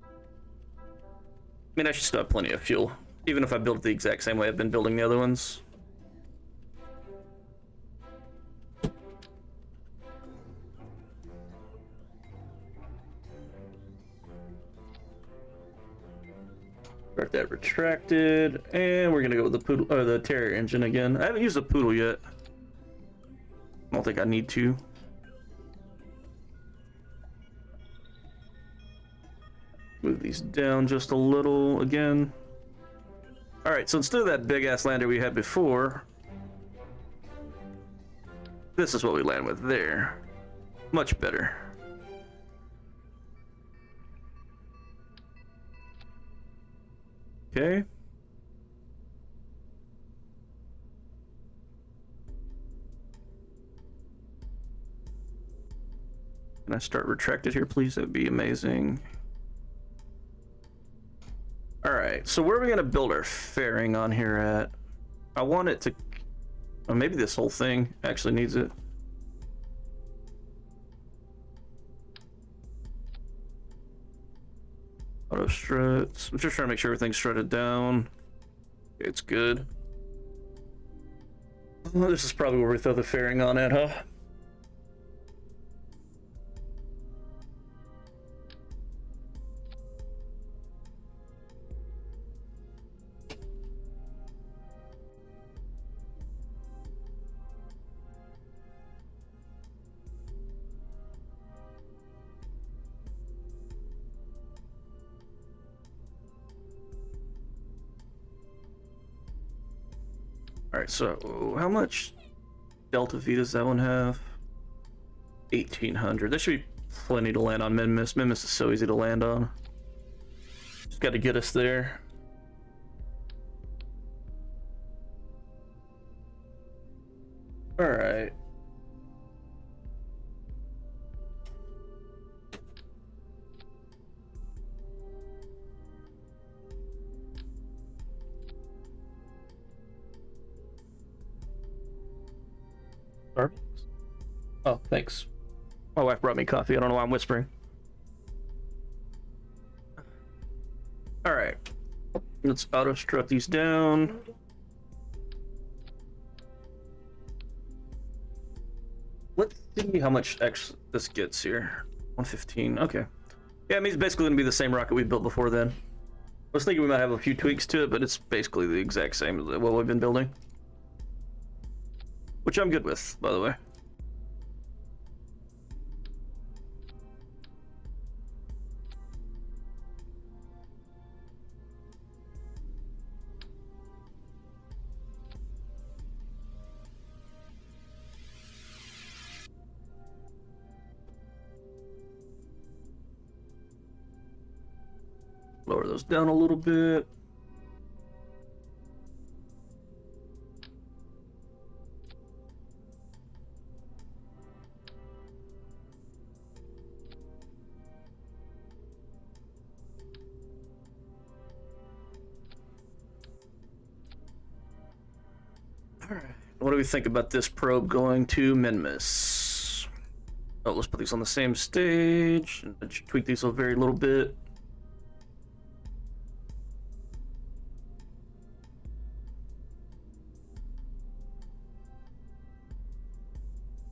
I mean, I should still have plenty of fuel, even if I build it the exact same way I've been building the other ones. Start that retracted, and we're gonna go with the poodle or the Terrier engine again. I haven't used the poodle yet. I don't think I need to. Move these down just a little again. All right, so instead of that big ass lander we had before, this is what we land with there. Much better. Okay. Can I start retracted here, please? That'd be amazing. All right, so where are we gonna build our fairing on here at? I want it to, or maybe this whole thing actually needs it. Auto struts. I'm just trying to make sure everything's strutted down. It's good. Well, this is probably where we throw the fairing on at, huh? Alright, so how much Delta V does that one have? 1800. That should be plenty to land on Minmus. Minmus is so easy to land on. Just got to get us there. Alright. Starbucks? Oh, thanks. My wife brought me coffee. I don't know why I'm whispering. All right. Let's auto strut these down. Let's see how much X this gets here. 115. Okay. Yeah, I mean, it's basically going to be the same rocket we built before then. I was thinking we might have a few tweaks to it, but it's basically the exact same as what we've been building. Which I'm good with, by the way. Lower those down a little bit. Alright. What do we think about this probe going to Minmus? Oh, let's put these on the same stage. Tweak these a very little bit.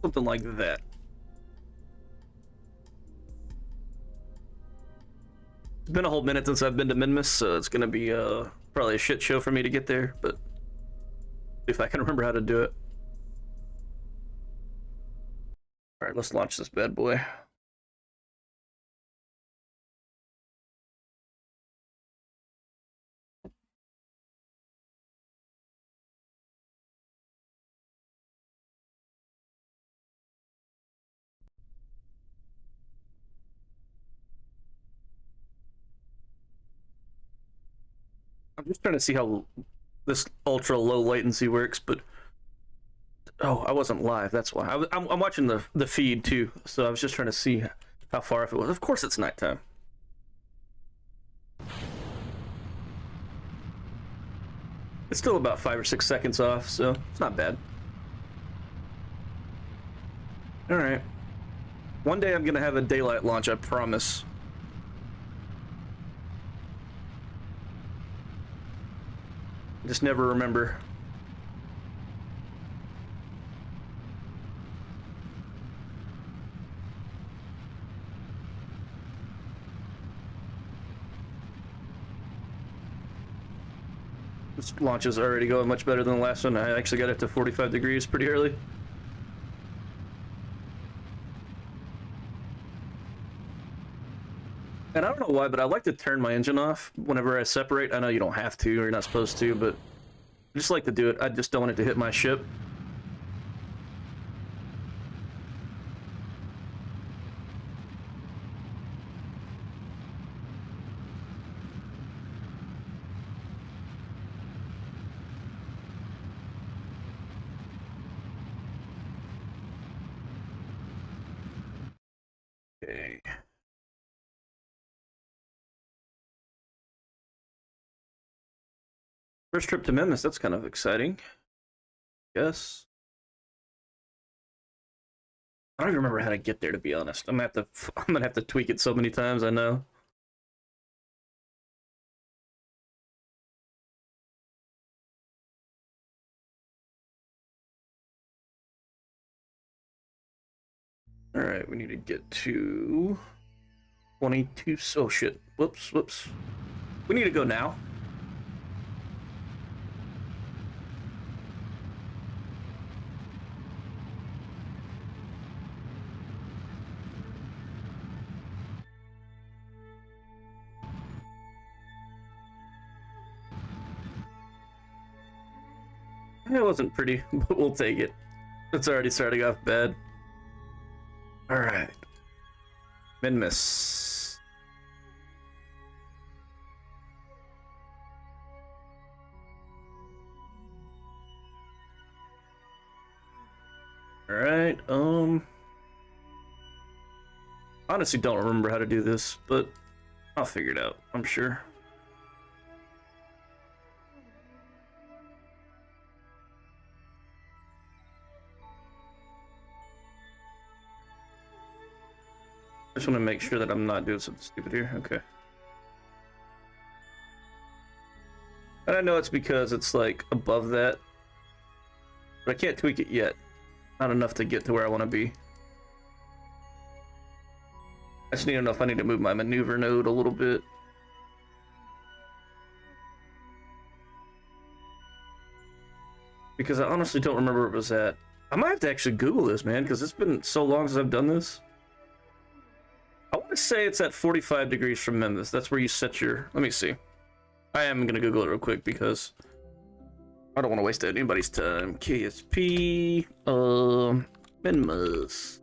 Something like that. It's been a whole minute since I've been to Minmus, so it's gonna be probably a shit show for me to get there, but if I can remember how to do it. Alright, let's launch this bad boy. I'm just trying to see how this ultra low latency works, but oh, I wasn't live. That's why. I'm watching the feed too, so I was just trying to see how far off it was. Of course, it's nighttime. It's still about 5 or 6 seconds off, so it's not bad. All right. One day I'm gonna have a daylight launch, I promise. Just never remember. This launch is already going much better than the last one. I actually got it to 45 degrees pretty early. And I don't know why, but I like to turn my engine off whenever I separate. I know you don't have to, or you're not supposed to, but I just like to do it. I just don't want it to hit my ship. Okay. First trip to Memphis, that's kind of exciting. Yes. I don't even remember how to get there, to be honest. I'm gonna have to tweak it so many times, I know. Alright, we need to get to 22. Oh shit. Whoops, whoops. We need to go now. It wasn't pretty, but we'll take it. It's already starting off bad. Alright. Minmus. Alright, honestly don't remember how to do this, but I'll figure it out, I'm sure. I just want to make sure that I'm not doing something stupid here. Okay. And I know it's because it's like above that, but I can't tweak it yet. Not enough to get to where I want to be. I just need to know if I need to move my maneuver node a little bit. Because I honestly don't remember where it was at. I might have to actually Google this, man, because it's been so long since I've done this. I want to say it's at 45 degrees from Memphis. That's where you set your... Let me see. I am going to Google it real quick because I don't want to waste anybody's time. KSP... Memphis.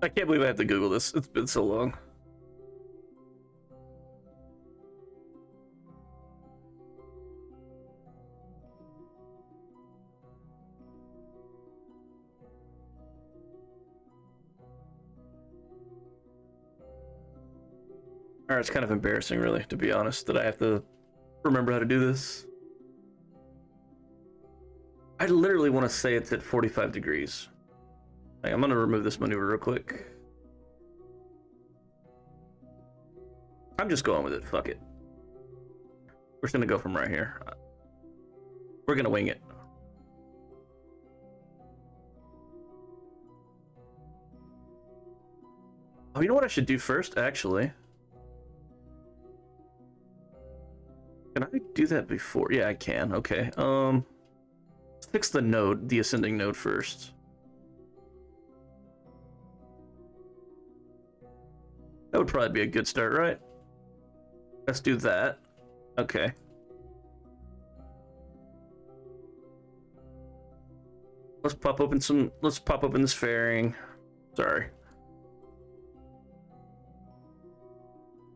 I can't believe I have to Google this. It's been so long. Alright, it's kind of embarrassing, really, to be honest, that I have to remember how to do this. I literally want to say it's at 45 degrees. Hey, I'm gonna remove this maneuver real quick. I'm just going with it, fuck it. We're just gonna go from right here. We're gonna wing it. Oh, you know what I should do first, actually? Can I do that before? Yeah, I can, okay. Let's fix the node, the ascending node first. That would probably be a good start, right? Let's do that. Okay. Let's pop open this fairing. Sorry.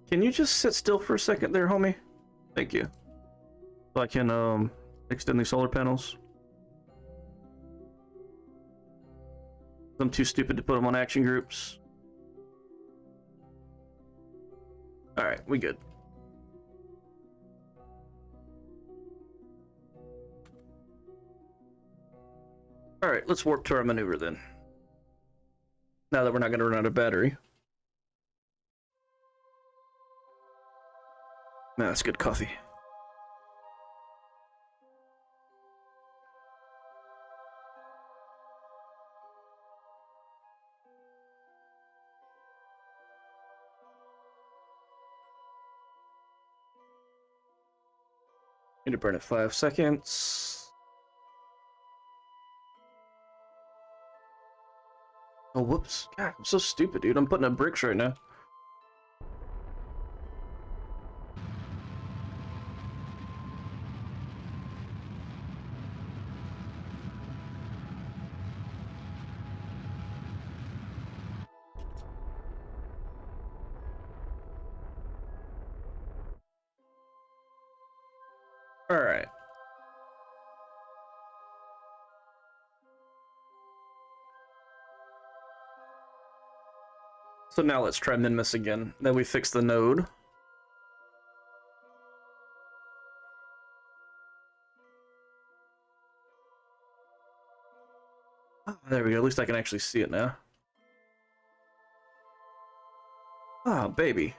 Can you just sit still for a second there, homie? Thank you. So I can extend these solar panels. I'm too stupid to put them on action groups. Alright, we good. Alright, let's warp to our maneuver then. Now that we're not going to run out of battery. Man, that's good coffee. Need to burn it 5 seconds. Oh, whoops. God, I'm so stupid, dude. I'm putting up bricks right now. Alright. So now let's try Minmus again. Then we fix the node. Oh, there we go. At least I can actually see it now. Oh, baby.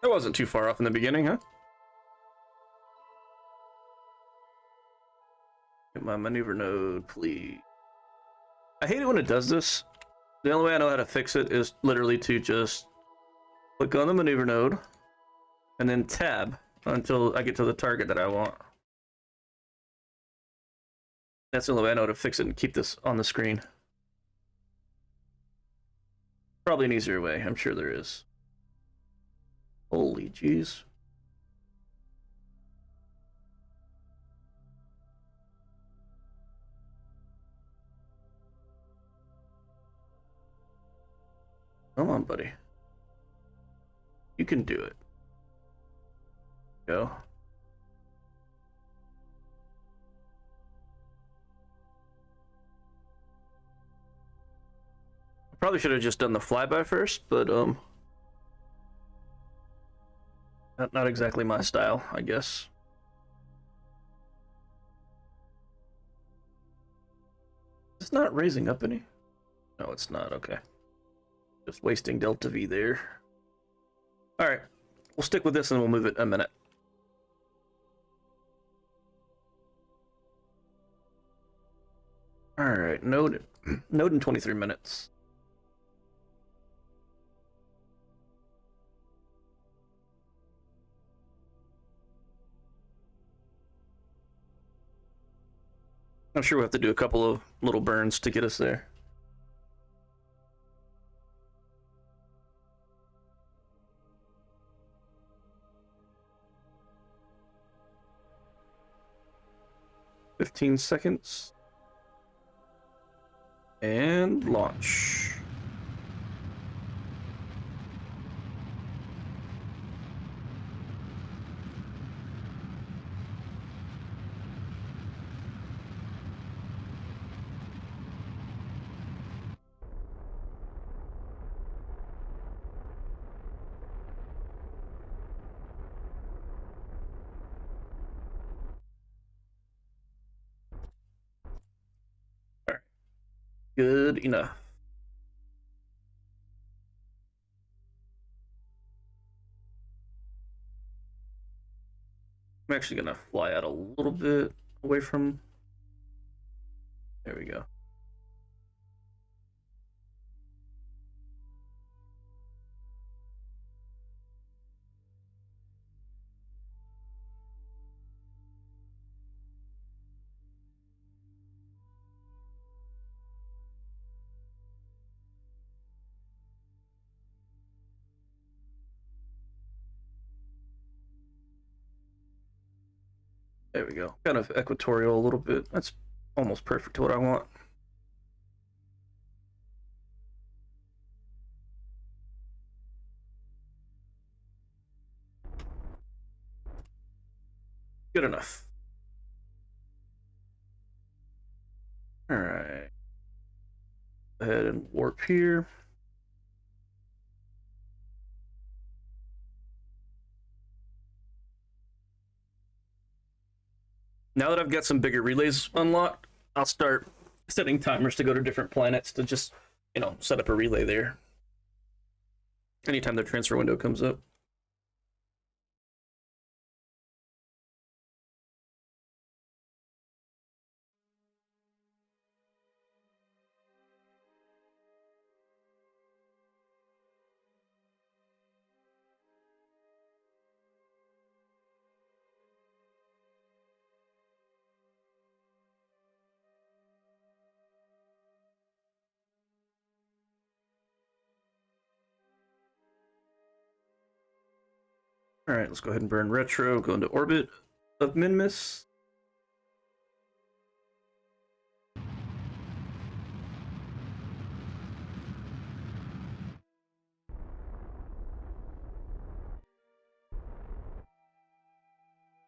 That wasn't too far off in the beginning, huh? Get my maneuver node, please. I hate it when it does this. The only way I know how to fix it is literally to just click on the maneuver node and then tab until I get to the target that I want. That's the only way I know how to fix it and keep this on the screen. Probably an easier way, I'm sure there is. Holy jeez. Come on, buddy. You can do it. Go. I probably should have just done the flyby first, but not exactly my style, I guess. It's not raising up any. No, it's not. Okay. Just wasting delta V there. All right. We'll stick with this and we'll move it a minute. All right. Node in 23 minutes. I'm sure we'll have to do a couple of little burns to get us there. "15 seconds. And launch. All right. Good enough. I'm actually gonna fly out a little bit away from. There we go. There we go. Kind of equatorial a little bit. That's almost perfect to what I want. Good enough. All right. Go ahead and warp here. Now that I've got some bigger relays unlocked, I'll start setting timers to go to different planets to just, set up a relay there. Anytime their transfer window comes up. All right, let's go ahead and burn retro, go into orbit of Minmus.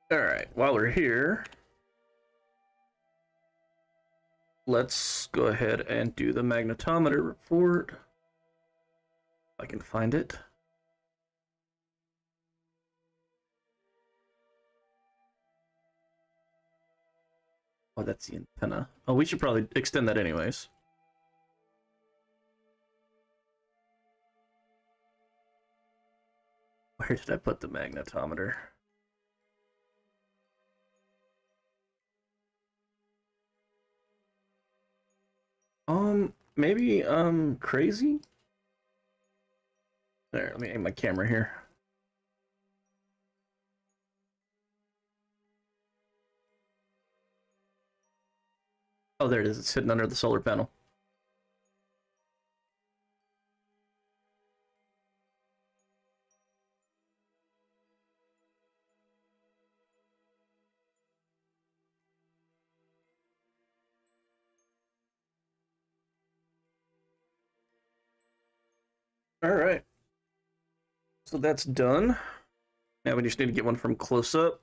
All right, while we're here, let's go ahead and do the magnetometer report. If I can find it. Oh, that's the antenna. Oh, we should probably extend that anyways. Where did I put the magnetometer? Maybe, crazy? There, let me aim my camera here. Oh, there it is. It's hidden under the solar panel. All right. So that's done. Now we just need to get one from close up.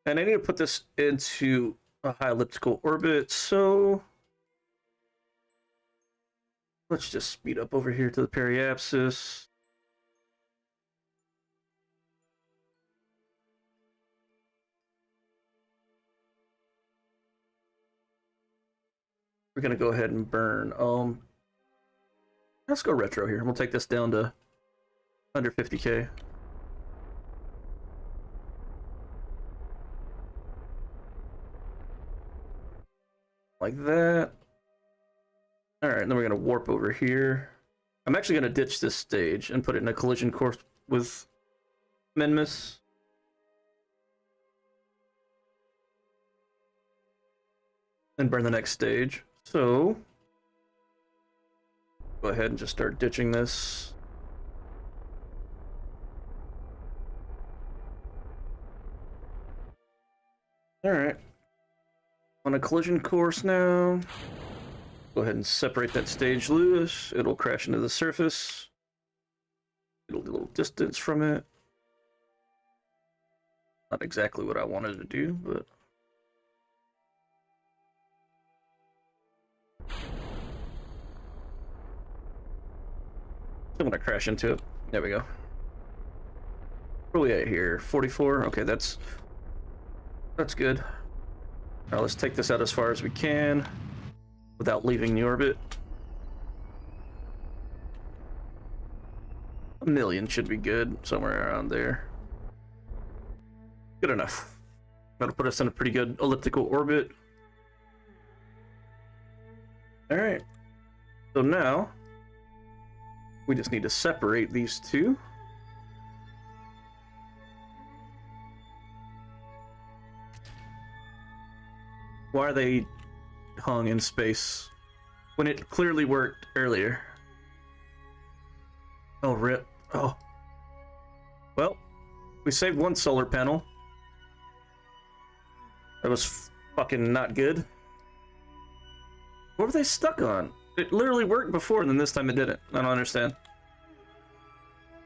And I need to put this into a high elliptical orbit, so let's just speed up over here to the periapsis. we're gonna go ahead and burn. Let's go retro here. We'll take this down to under 50k. Like that. Alright, and then we're gonna warp over here. I'm actually gonna ditch this stage and put it in a collision course with Menmis. And burn the next stage. So go ahead and just start ditching this. Alright. On a collision course now. Go ahead and separate that stage loose. It'll crash into the surface. It'll do a little distance from it. Not exactly what I wanted to do, but I'm gonna crash into it. There we go. Where are we at here? 44? Okay, that's good. Now let's take this out as far as we can without leaving the orbit. 1 million should be good, somewhere around there. Good enough. That'll put us in a pretty good elliptical orbit. Alright. So now we just need to separate these two. Why are they hung in space when it clearly worked earlier? Oh, rip. Oh. Well, we saved one solar panel. That was fucking not good. What were they stuck on? It literally worked before, and then this time it didn't. I don't understand.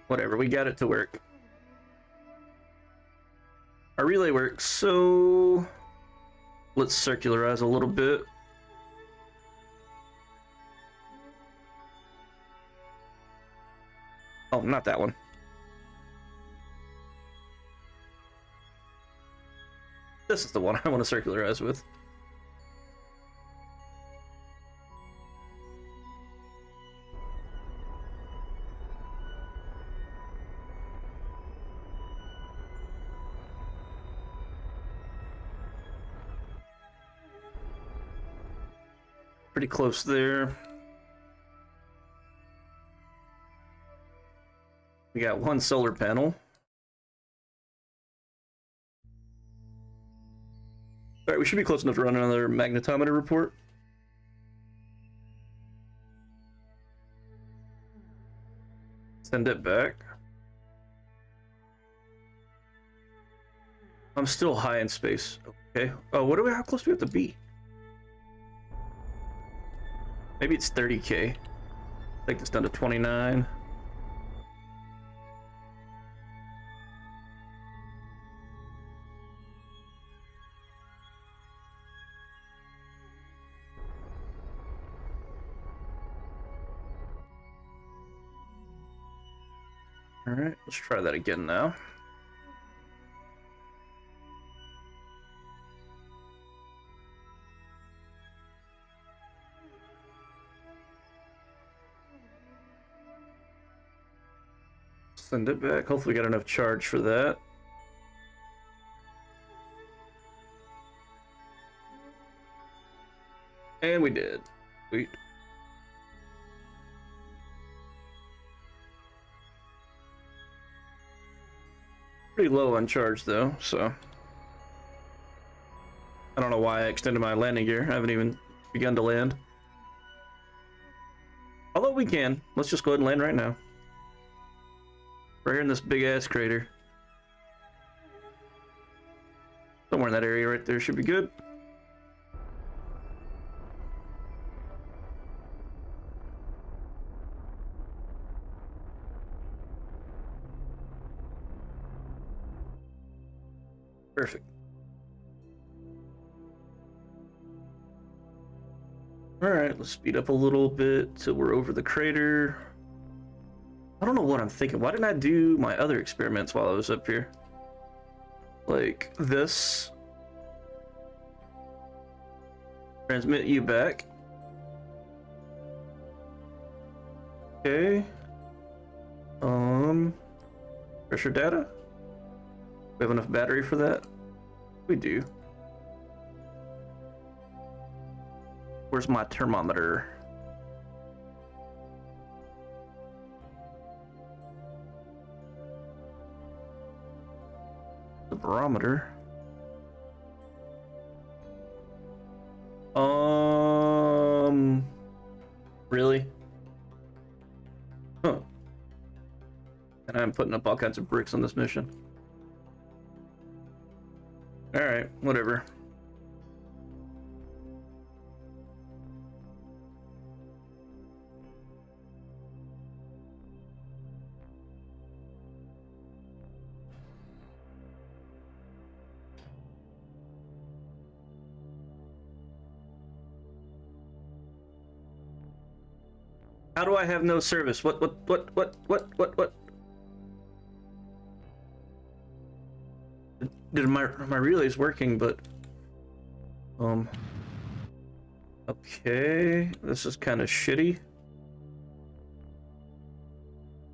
Whatever, we got it to work. Our relay works, so let's circularize a little bit. Oh, not that one. This is the one I want to circularize with. Pretty close there. We got one solar panel. Alright, we should be close enough to run another magnetometer report. Send it back. I'm still high in space. Okay. Oh, how close do we have to be? Maybe it's 30k. Take this down to 29. Alright, let's try that again now. Send it back. Hopefully we got enough charge for that. And we did. Sweet. Pretty low on charge though, so I don't know why I extended my landing gear. I haven't even begun to land. Although we can. Let's just go ahead and land right now. Right here in this big ass crater. Somewhere in that area right there should be good. Perfect. Alright, let's speed up a little bit till we're over the crater. I don't know what I'm thinking. Why didn't I do my other experiments while I was up here? Like this. Transmit you back. Okay. Pressure data? We have enough battery for that? We do. Where's my thermometer? The barometer. Really? Huh. And I'm putting up all kinds of bricks on this mission. Alright, whatever. How do I have no service? What? Did my relay's working, but okay, this is kind of shitty.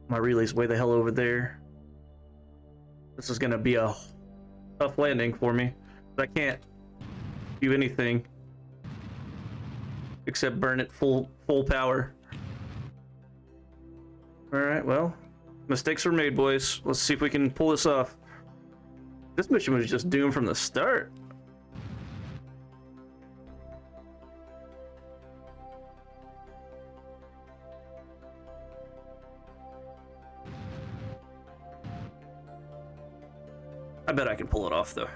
My relay's way the hell over there. This is gonna be a tough landing for me. I can't do anything except burn it full power. Alright, well, mistakes were made, boys. Let's see if we can pull this off. This mission was just doomed from the start. I bet I can pull it off, though.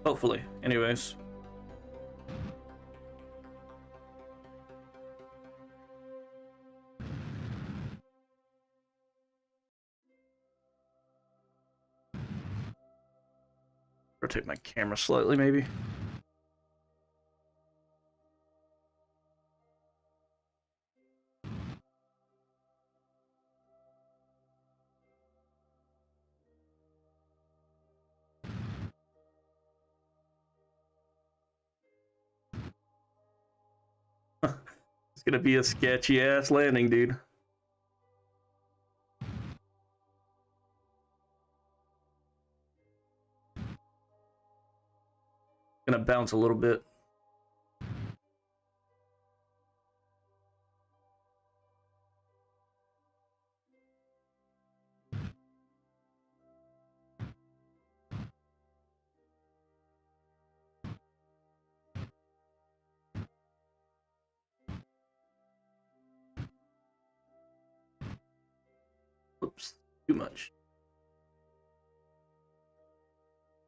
Hopefully. Anyways. Rotate my camera slightly, maybe. It's gonna be a sketchy ass landing, dude. Gonna bounce a little bit. Oops, too much.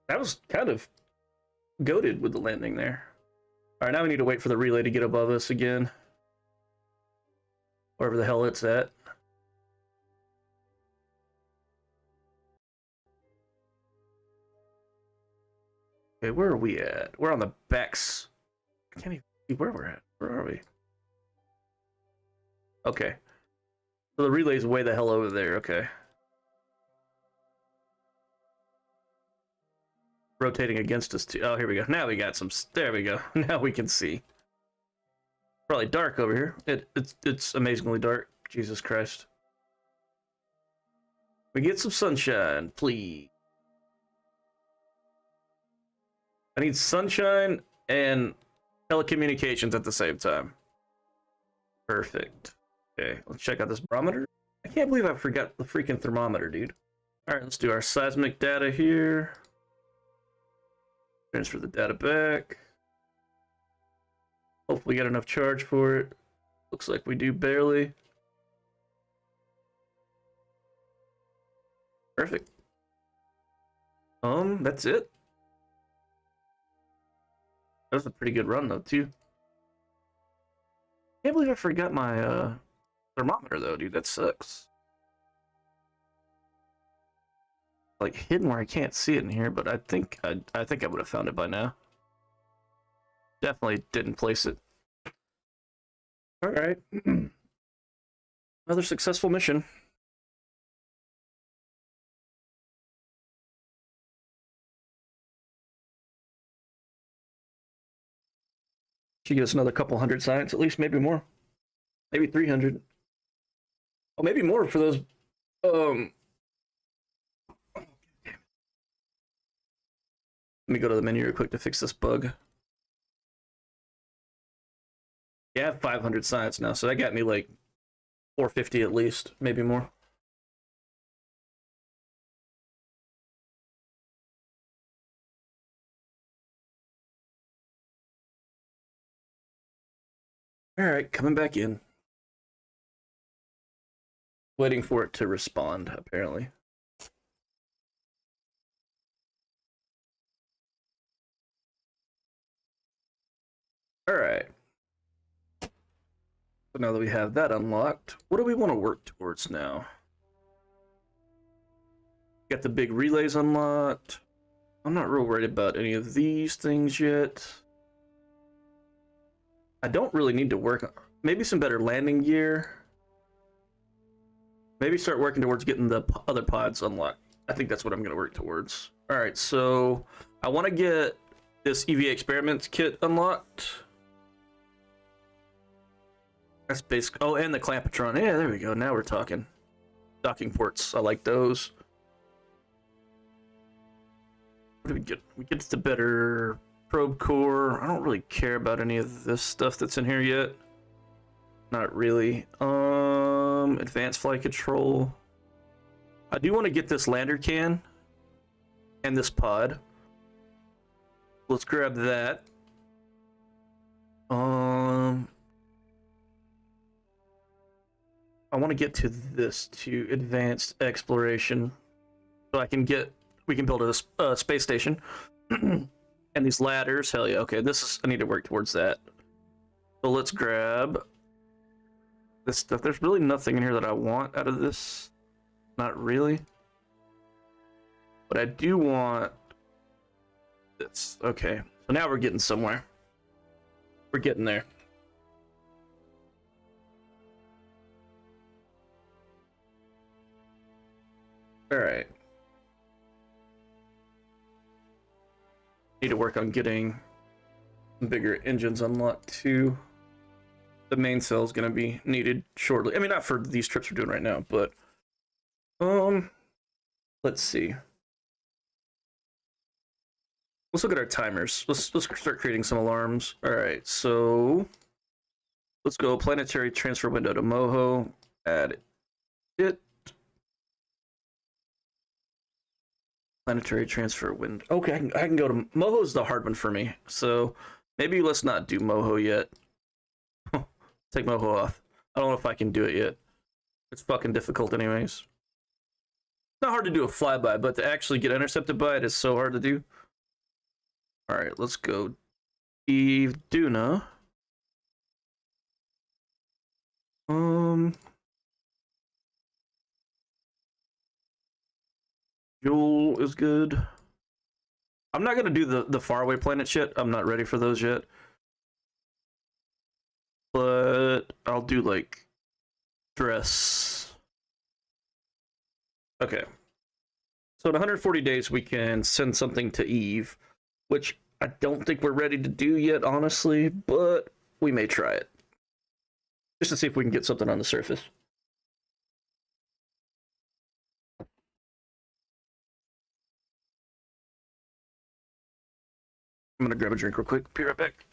That was kind of goated with the landing there. Alright, now we need to wait for the relay to get above us again. Wherever the hell it's at. Okay, where are we at? We're on the backs. I can't even see where we're at. Where are we? Okay. So the relay's way the hell over there, okay. Rotating against us too. Oh, here we go. Now we got some. There we go. Now we can see. Probably dark over here. It's amazingly dark. Jesus Christ. We get some sunshine, please. I need sunshine and telecommunications at the same time. Perfect. Okay, let's check out this barometer. I can't believe I forgot the freaking thermometer, dude. All right, let's do our seismic data here. Transfer the data back. Hopefully get enough charge for it. Looks like we do barely. Perfect. That's it. That was a pretty good run though, too. Can't believe I forgot my thermometer though, dude. That sucks. Like hidden where I can't see it in here, but I think I would have found it by now. Definitely didn't place it. All right. Another successful mission. Should get us another couple hundred science, at least, maybe more. Maybe 300. Oh, maybe more for those. Let me go to the menu real quick to fix this bug. Yeah, I have 500 science now, so that got me like 450 at least, maybe more. All right, coming back in. Waiting for it to respond, apparently. All right. So now that we have that unlocked, what do we want to work towards now? Got the big relays unlocked. I'm not real worried about any of these things yet. I don't really need to work on maybe some better landing gear. Maybe start working towards getting the other pods unlocked. I think that's what I'm going to work towards. All right, so I want to get this EVA experiments kit unlocked. That's basic. Oh, and the clampetron. Yeah, there we go. Now we're talking. Docking ports. I like those. What do we get? We get the better probe core. I don't really care about any of this stuff that's in here yet. Not really. Advanced flight control. I do want to get this lander can and this pod. Let's grab that. I want to get to this, to advanced exploration, so we can build a space station. And these ladders, hell yeah. Okay, I need to work towards that. So let's grab this stuff. There's really nothing in here that I want out of this. Not really. But I do want this. Okay, so now we're getting somewhere. We're getting there. All right. Need to work on getting some bigger engines unlocked too. The main cell is going to be needed shortly. I mean, not for these trips we're doing right now, but let's see. Let's look at our timers. Let's start creating some alarms. All right, so let's go planetary transfer window to Moho. Add it. Planetary transfer window. Okay, I can go to Moho's the hard one for me. So maybe let's not do Moho yet. Take Moho off. I don't know if I can do it yet. It's fucking difficult anyways. It's not hard to do a flyby, but to actually get intercepted by it is so hard to do. All right, let's go. Eve Duna. Joel is good. I'm not gonna do the faraway planet shit. I'm not ready for those yet. But I'll do like dress. Okay. So in 140 days we can send something to Eve, which I don't think we're ready to do yet, honestly, but we may try it. Just to see if we can get something on the surface. I'm gonna grab a drink real quick. Be right back.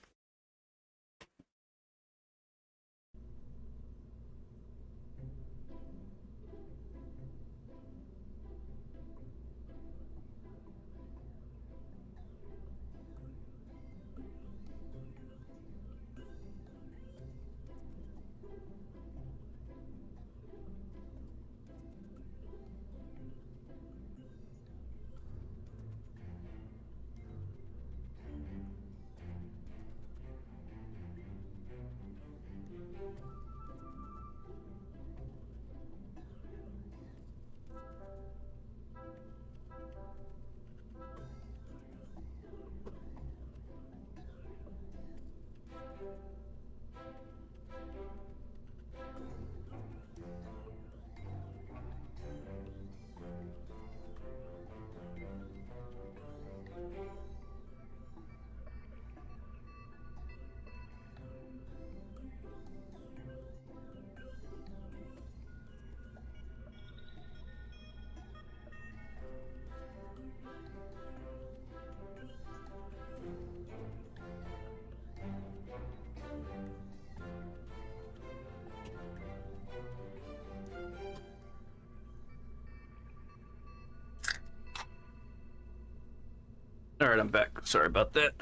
right, I'm back. Sorry about that.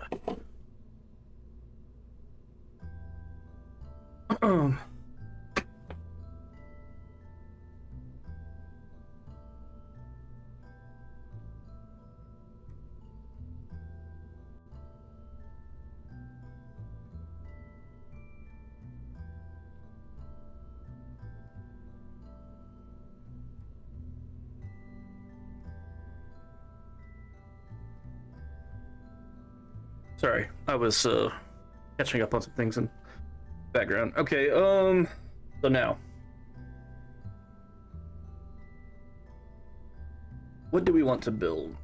Sorry, I was catching up on some things in background. Okay, so now, what do we want to build?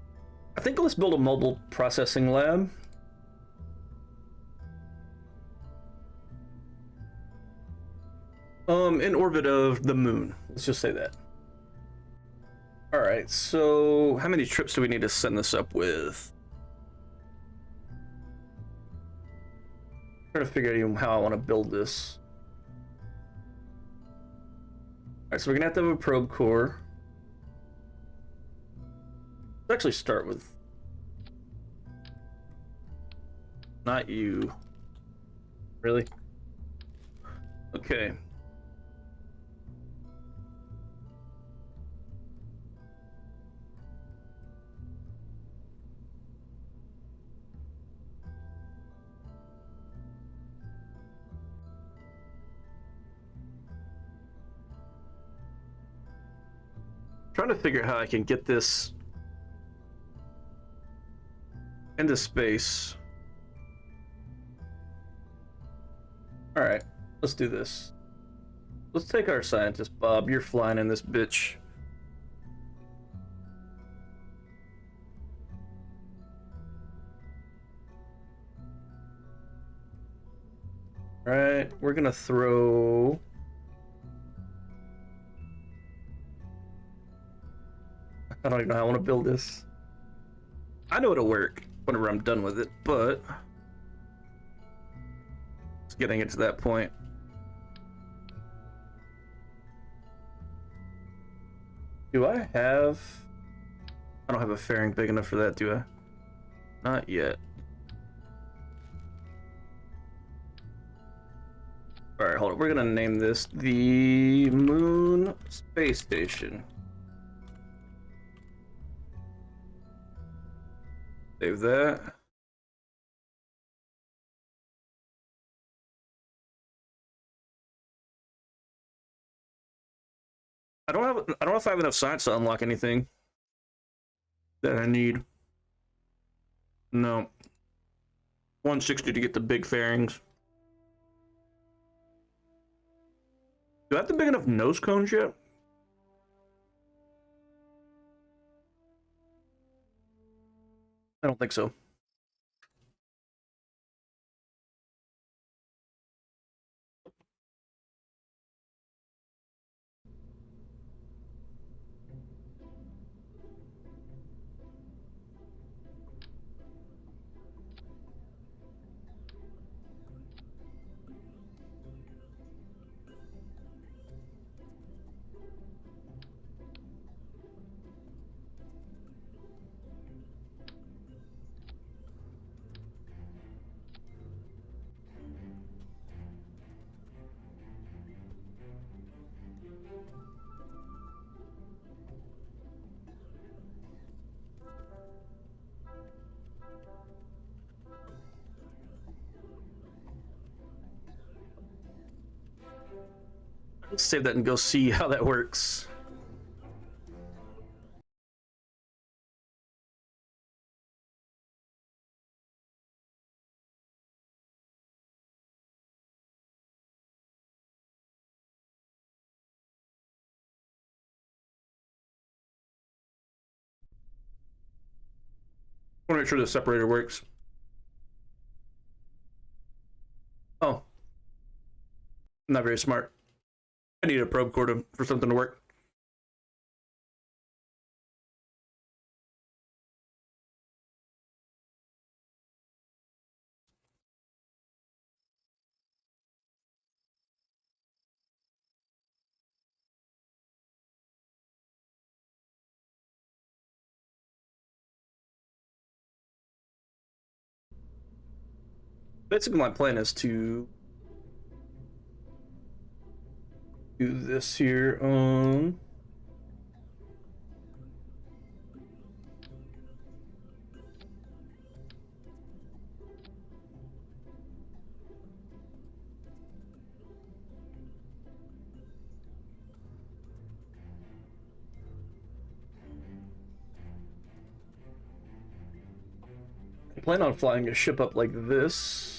I think let's build a mobile processing lab. In orbit of the moon. Let's just say that. All right, so how many trips do we need to send this up with? Trying to figure out how I want to build this. All right, so we're gonna have to have a probe core. Let's actually start with not you. Really? Okay. Trying to figure out how I can get this into space. All right, let's do this. Let's take our scientist, Bob. You're flying in this bitch. All right, we're gonna throw. I don't even know how I want to build this. I know it'll work whenever I'm done with it, but it's getting it to that point. Do I have... I don't have a fairing big enough for that, do I? Not yet. Alright, hold on. We're gonna name this the Moon Space Station. Save that. I don't know if I have enough science to unlock anything that I need. No. 160 to get the big fairings. Do I have the big enough nose cones yet? I don't think so. Let's save that and go see how that works. I want to make sure the separator works. Oh, not very smart. I need a probe core for something to work. Basically, my plan is to do this here. I plan on flying a ship up like this.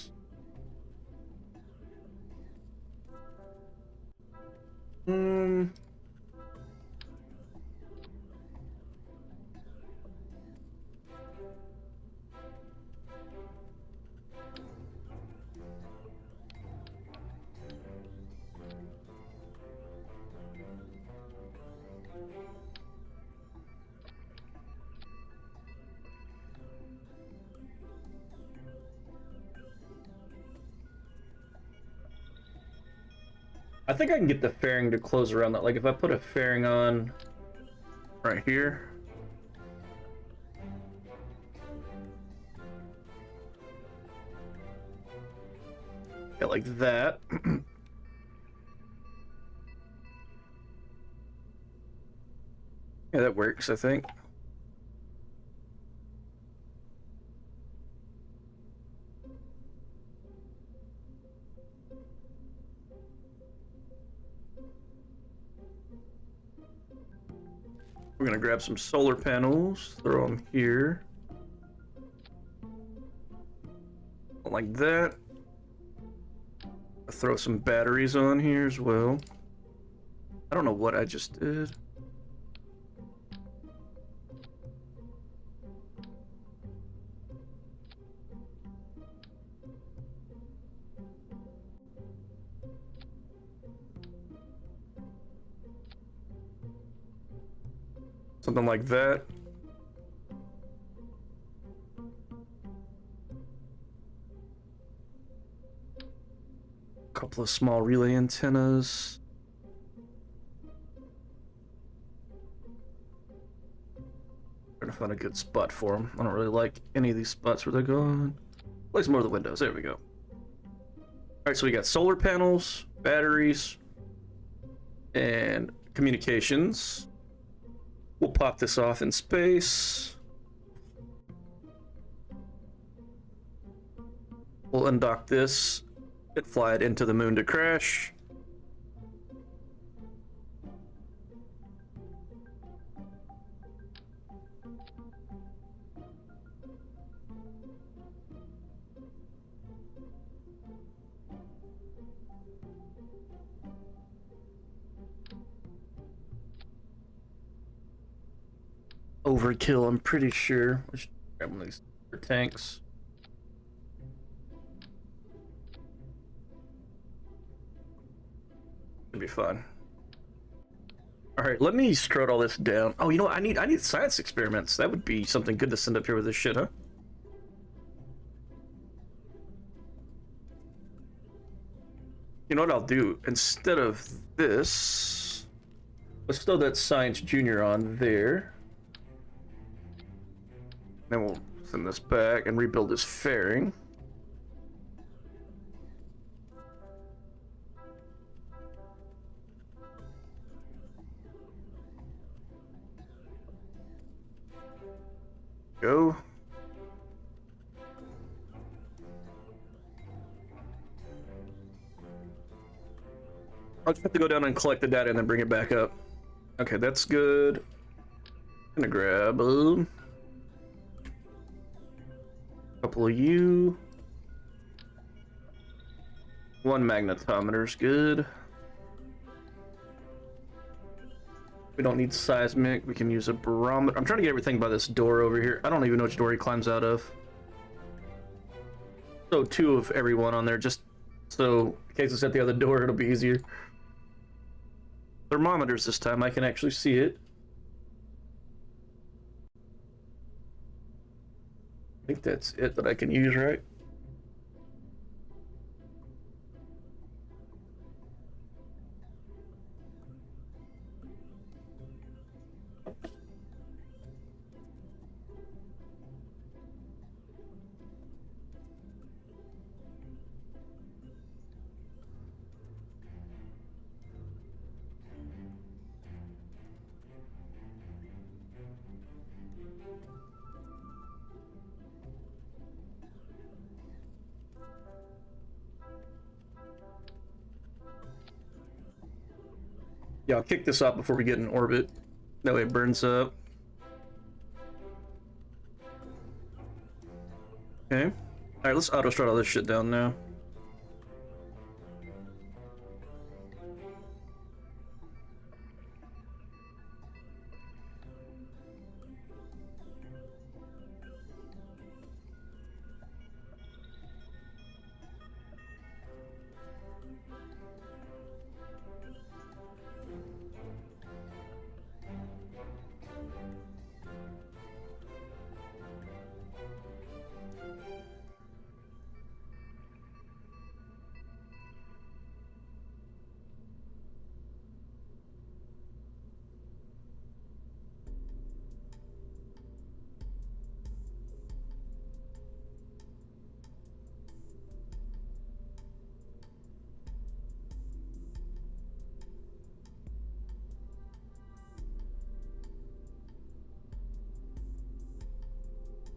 I think I can get the fairing to close around that. Like if I put a fairing on right here. Yeah, like that. Yeah, that works, I think. We're gonna grab some solar panels, throw them here. Like that. Throw some batteries on here as well. I don't know what I just did. Something like that. A couple of small relay antennas. Trying to find a good spot for them. I don't really like any of these spots where they're going. Place more of the windows. There we go. Alright, so we got solar panels, batteries, and communications. We'll pop this off in space. We'll undock this and fly it into the moon to crash. Overkill, I'm pretty sure. We should grab one of these tanks. Should be fun. All right, let me strut all this down. Oh, you know what? I need science experiments. That would be something good to send up here with this shit, huh? You know what I'll do? Instead of this, let's throw that Science Junior on there. Then we'll send this back and rebuild this fairing. Go. I'll just have to go down and collect the data and then bring it back up. Okay, that's good. I'm gonna grab a couple of you. One magnetometer's good. We don't need seismic. We can use a barometer. I'm trying to get everything by this door over here. I don't even know which door he climbs out of. So two of everyone on there, just so in case it's at the other door, it'll be easier. Thermometers this time. I can actually see it. I think that's it that I can use, right? Yeah, I'll kick this off before we get in orbit. That way it burns up. Okay. Alright, let's auto start all this shit down now.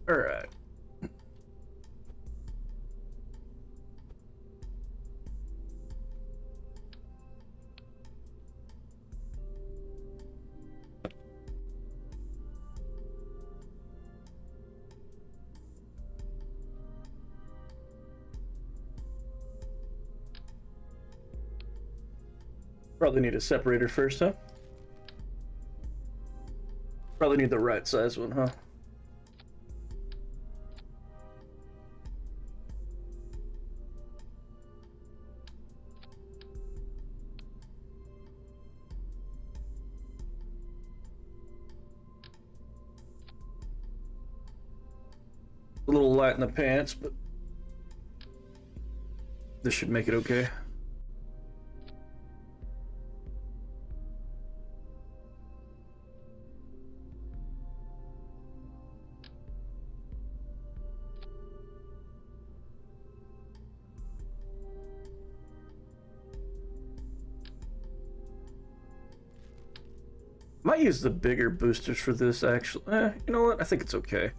Alright. Probably need a separator first, huh? Probably need the right size one, huh? A little light in the pants, but this should make it okay. Might use the bigger boosters for this, actually. You know what? I think it's okay.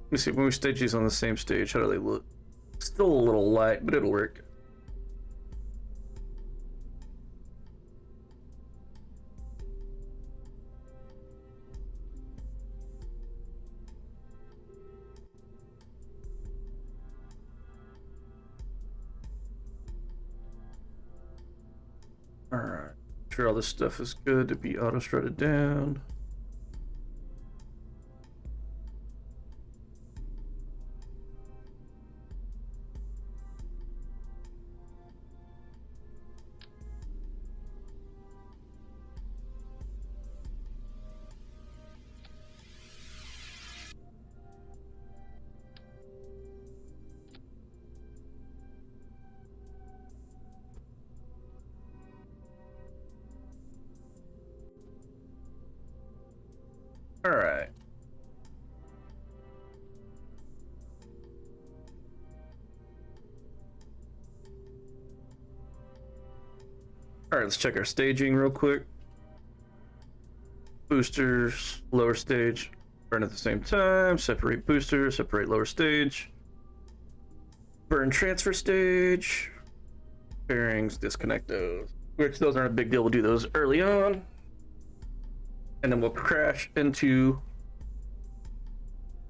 Let me see, when we stage these on the same stage, how do they look? Still a little light, but it'll work. Alright. Sure all this stuff is good to be auto-strutted down. Alright. Alright, let's check our staging real quick. Boosters, lower stage, burn at the same time, separate booster, separate lower stage. Burn transfer stage. Bearings, disconnect those. Which those aren't a big deal, we'll do those early on. And then we'll crash into...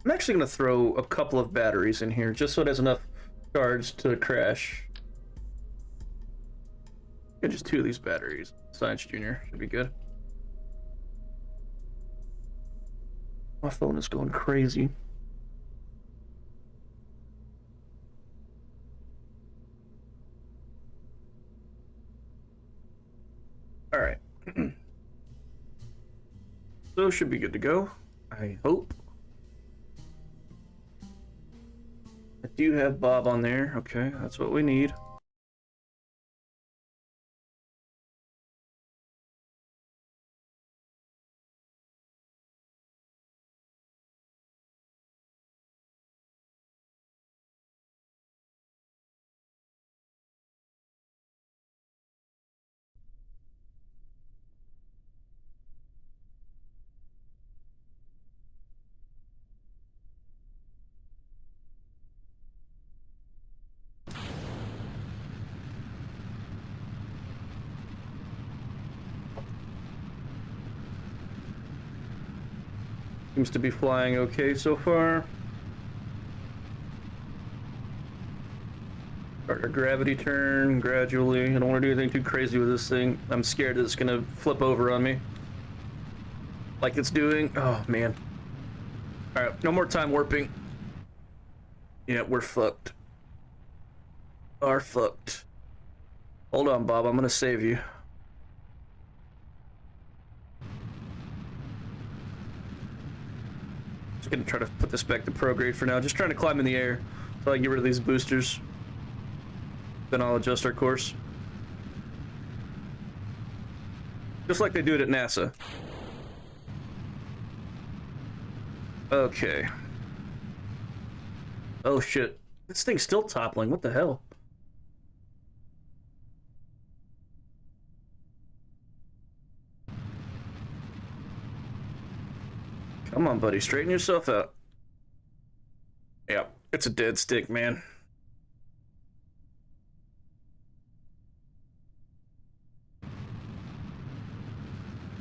I'm actually going to throw a couple of batteries in here, just so it has enough charge to crash. Yeah, just 2 of these batteries. Science Junior should be good. My phone is going crazy. Alright. So should be good to go, I hope. I do have Bob on there. Okay, that's what we need. Seems to be flying okay so far. Start our gravity turn gradually. I don't want to do anything too crazy with this thing. I'm scared that it's gonna flip over on me. Like it's doing. Oh, man. Alright, no more time warping. Yeah, we're fucked. Are fucked. Hold on, Bob. I'm gonna save you. Just gonna try to put this back to prograde for now. Just trying to climb in the air until I get rid of these boosters. Then I'll adjust our course. Just like they do it at NASA. Okay. Oh shit. This thing's still toppling. What the hell? Come on, buddy. Straighten yourself out. Yeah, it's a dead stick, man.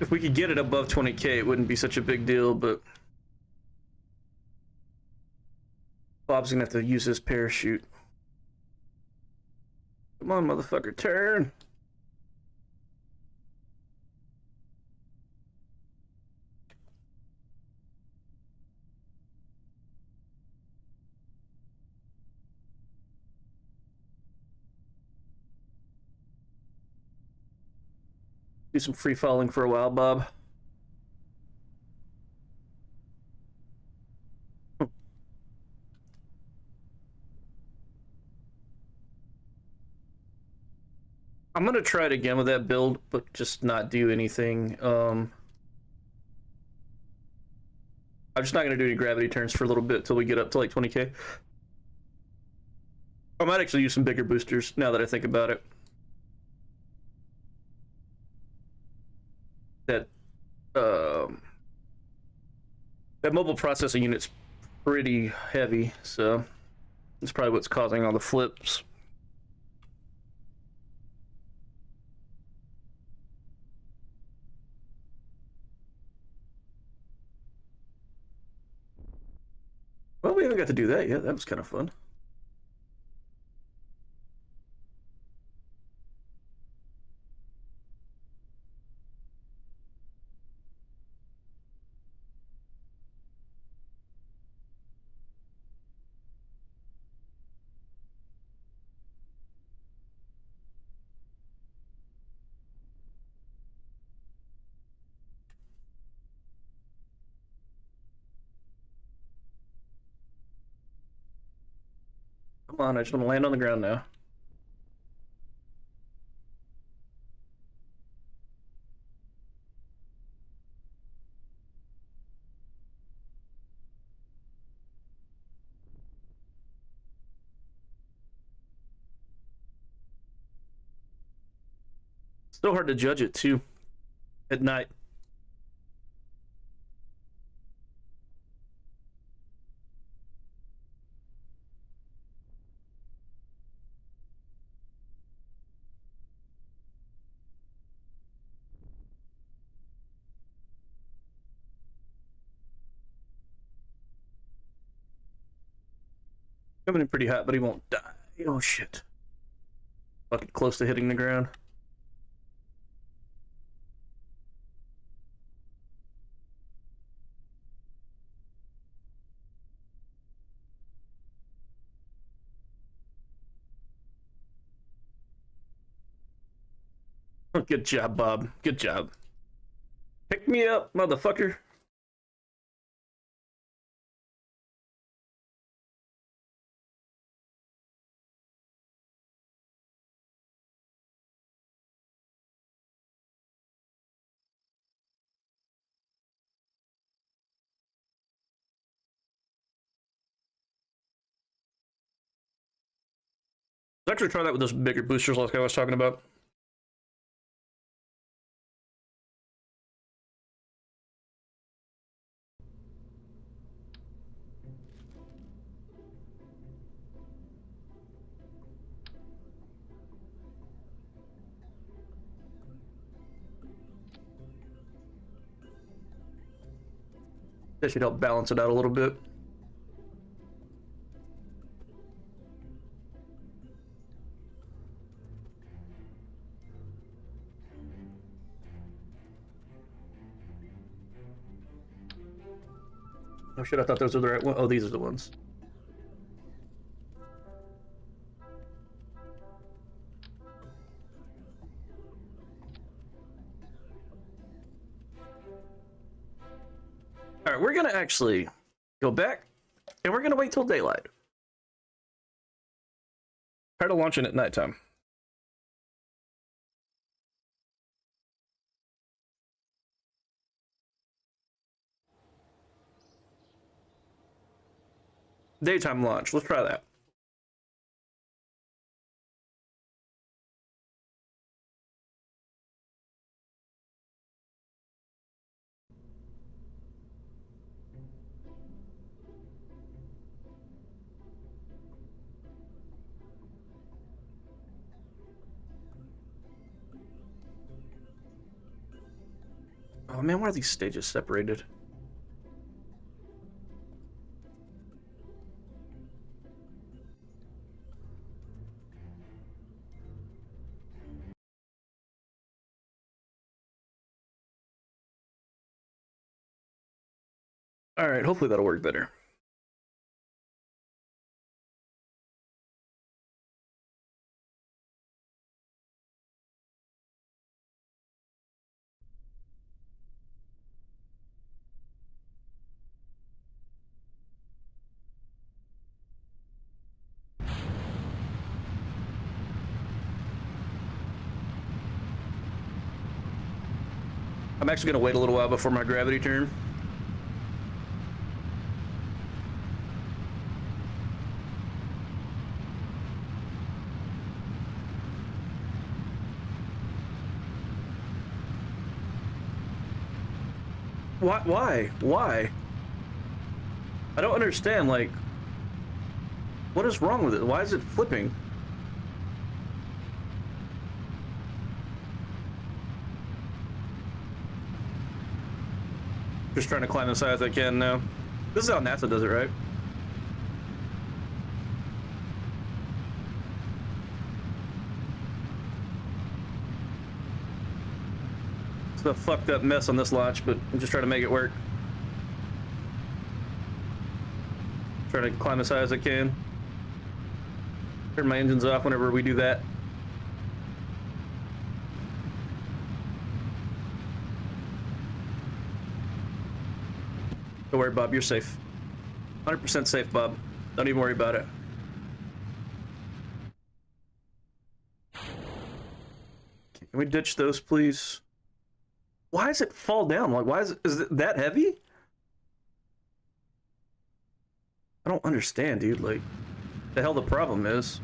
If we could get it above 20K, it wouldn't be such a big deal, but Bob's gonna have to use his parachute. Come on, motherfucker, turn. Do some free falling for a while, Bob. I'm gonna try it again with that build, but just not do anything. I'm just not gonna do any gravity turns for a little bit till we get up to like 20K. I might actually use some bigger boosters now that I think about it. That that mobile processing unit's pretty heavy, so that's probably what's causing all the flips. Well, we haven't got to do that yet. That was kind of fun. Come on, I just want to land on the ground now. Still hard to judge it too at night. Coming in pretty hot, but he won't die. Oh shit. Fucking close to hitting the ground. Oh, good job, Bob. Good job. Pick me up, motherfucker. Let's actually try that with those bigger boosters like I was talking about. That should help balance it out a little bit. Oh shit, I thought those were the right ones. Oh, these are the ones. All right, we're gonna actually go back and we're gonna wait till daylight. Try to launch it at nighttime. Daytime launch. Let's try that. Oh man, why are these stages separated? All right, hopefully that'll work better. I'm actually gonna wait a little while before my gravity turn. Why? I don't understand, like, what is wrong with it? Why is it flipping? Just trying to climb as high as I can now. This is how NASA does it, right? It's a fucked up mess on this launch, but I'm just trying to make it work. Trying to climb as high as I can. Turn my engines off whenever we do that. Don't worry, Bob, you're safe. 100% safe, Bob. Don't even worry about it. Can we ditch those, please? Why does it fall down? Like, why is it that heavy? I don't understand, dude. Like, the hell the problem is.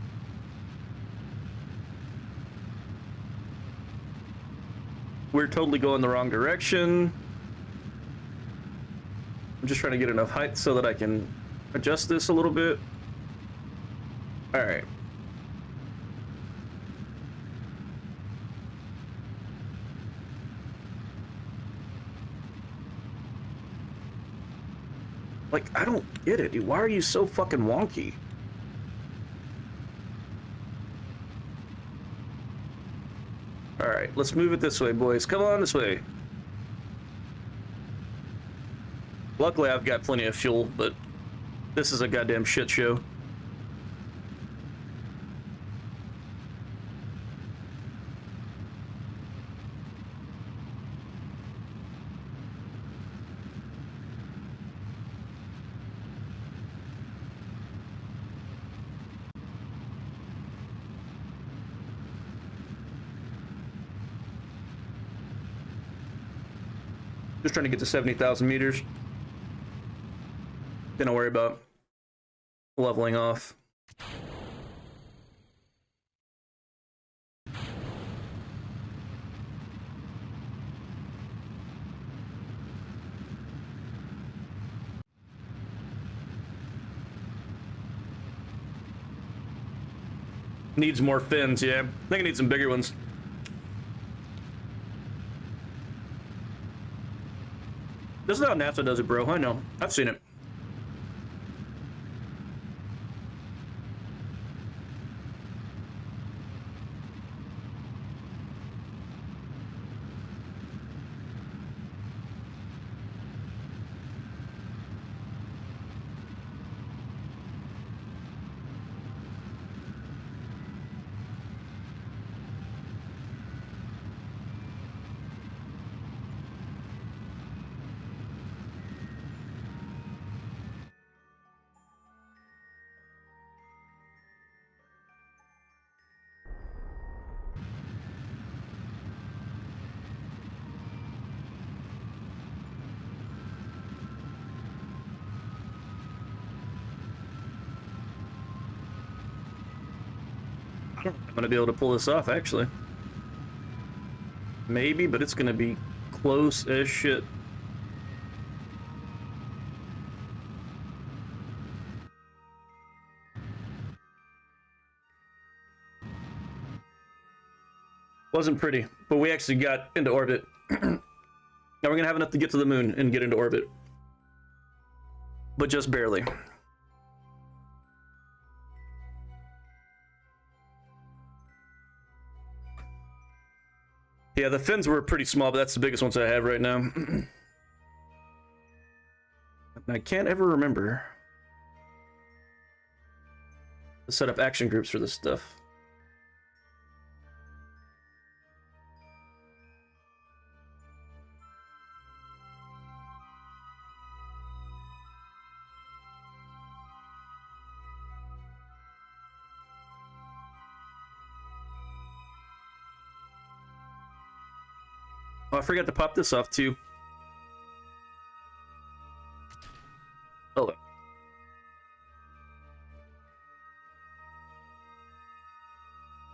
We're totally going the wrong direction. I'm just trying to get enough height so that I can adjust this a little bit. All right. Like, I don't get it, dude. Why are you so fucking wonky? All right, let's move it this way, boys. Come on this way. Luckily, I've got plenty of fuel, but this is a goddamn shit show. Just trying to get to 70,000 meters. Then I'll worry about leveling off. Needs more fins, yeah. I think I need some bigger ones. This is how NASA does it, bro. I know. I've seen it. I don't know if I'm gonna be able to pull this off, actually. Maybe, but it's gonna be close as shit. Wasn't pretty, but we actually got into orbit. Now we're gonna have enough to get to the moon and get into orbit. But just barely. Yeah, the fins were pretty small, but that's the biggest ones I have right now. I can't ever remember to set up action groups for this stuff. Oh, I forgot to pop this off too. Hold on.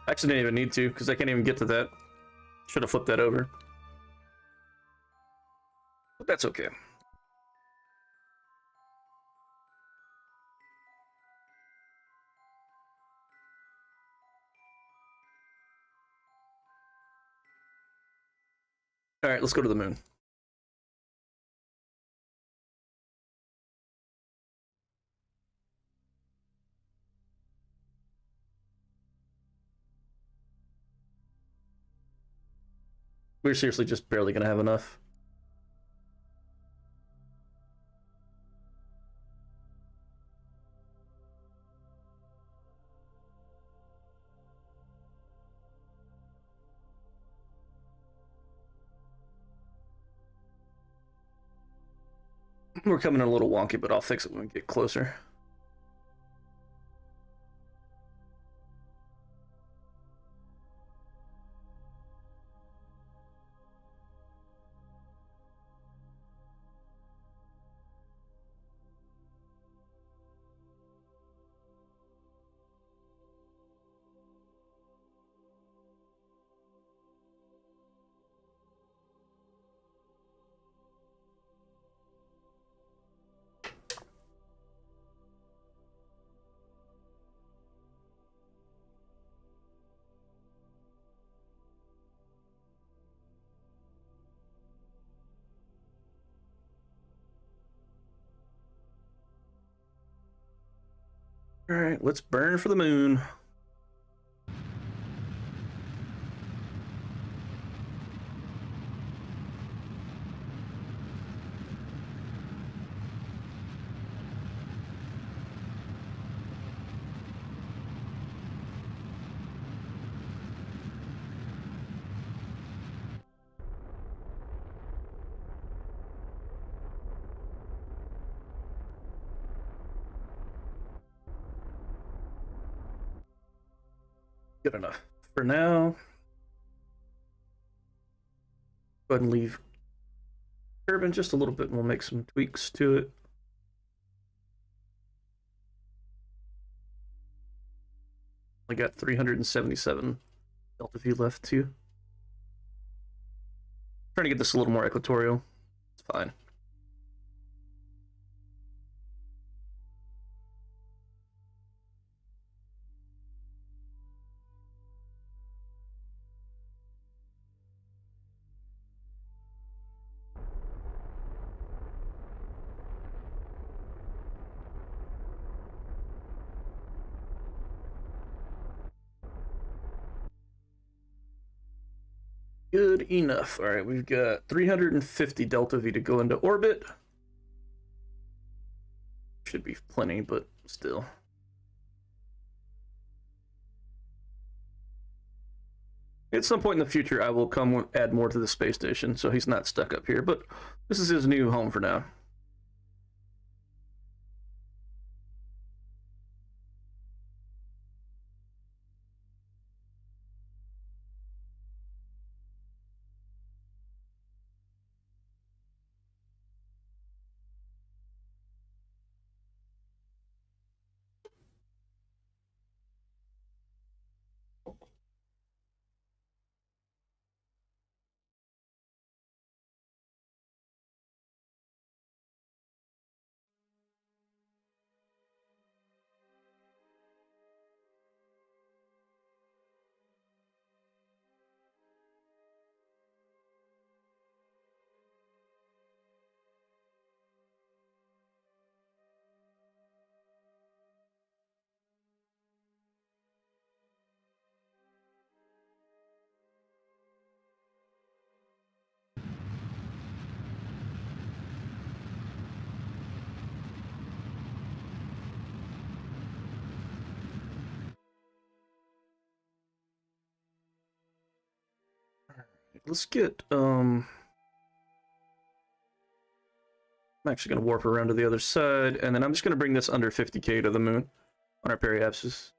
I actually didn't even need to, because I can't even get to that. Should have flipped that over. But that's okay. Alright, let's go to the moon. We're seriously just barely gonna have enough. We're coming in a little wonky, but I'll fix it when we get closer. Alright, let's burn for the moon. Good enough. For now, go ahead and leave Kerbal just a little bit and we'll make some tweaks to it. I got 377 delta V left too. Trying to get this a little more equatorial. It's fine. Good enough. All right, we've got 350 delta V to go into orbit. Should be plenty, but still. At some point in the future, I will come add more to the space station, so he's not stuck up here. But this is his new home for now. Let's get I'm actually gonna warp around to the other side, and then I'm just gonna bring this under 50k to the moon on our periapsis.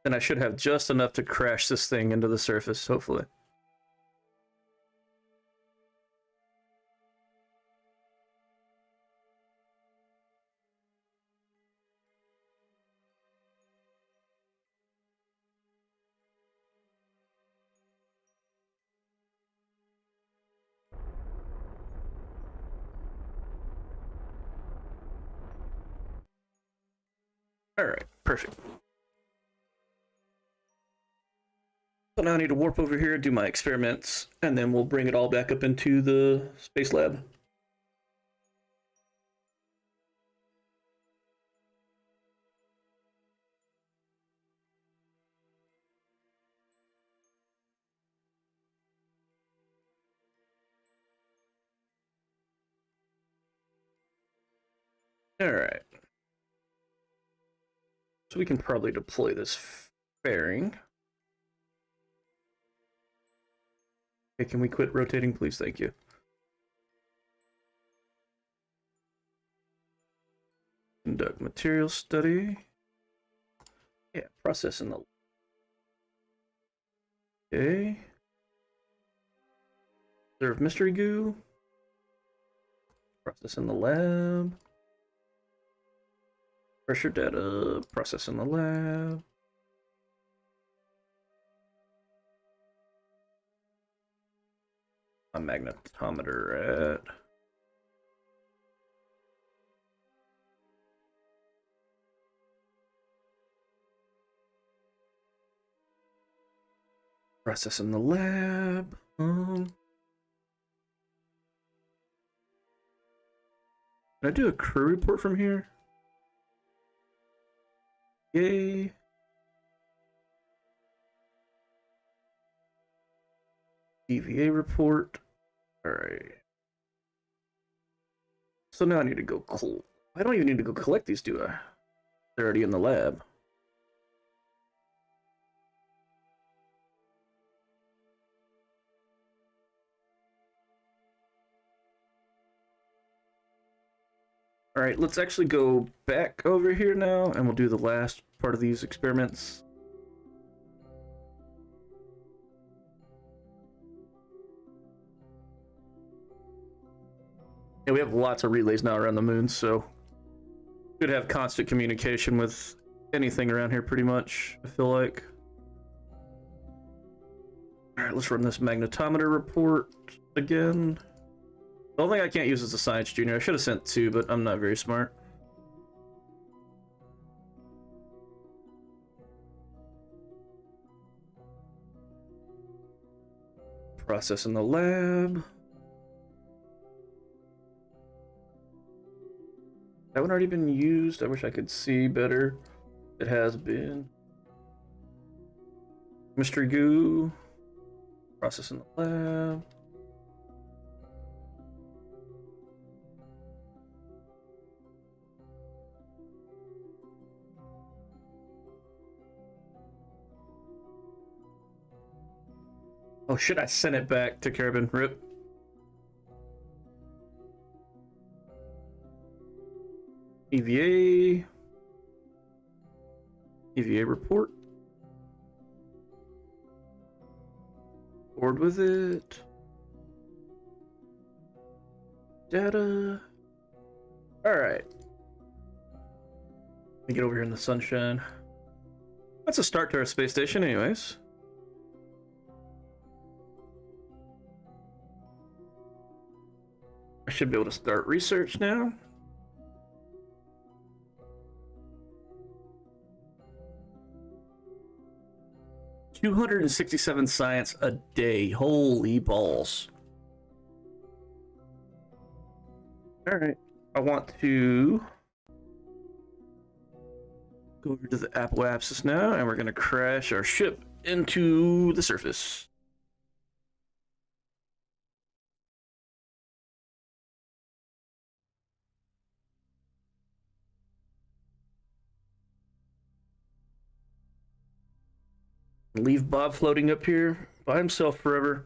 And I should have just enough to crash this thing into the surface, hopefully. All right, perfect. So now I need to warp over here, do my experiments, and then we'll bring it all back up into the space lab. All right. So we can probably deploy this fairing. Okay, can we quit rotating, please? Thank you. Conduct material study. Yeah, processing the... Okay. Observe mystery goo. Process in the lab. Pressure data. Process in the lab. My magnetometer at... Process in the lab. Can I do a crew report from here? Yay. EVA report. Alright. So now I need to go I don't even need to go collect these, do I? They're already in the lab. Alright, let's actually go back over here now, and we'll do the last part of these experiments. Yeah, we have lots of relays now around the moon, so should have constant communication with anything around here pretty much, I feel like. Alright, let's run this magnetometer report again. The only thing I can't use is the Science Junior. I should have sent two, but I'm not very smart. Process in the lab. That one already been used. I wish I could see better. It has been. Mystery goo. Process in the lab. Oh shit, I sent it back to Kerbal. Rip. EVA. EVA report. Board with it. Data. Alright. Let me get over here in the sunshine. That's a start to our space station, anyways. I should be able to start research now. $267 science a day. Holy balls. Alright. I want to go over to the apoapsis now, and we're going to crash our ship into the surface. Leave Bob floating up here by himself forever.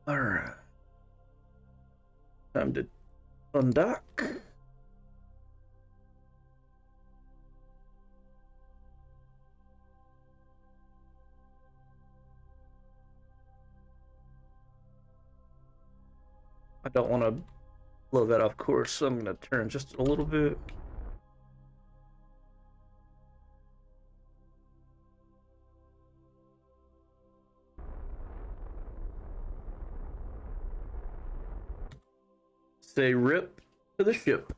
Alright. Time to undock. I don't want to blow that off course, so I'm going to turn just a little bit. Say rip to the ship.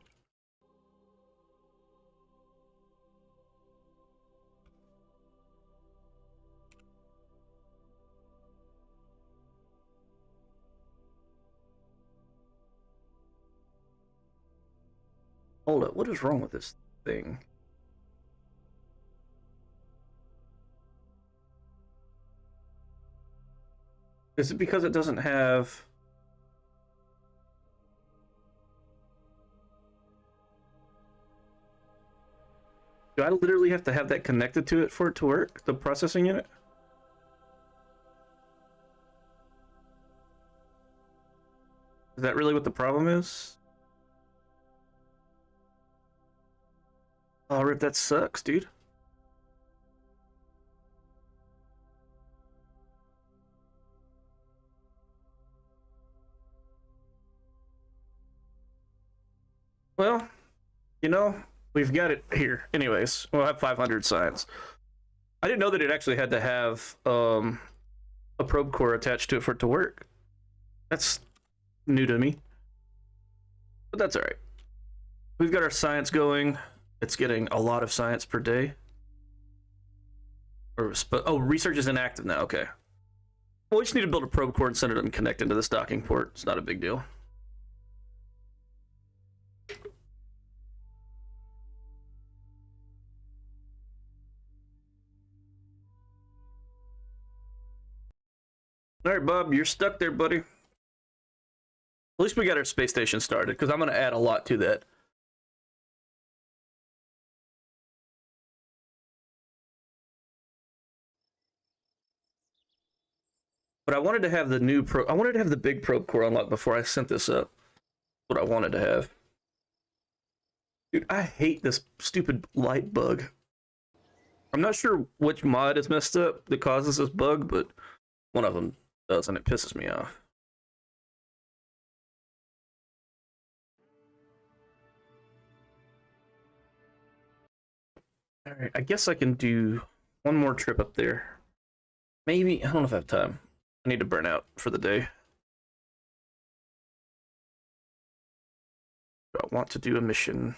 Hold up, what is wrong with this thing? Is it because it doesn't have... Do I literally have to have that connected to it for it to work? The processing unit? Is that really what the problem is? Oh, Rip, that sucks, dude. Well, you know, we've got it here. Anyways, we'll have 500 science. I didn't know that it actually had to have a probe core attached to it for it to work. That's new to me. But that's all right. We've got our science going. It's getting a lot of science per day. Oh, research is inactive now. Okay. Well, we just need to build a probe core and send it and connect into this docking port. It's not a big deal. All right, Bob, you're stuck there, buddy. At least we got our space station started, because I'm going to add a lot to that. But I wanted to have the new I wanted to have the big probe core unlocked before I sent this up. What I wanted to have. Dude, I hate this stupid light bug. I'm not sure which mod is messed up that causes this bug, but one of them does, and it pisses me off. Alright, I guess I can do one more trip up there. Maybe, I don't know if I have time. I need to burn out for the day. Do I want to do a mission?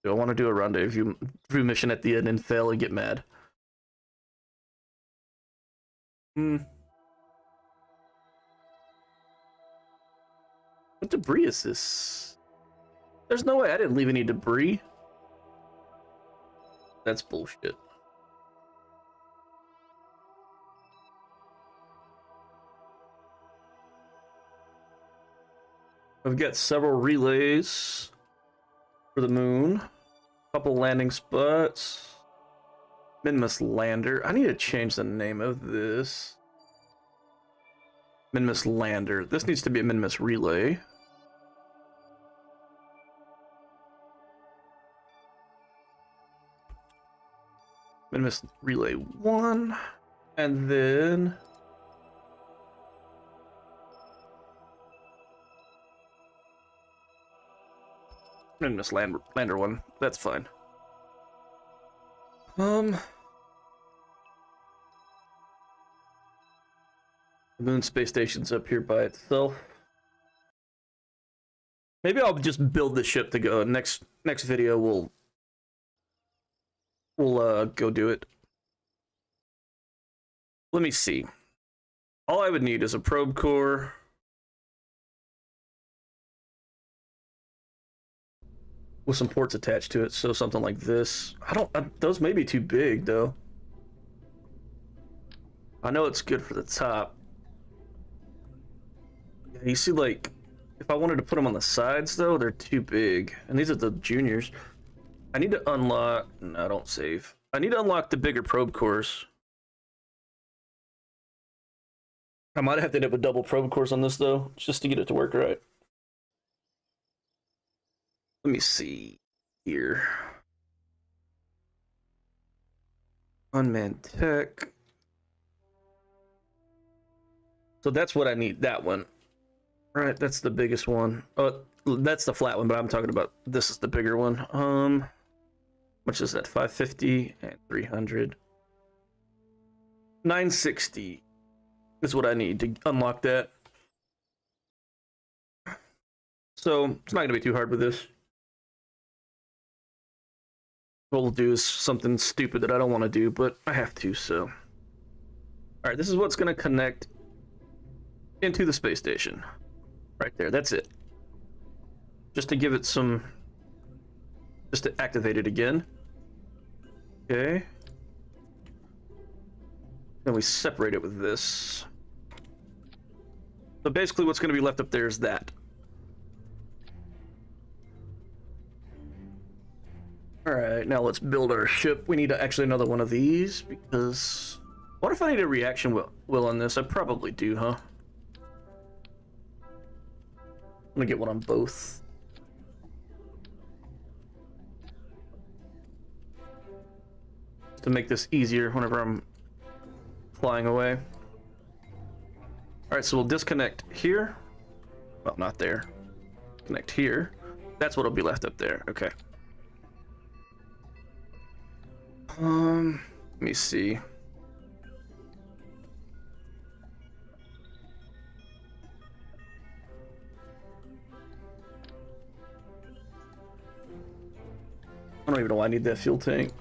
Do I want to do a rendezvous mission at the end and fail and get mad? Hmm. What debris is this? There's no way I didn't leave any debris. That's bullshit. I've got several relays for the moon. A couple landing spots. Minmus Lander. I need to change the name of this. Minmus Lander. This needs to be a Minmus Relay. Minmus Relay 1. And then... Minmus Lander 1. That's fine. The moon space station's up here by itself. Maybe I'll just build the ship to go. Next video we'll go do it. Let me see. All I would need is a probe core. With some ports attached to it, so something like this. Those may be too big though. I know it's good for the top. You see, like, if I wanted to put them on the sides though, they're too big. And these are the juniors. I need to unlock, no, don't save. I need to unlock the bigger probe cores. I might have to end up with double probe cores on this though, just to get it to work right. Let me see here. Unmanned tech. So that's what I need, that one. Right, that's the biggest one. Oh, that's the flat one, but I'm talking about, this is the bigger one. Which is that, 550 and 300. 960 is what I need to unlock that. So it's not gonna be too hard with this. What we'll do is something stupid that I don't want to do, but I have to, so. All right, this is what's gonna connect into the space station. Right there, that's it. Just to give it some, just to activate it again. Okay. Then we separate it with this. So basically what's gonna be left up there is that. Alright, now let's build our ship. We need actually another one of these, because... What if I need a reaction wheel on this? I probably do, huh? I'm gonna get one on both. To make this easier whenever I'm flying away. Alright, so we'll disconnect here. Well, not there. Connect here. That's what'll be left up there. Okay. Let me see. I don't even know why I need that fuel tank.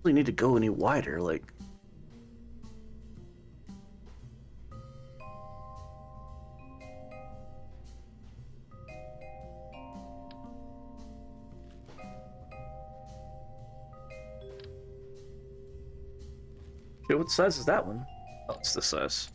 Really need to go any wider, like. Okay, what size is that one? Oh, it's this size.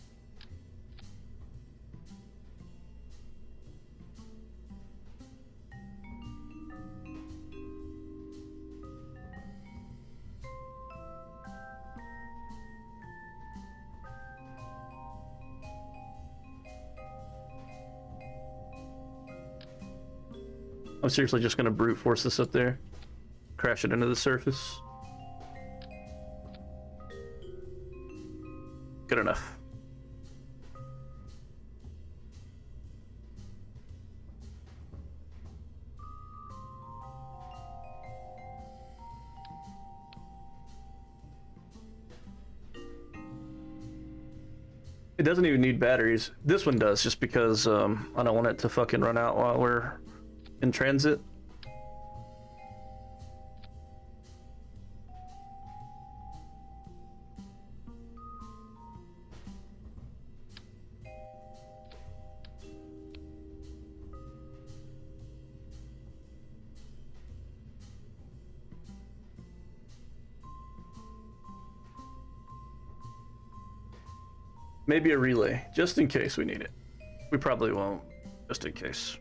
I'm seriously just gonna brute force this up there. Crash it into the surface. Good enough. It doesn't even need batteries. This one does, just because I don't want it to fucking run out while we're in transit. Maybe a relay, just in case we need it. We probably won't, just in case.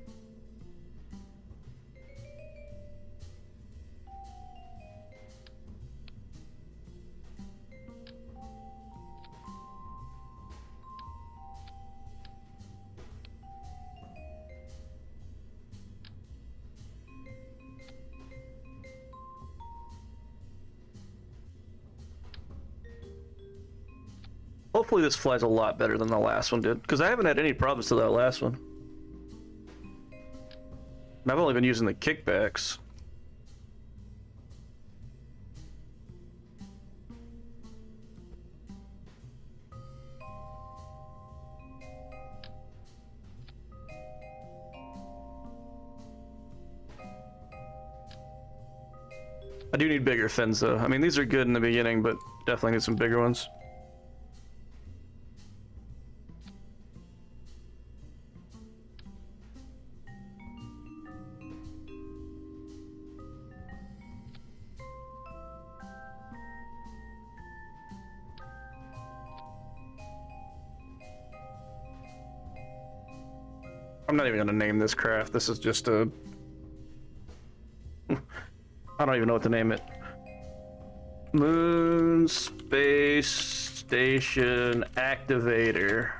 Hopefully this flies a lot better than the last one did, because I haven't had any problems to that last one. And I've only been using the kickbacks. I do need bigger fins though. I mean, these are good in the beginning, but definitely need some bigger ones. I'm not even gonna name this craft. This is just a... I don't even know what to name it. Moon Space Station Activator.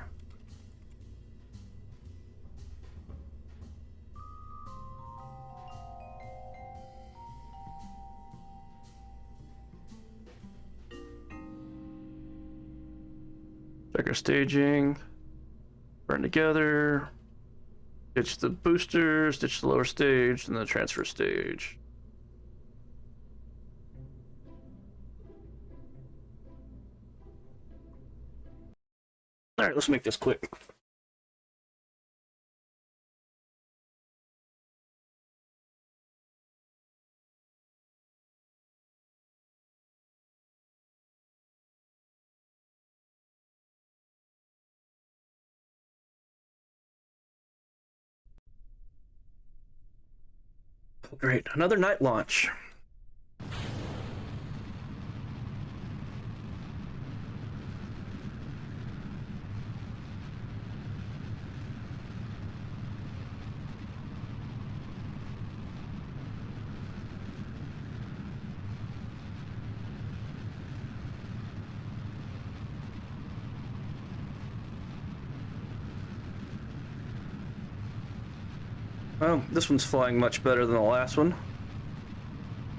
Check our staging. Burn together. Ditch the boosters, ditch the lower stage, and the transfer stage. Alright, let's make this quick. Great, another night launch. Well, this one's flying much better than the last one.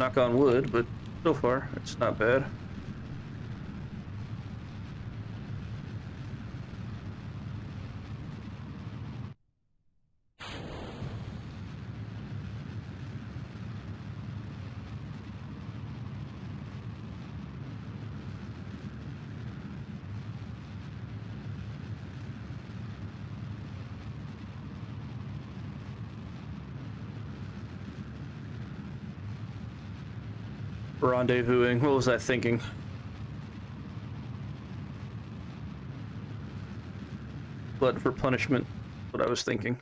Knock on wood, but so far, it's not bad. Rendezvousing. What was I thinking? Blood for punishment. What I was thinking.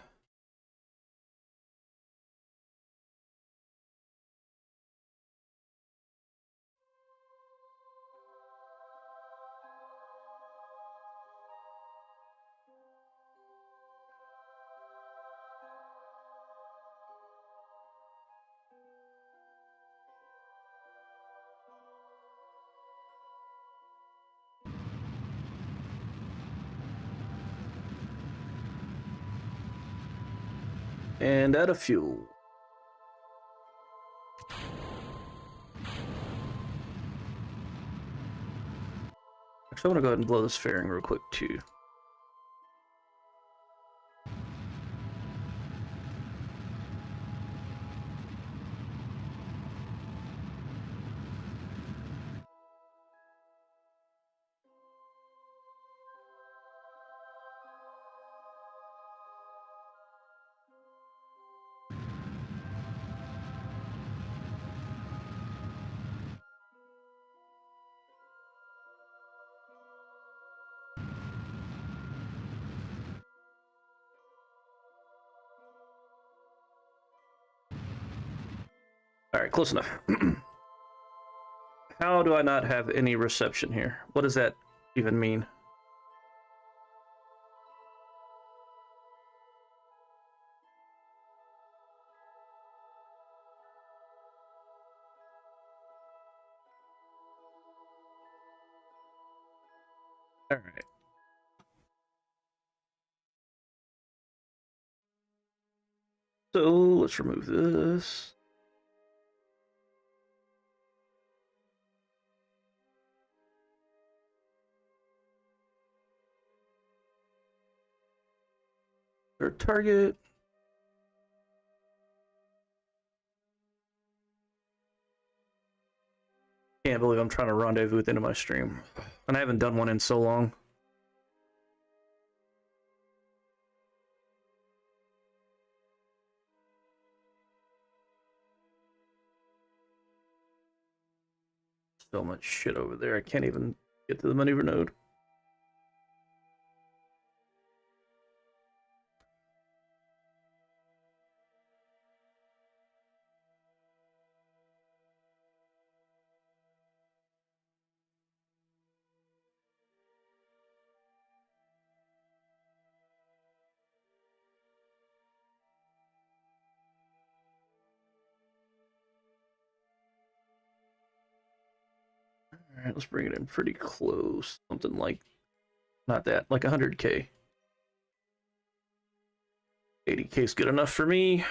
And out of fuel. Actually, I want to go ahead and blow this fairing real quick, too. All right, close enough. How do I not have any reception here? What does that even mean? All right. So let's remove this. Our target. Can't believe I'm trying to rendezvous with the end of my stream. And I haven't done one in so long. So much shit over there. I can't even get to the maneuver node. All right, let's bring it in pretty close. Something like, not that, like 100K. 80K is good enough for me.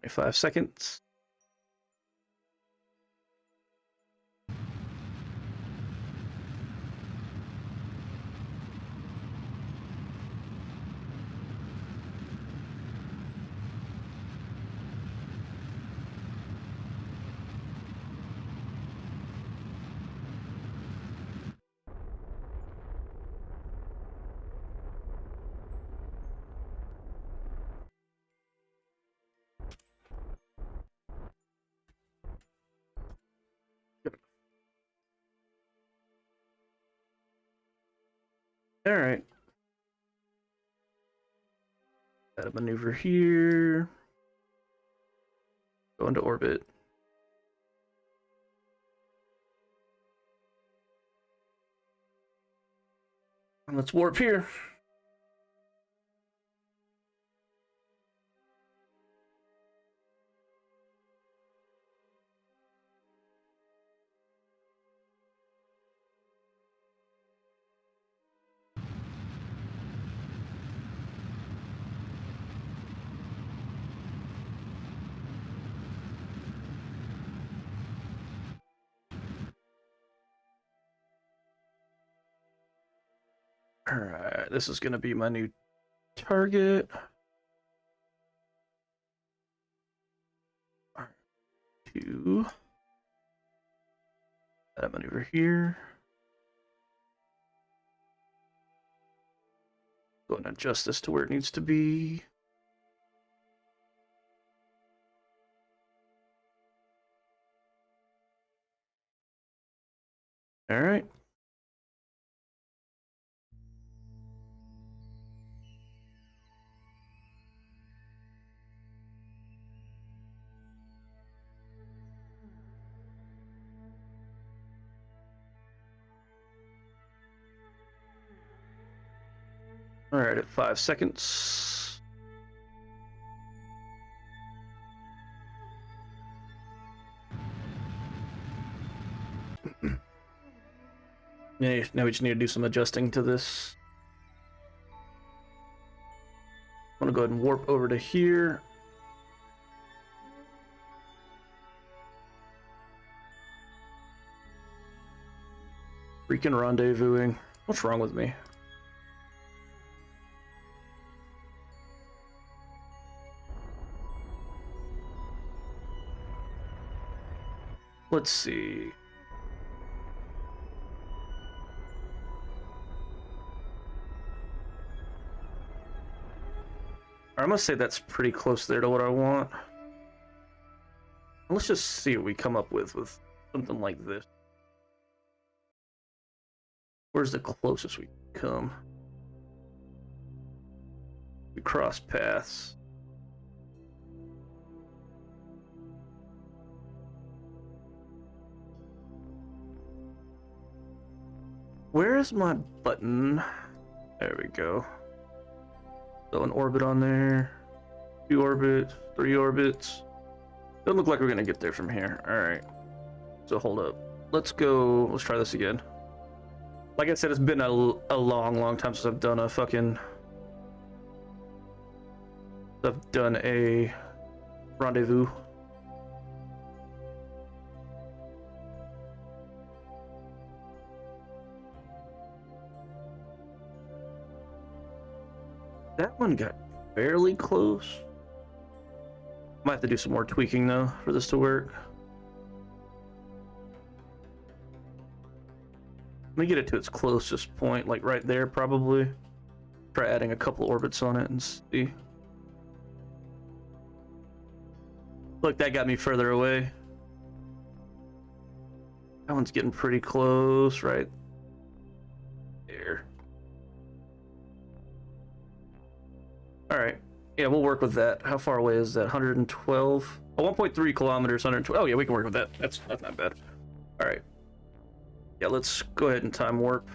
$25 seconds. All right. Got a maneuver here. Go into orbit. And let's warp here. All right, this is going to be my new target. Two. That maneuver here. Go and adjust this to where it needs to be. All right. All right, at 5 seconds. Yeah, now we just need to do some adjusting to this. I'm gonna go ahead and warp over to here. Freaking rendezvousing. What's wrong with me? Let's see. I must say that's pretty close there to what I want. Let's just see what we come up with something like this. Where's the closest we can come? We cross paths. Where is my button? There we go. So an orbit on there. 2 orbits, 3 orbits. Doesn't look like we're gonna get there from here. Alright. So hold up. Let's go. Let's try this again. Like I said, it's been a long time since I've done a fucking... I've done a rendezvous. That one got fairly close. Might have to do some more tweaking though for this to work. Let me get it to its closest point, like right there probably. Try adding a couple orbits on it and see. Look, that got me further away. That one's getting pretty close right there. Alright. Yeah, we'll work with that. How far away is that? 112? Oh, 1.3 kilometers, 112. Oh, yeah, we can work with that. That's not bad. Alright. Yeah, let's go ahead and time warp.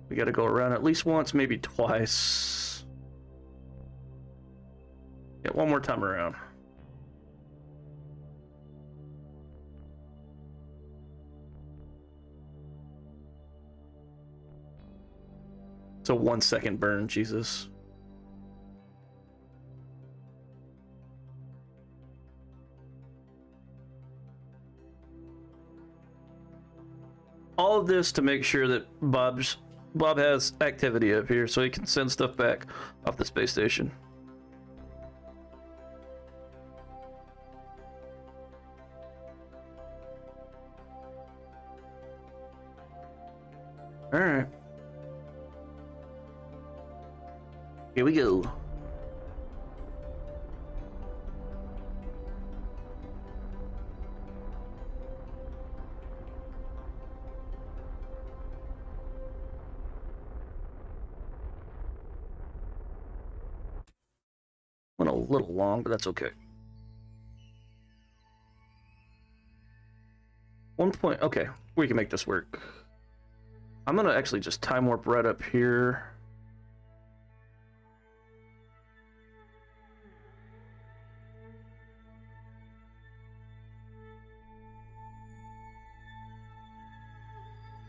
We gotta go around at least once, maybe twice. Yeah, one more time around. It's a 1 second burn, Jesus. All of this to make sure that Bob has activity up here so he can send stuff back off the space station. All right. Here we go. Went a little long, but that's okay. 1 point. Okay, we can make this work. I'm gonna actually just time warp right up here.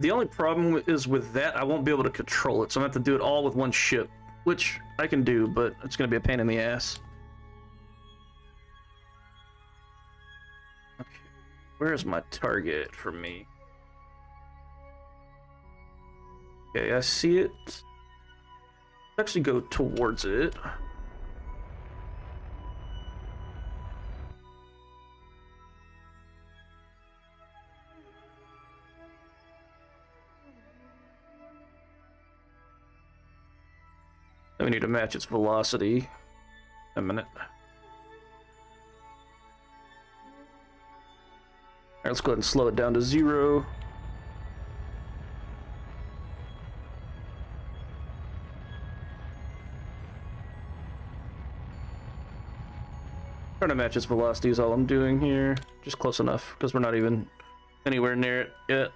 The only problem is with that, I won't be able to control it, so I'm gonna have to do it all with one ship, which I can do, but it's gonna be a pain in the ass. Okay, where is my target for me? Okay, I see it. Let's actually go towards it. We need to match its velocity. A minute. Alright, let's go ahead and slow it down to 0. Trying to match its velocity is all I'm doing here. Just close enough, because we're not even anywhere near it yet.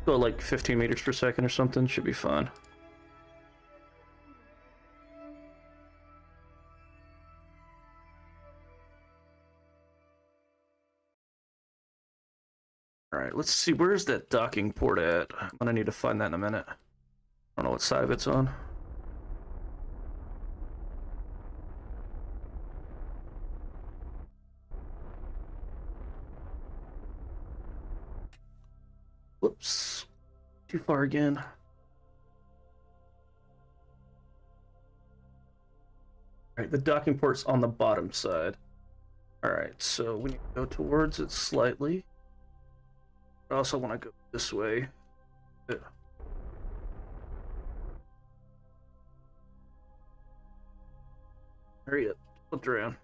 Go like 15 meters per second or something, should be fine. Alright, let's see, where's that docking port at? I'm gonna need to find that in a minute. I don't know what side of it's on. Whoops. Too far again. Alright, the docking port's on the bottom side. Alright, so we need to go towards it slightly. I also want to go this way. Yeah. Hurry up. Flipped around.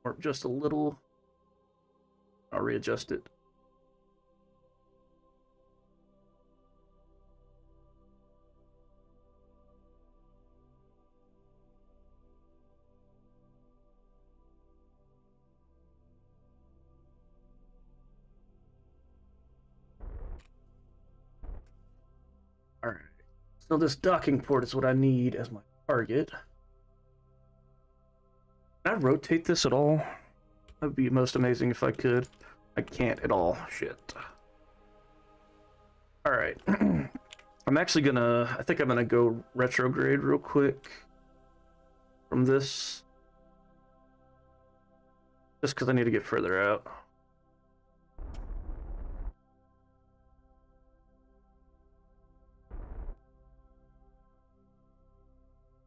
Or just a little. I'll readjust it. Alright. So this docking port is what I need as my target. Can I rotate this at all? That would be most amazing if I could. I can't at all. Shit. Alright. I'm actually gonna... I think I'm gonna go retrograde real quick from this. Just because I need to get further out.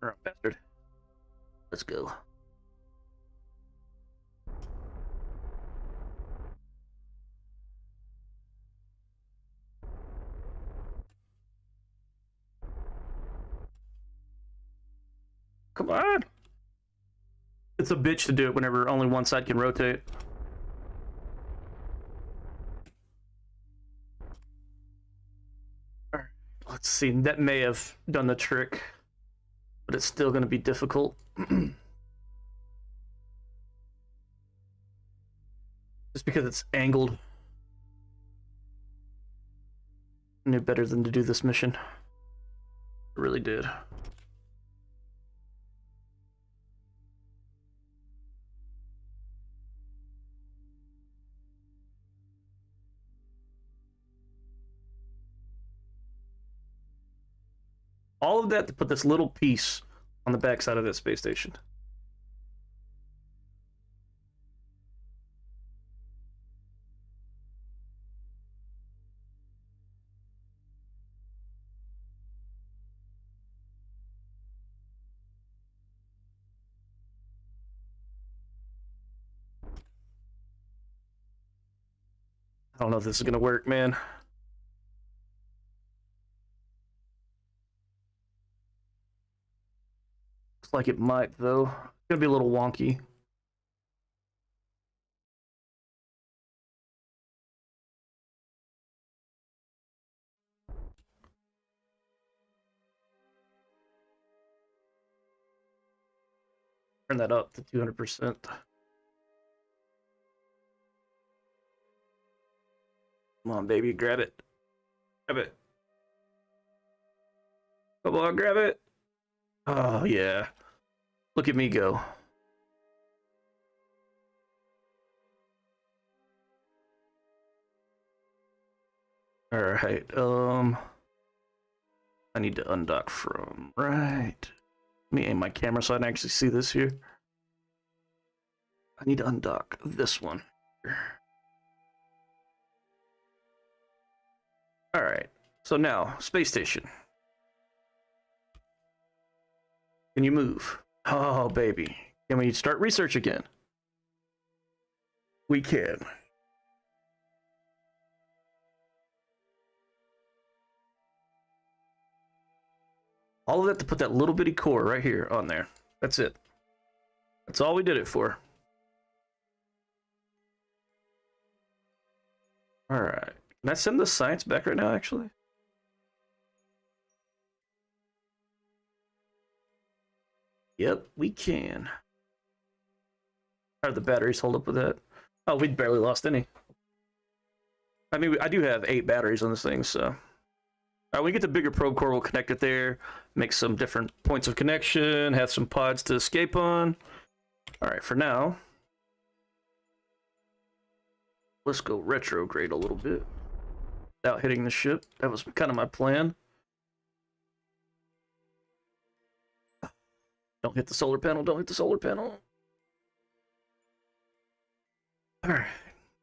Alright, bastard. Let's go. Come on! It's a bitch to do it whenever only one side can rotate. Alright, let's see. That may have done the trick, but it's still going to be difficult. Just because it's angled. I knew better than to do this mission. I really did. All of that to put this little piece on the backside of that space station. I don't know if this is gonna work, man. Looks like it might, though. It's gonna be a little wonky. Turn that up to 200%. Come on, baby, grab it. Grab it. Come on, grab it. Oh, yeah. Look at me go. Alright, I need to undock from right. Let me aim my camera so I can actually see this here. I need to undock this one. Alright, so now, space station. Can you move? Oh, baby. Can we start research again? We can. All of that to put that little bitty core right here on there. That's it. That's all we did it for. Alright. Can I send the science back right now, actually? Yep, we can. How do the batteries hold up with that? Oh, we barely lost any. I mean, I do have 8 batteries on this thing, so... When we get the bigger probe core, we'll connect it there, make some different points of connection, have some pods to escape on. Alright, for now... Let's go retrograde a little bit. Without hitting the ship. That was kind of my plan. Don't hit the solar panel, don't hit the solar panel. Alright.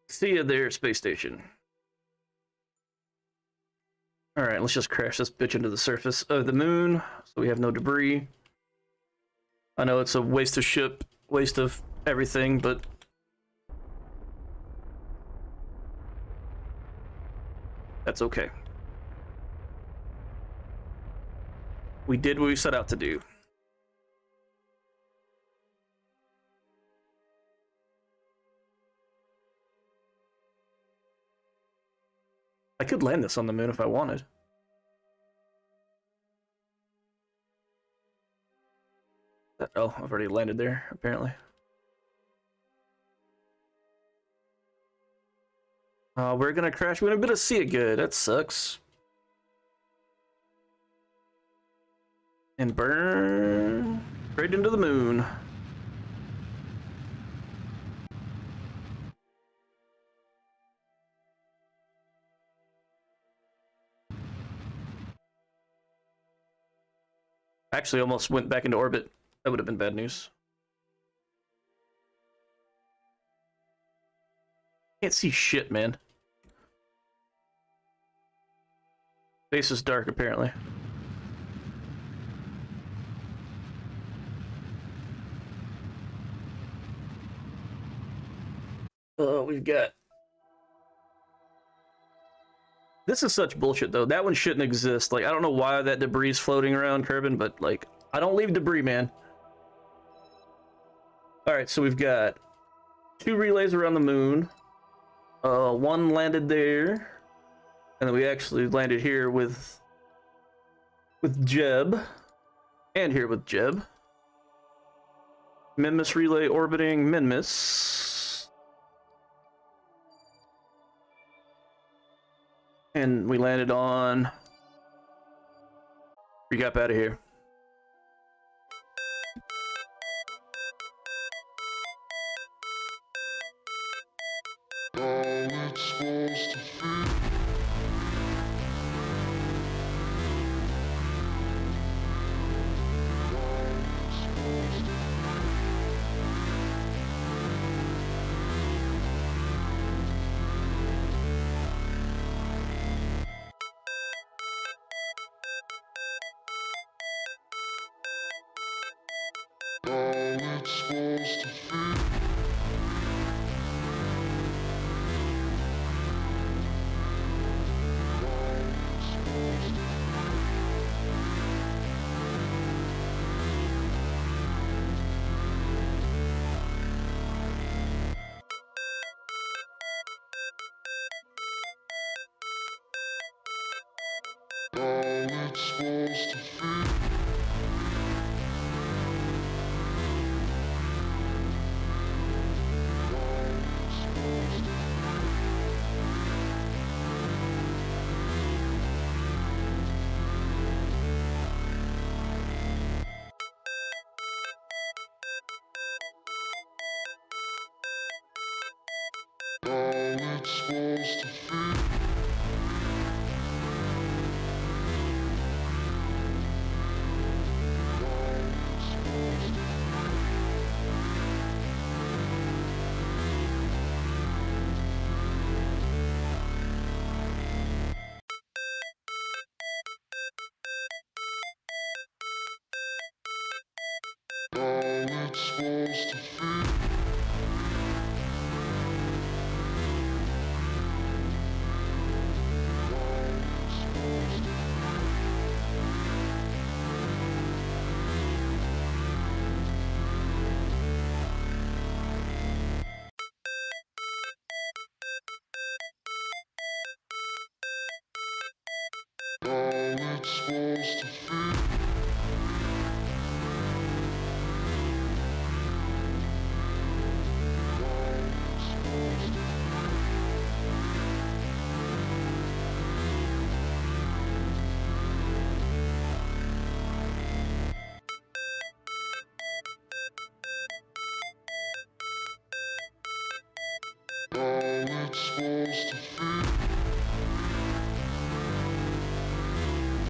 See you there, space station. All right, let's just crash this bitch into the surface of the moon so we have no debris. I know it's a waste of ship, waste of everything, but that's okay. We did what we set out to do. I could land this on the moon if I wanted. Oh, I've already landed there, apparently. We're gonna crash. We're gonna be able to see it good. That sucks. And burn straight into the moon. Actually, almost went back into orbit. That would have been bad news. Can't see shit, man. Face is dark, apparently. We've got... This is such bullshit, though. That one shouldn't exist. Like, I don't know why that debris is floating around, Kerbin, but, like, I don't leave debris, man. Alright, so we've got 2 relays around the moon. One landed there. And then we actually landed here with Jeb. And here with Jeb. Minmus relay orbiting Minmus. And we landed on... Recap out of here. All it's supposed to feel. All it's supposed to feel. All it's supposed to feel. All it's supposed to feel. All it's supposed to feel. All it's supposed to feel. All it's supposed to feel.